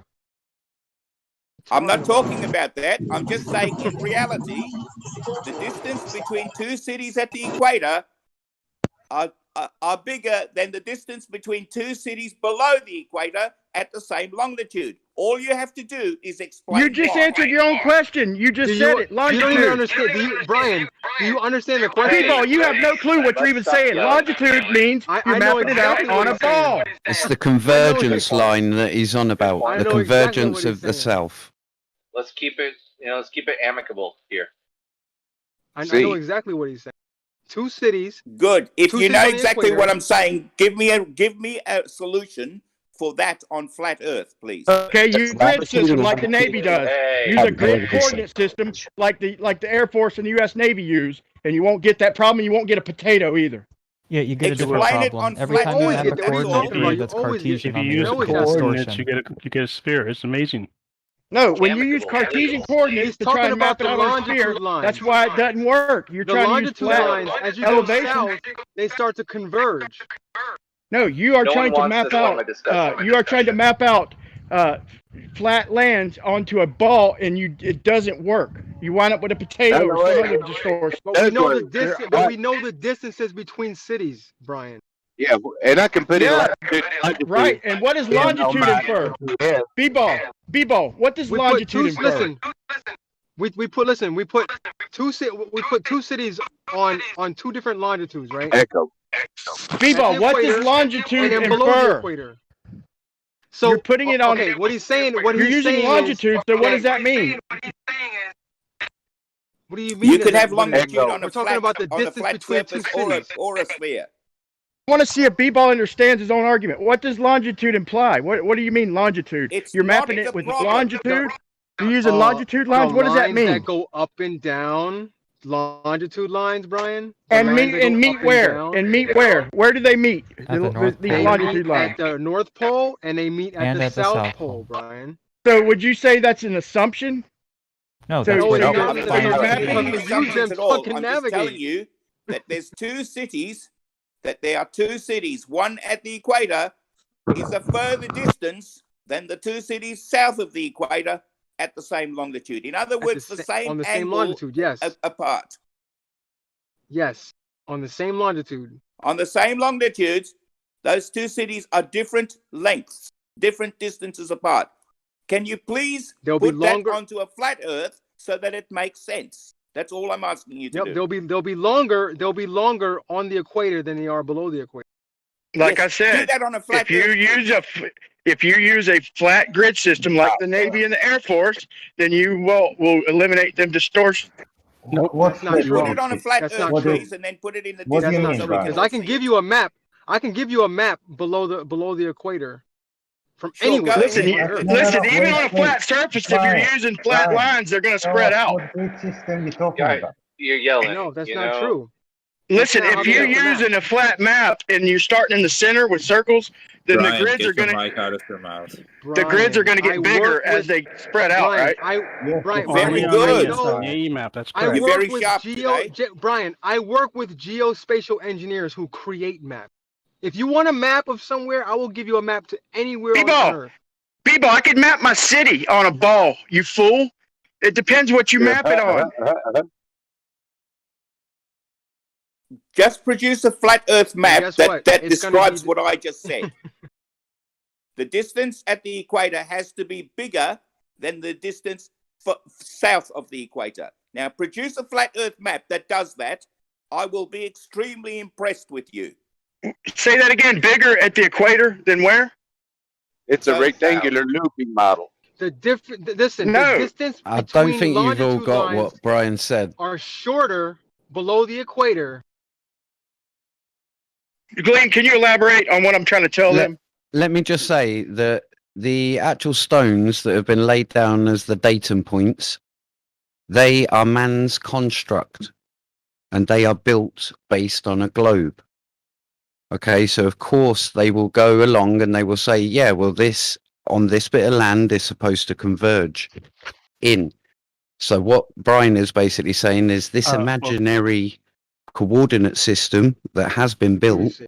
Speaker 5: I'm not talking about that. I'm just saying in reality, the distance between two cities at the equator are bigger than the distance between two cities below the equator at the same longitude. All you have to do is explain.
Speaker 18: You just answered your own question. You just said it. Longitude.
Speaker 7: You don't even understand. Brian, do you understand the question?
Speaker 18: People, you have no clue what you're even saying. Longitude means you're mapping it out on a ball.
Speaker 12: It's the convergence line that he's on about. The convergence of the self.
Speaker 17: Let's keep it, let's keep it amicable here.
Speaker 7: I know exactly what he's saying. Two cities.
Speaker 5: Good. If you know exactly what I'm saying, give me a solution for that on flat Earth, please.
Speaker 18: Okay, use a grid system like the Navy does. Use a grid coordinate system like the Air Force and the U.S. Navy use, and you won't get that problem. You won't get a potato either.
Speaker 23: Yeah, you get a different problem. Every time you have a coordinate that's Cartesian
Speaker 11: if you use coordinates, you get a sphere. It's amazing.
Speaker 18: No, when you use Cartesian coordinates to try and map it out on a sphere, that's why it doesn't work. You're trying to use flat
Speaker 7: lines. As you go south, they start to converge.
Speaker 18: No, you are trying to map out. You are trying to map out flat lands onto a ball, and it doesn't work. You wind up with a potato or some other distortion.
Speaker 7: But we know the distance. But we know the distances between cities, Brian.
Speaker 9: Yeah, and I can put it
Speaker 18: right. And what does longitude infer? B-ball. What does longitude infer?
Speaker 7: Listen, we put two cities on two different longitudes, right?
Speaker 9: Echo.
Speaker 18: B-ball, what does longitude infer?
Speaker 7: So
Speaker 18: you're putting it on.
Speaker 7: Okay, what he's saying.
Speaker 18: You're using longitude. So what does that mean?
Speaker 7: What do you mean?
Speaker 5: You could have longitude on
Speaker 7: We're talking about the distance between two cities
Speaker 5: or a sphere.
Speaker 18: I want to see if B-Ball understands his own argument. What does longitude imply? What do you mean longitude? You're mapping it with longitude? You're using longitude lines. What does that mean?
Speaker 7: That go up and down. Longitude lines, Brian.
Speaker 18: And meet where? And meet where? Where do they meet?
Speaker 23: At the North
Speaker 7: They
Speaker 18: longitude
Speaker 7: meet
Speaker 18: lines.
Speaker 7: at the North Pole and they meet at
Speaker 23: And
Speaker 7: the
Speaker 23: at the
Speaker 7: South
Speaker 23: South
Speaker 7: Pole,
Speaker 23: Pole.
Speaker 7: Brian.
Speaker 18: So would you say that's an assumption?
Speaker 23: No,
Speaker 18: So
Speaker 23: that's
Speaker 18: it's
Speaker 23: what
Speaker 18: not-
Speaker 23: you're
Speaker 18: it's
Speaker 23: finding
Speaker 18: not
Speaker 23: out.
Speaker 18: mapping.
Speaker 5: Not
Speaker 7: Use
Speaker 5: assumptions
Speaker 7: them
Speaker 5: at all.
Speaker 7: fucking
Speaker 5: I'm just telling
Speaker 7: navigate.
Speaker 5: you that there's two cities, that there are two cities. One at the equator is a further distance than the two cities south of the equator at the same longitude. In other words, the same
Speaker 7: on the same
Speaker 5: angle
Speaker 7: longitude. Yes.
Speaker 5: apart.
Speaker 7: Yes. On the same longitude.
Speaker 5: On the same longitudes, those two cities are different lengths, different distances apart. Can you please
Speaker 7: They'll be
Speaker 5: put that
Speaker 7: longer.
Speaker 5: onto a flat Earth so that it makes sense? That's all I'm asking you to
Speaker 7: Yep.
Speaker 5: do.
Speaker 7: They'll be longer. They'll be longer on the equator than they are below the equator.
Speaker 18: Like
Speaker 5: Yes,
Speaker 18: I said,
Speaker 5: do that on a flat
Speaker 18: if you
Speaker 5: Earth.
Speaker 18: use a flat grid system like the Navy and the Air Force, then you will eliminate them distortions.
Speaker 2: No, what's
Speaker 7: That's not true.
Speaker 5: Put it on a flat
Speaker 7: That's
Speaker 5: Earth,
Speaker 7: not true.
Speaker 5: please, and then put it in the
Speaker 2: What do you
Speaker 5: distance
Speaker 2: mean,
Speaker 5: so we
Speaker 2: Brian?
Speaker 5: can
Speaker 7: Because
Speaker 5: all
Speaker 7: I can
Speaker 5: see
Speaker 7: give
Speaker 5: it.
Speaker 7: you a map. I can give you a map below the equator, from
Speaker 5: Sure,
Speaker 7: anywhere.
Speaker 5: go
Speaker 18: Listen,
Speaker 5: ahead.
Speaker 18: listen.
Speaker 2: No,
Speaker 18: Even
Speaker 2: wait,
Speaker 18: on a
Speaker 2: wait.
Speaker 18: flat surface, if
Speaker 2: Brian,
Speaker 18: you're using flat
Speaker 2: Brian.
Speaker 18: lines, they're going to spread out.
Speaker 2: What grid system you talking
Speaker 17: Yeah,
Speaker 2: about?
Speaker 17: you're yelling.
Speaker 7: No, that's
Speaker 17: you
Speaker 7: not
Speaker 17: know?
Speaker 7: true.
Speaker 18: Listen,
Speaker 7: That's not
Speaker 18: if
Speaker 7: how
Speaker 18: you're
Speaker 7: they make the map.
Speaker 18: using a flat map and you're starting in the center with circles, then
Speaker 19: Brian,
Speaker 18: the grids
Speaker 19: get
Speaker 18: are going
Speaker 19: your
Speaker 18: to
Speaker 19: mic out of your mouth.
Speaker 18: the grids are going to
Speaker 7: Brian,
Speaker 18: get
Speaker 7: I
Speaker 18: bigger
Speaker 7: work
Speaker 18: as
Speaker 7: with-
Speaker 18: they spread out,
Speaker 7: Brian,
Speaker 18: right?
Speaker 7: Brian,
Speaker 5: Very
Speaker 7: Brian,
Speaker 5: good.
Speaker 7: I know-
Speaker 11: Yeah, map. That's
Speaker 7: I
Speaker 11: correct.
Speaker 5: You're
Speaker 7: work
Speaker 5: very
Speaker 7: with
Speaker 5: sharp today.
Speaker 7: Brian, I work with geospatial engineers who create maps. If you want a map of somewhere, I will give you a map to anywhere on
Speaker 18: Bebo,
Speaker 7: Earth.
Speaker 18: Bebo, I could map my city on a ball. You fool! It depends what you map it on.
Speaker 5: Just produce a flat Earth map
Speaker 7: guess
Speaker 5: that
Speaker 7: what?
Speaker 5: that
Speaker 7: It's gonna
Speaker 5: describes
Speaker 7: be-
Speaker 5: what I just said. The distance at the equator has to be bigger than the distance south of the equator. Now, produce a flat Earth map that does that. I will be extremely impressed with you.
Speaker 18: Say that again. Bigger at the equator than where?
Speaker 9: It's a rectangular looping model.
Speaker 7: Listen,
Speaker 18: No.
Speaker 7: the distance
Speaker 12: I
Speaker 7: between
Speaker 12: don't think you've all
Speaker 7: longitude
Speaker 12: got
Speaker 7: lines
Speaker 12: what Brian said.
Speaker 7: are shorter below the equator.
Speaker 18: Glenn, can you elaborate on what I'm trying to tell them?
Speaker 12: Let me just say that the actual stones that have been laid down as the datum points, they are man's construct, and they are built based on a globe. Okay, so of course they will go along and they will say, yeah, well, this on this bit of land is supposed to converge in. So what Brian is basically saying is this imaginary coordinate system that has been built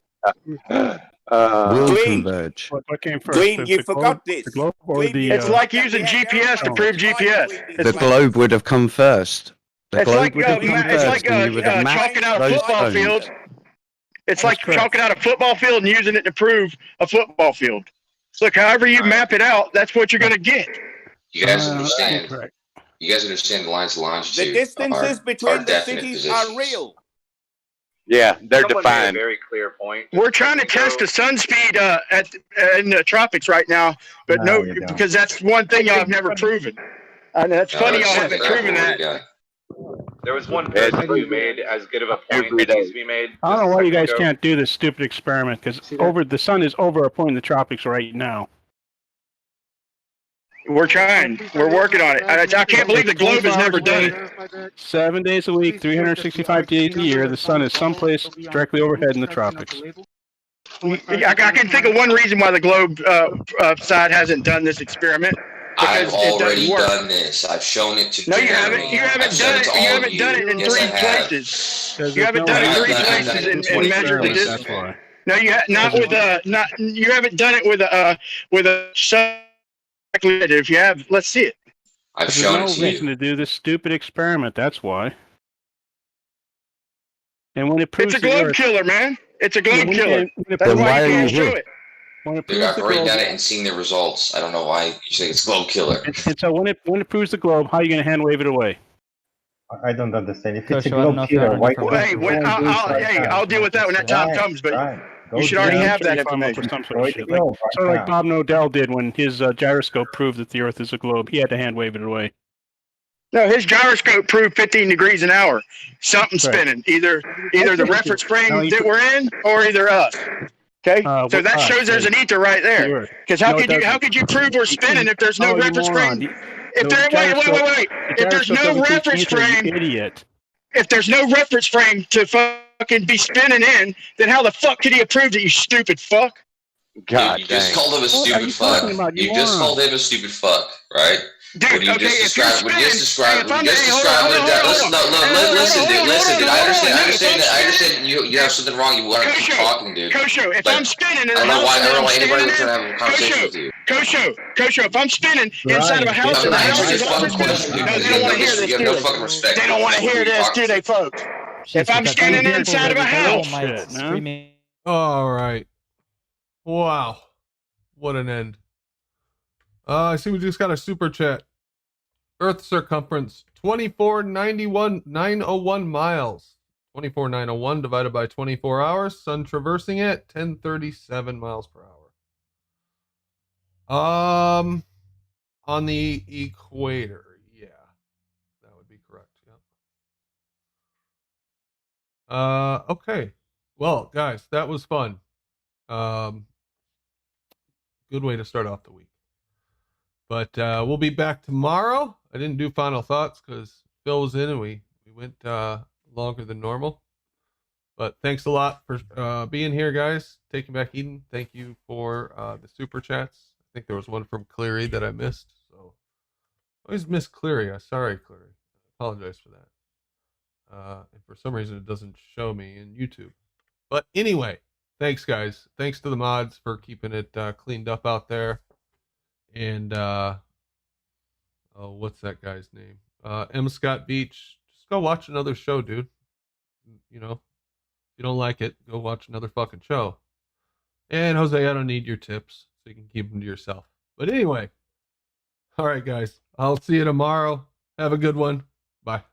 Speaker 12: will converge.
Speaker 11: What came first?
Speaker 5: Glenn, you
Speaker 11: the
Speaker 5: forgot
Speaker 11: globe,
Speaker 5: this.
Speaker 11: The globe or
Speaker 5: Glenn,
Speaker 11: the,
Speaker 18: It's like using GPS to prove GPS.
Speaker 12: The globe would have come first. The
Speaker 18: It's
Speaker 12: globe
Speaker 18: like
Speaker 12: would have come
Speaker 18: it's like
Speaker 12: first, and you would have
Speaker 18: chalking
Speaker 12: mapped
Speaker 18: out a
Speaker 12: those
Speaker 18: football
Speaker 12: stones.
Speaker 18: field. It's like
Speaker 11: correct.
Speaker 18: chalking out a football field and using it to prove a football field. Look, however you map it out, that's what you're going to get.
Speaker 3: You guys understand?
Speaker 11: correct.
Speaker 3: You guys understand the lines of longitude?
Speaker 5: The distances
Speaker 3: are
Speaker 5: between the
Speaker 3: definite
Speaker 5: cities
Speaker 3: positions.
Speaker 5: are real.
Speaker 9: Yeah, they're
Speaker 17: Someone made a
Speaker 9: defined.
Speaker 17: very clear point.
Speaker 18: We're trying to test the sun speed in the tropics right now, but
Speaker 2: No, you don't.
Speaker 18: because that's one thing y'all have never proven. And that's funny y'all haven't proven that.
Speaker 17: There was one person who made as good of a point that needs to be made.
Speaker 11: I don't know why you guys
Speaker 17: Just a second ago.
Speaker 11: can't do this stupid experiment because the sun is over a point in the tropics right now.
Speaker 18: We're trying. We're working on it. I can't believe the globe has never done it.
Speaker 11: 7 days a week, 365 days a year, the sun is someplace directly overhead in the tropics.
Speaker 18: I can think of one reason why the globe side hasn't done this experiment.
Speaker 3: I've
Speaker 18: Because it
Speaker 3: already
Speaker 18: doesn't work.
Speaker 3: done this. I've shown it to
Speaker 18: No, you
Speaker 3: Jeremy.
Speaker 18: haven't. You haven't
Speaker 3: I've
Speaker 18: done
Speaker 3: shown
Speaker 18: it.
Speaker 3: to
Speaker 18: You
Speaker 3: all of
Speaker 18: haven't done it in
Speaker 3: Yes, I
Speaker 18: three
Speaker 3: have.
Speaker 18: places. You haven't done it in
Speaker 3: I've
Speaker 18: three
Speaker 3: done it
Speaker 18: places
Speaker 3: in
Speaker 18: and
Speaker 3: 20
Speaker 18: measured the
Speaker 3: places.
Speaker 18: distance.
Speaker 11: That's why.
Speaker 18: No, not with you haven't done it with a if you have, let's see it.
Speaker 3: I've
Speaker 11: There's
Speaker 3: shown
Speaker 11: no
Speaker 3: it to
Speaker 11: reason
Speaker 3: you.
Speaker 11: to do this stupid experiment. That's why. And when it proves
Speaker 18: It's a
Speaker 11: the
Speaker 18: globe
Speaker 11: Earth-
Speaker 18: killer, man. It's a globe
Speaker 11: when
Speaker 18: killer.
Speaker 11: when it
Speaker 18: That's
Speaker 11: proves-
Speaker 18: why you can't show it.
Speaker 11: When it
Speaker 3: Dude,
Speaker 11: proves
Speaker 3: I've
Speaker 11: the
Speaker 3: already
Speaker 11: globe,
Speaker 3: done it and seen the results. I don't know why you say it's globe killer.
Speaker 11: and so when it proves the globe, how are you going to hand wave it away?
Speaker 2: I don't understand. If
Speaker 23: Coach,
Speaker 2: it's a
Speaker 23: I don't
Speaker 2: globe
Speaker 23: know if you're
Speaker 2: killer,
Speaker 23: on a
Speaker 2: why
Speaker 23: different
Speaker 2: don't
Speaker 18: Hey,
Speaker 2: you
Speaker 18: when,
Speaker 2: go and do it right
Speaker 18: hey,
Speaker 2: now?
Speaker 18: I'll deal with that when that time comes. But
Speaker 2: Brian, go
Speaker 18: you should
Speaker 2: do
Speaker 18: already
Speaker 2: it.
Speaker 18: have that
Speaker 11: If I'm up
Speaker 18: information.
Speaker 11: with some sort
Speaker 2: Destroy
Speaker 11: of
Speaker 2: the
Speaker 11: shit. Like,
Speaker 2: globe right
Speaker 11: sort of like
Speaker 2: now.
Speaker 11: Bob Nodell did when his gyroscope proved that the Earth is a globe. He had to hand wave it away.
Speaker 18: No, his gyroscope proved 15 degrees an hour. Something's
Speaker 11: Right.
Speaker 18: spinning. Either the reference frame
Speaker 11: No, you
Speaker 18: that
Speaker 11: put-
Speaker 18: we're in, or either us. Okay, so
Speaker 11: what-
Speaker 18: that shows there's an ether right there.
Speaker 11: Sure.
Speaker 18: Because how
Speaker 11: No, it
Speaker 18: could you
Speaker 11: doesn't.
Speaker 18: prove we're spinning if there's no
Speaker 11: Oh, you
Speaker 18: reference
Speaker 11: moron.
Speaker 18: frame?
Speaker 13: If there, wait. If there's no reference frame,
Speaker 11: idiot.
Speaker 13: If there's no reference frame to fucking be spinning in, then how the fuck could he have proved it? You stupid fuck.
Speaker 9: God,
Speaker 3: you just called him a stupid fuck. You just called him a stupid fuck, right?
Speaker 13: Dude,
Speaker 3: when you
Speaker 13: okay,
Speaker 3: just described, when you just described, listen, dude, I understand you have something wrong. You want to keep talking, dude.
Speaker 13: Kosho, if I'm spinning in
Speaker 3: I
Speaker 13: a
Speaker 3: don't know
Speaker 13: house,
Speaker 3: why anybody would try to have a conversation with you.
Speaker 13: Kosho, if I'm spinning inside of a house and the house is open, no, they don't want to hear this, do they? They don't want to hear this, do they, folks? If I'm standing inside of a house.
Speaker 1: All right. Wow. What an end. I see we just got a super chat. Earth circumference 2491,901 miles. 24,901 divided by 24 hours. Sun traversing it 1037 miles per hour. On the equator. Yeah. That would be correct. Yeah. Okay. Well, guys, that was fun. Good way to start off the week. But we'll be back tomorrow. I didn't do final thoughts because Phil was in and we went longer than normal. But thanks a lot for being here, guys. Taking Back Eden, thank you for the super chats. I think there was one from Cleary that I missed. So I always miss Cleary. I'm sorry, Cleary. I apologize for that. And for some reason, it doesn't show me in YouTube. But anyway, thanks, guys. Thanks to the mods for keeping it cleaned up out there. And what's that guy's name? M. Scott Beach. Just go watch another show, dude. You know, if you don't like it, go watch another fucking show. And Jose, I don't need your tips, so you can keep them to yourself. But anyway, all right, guys. I'll see you tomorrow. Have a good one. Bye.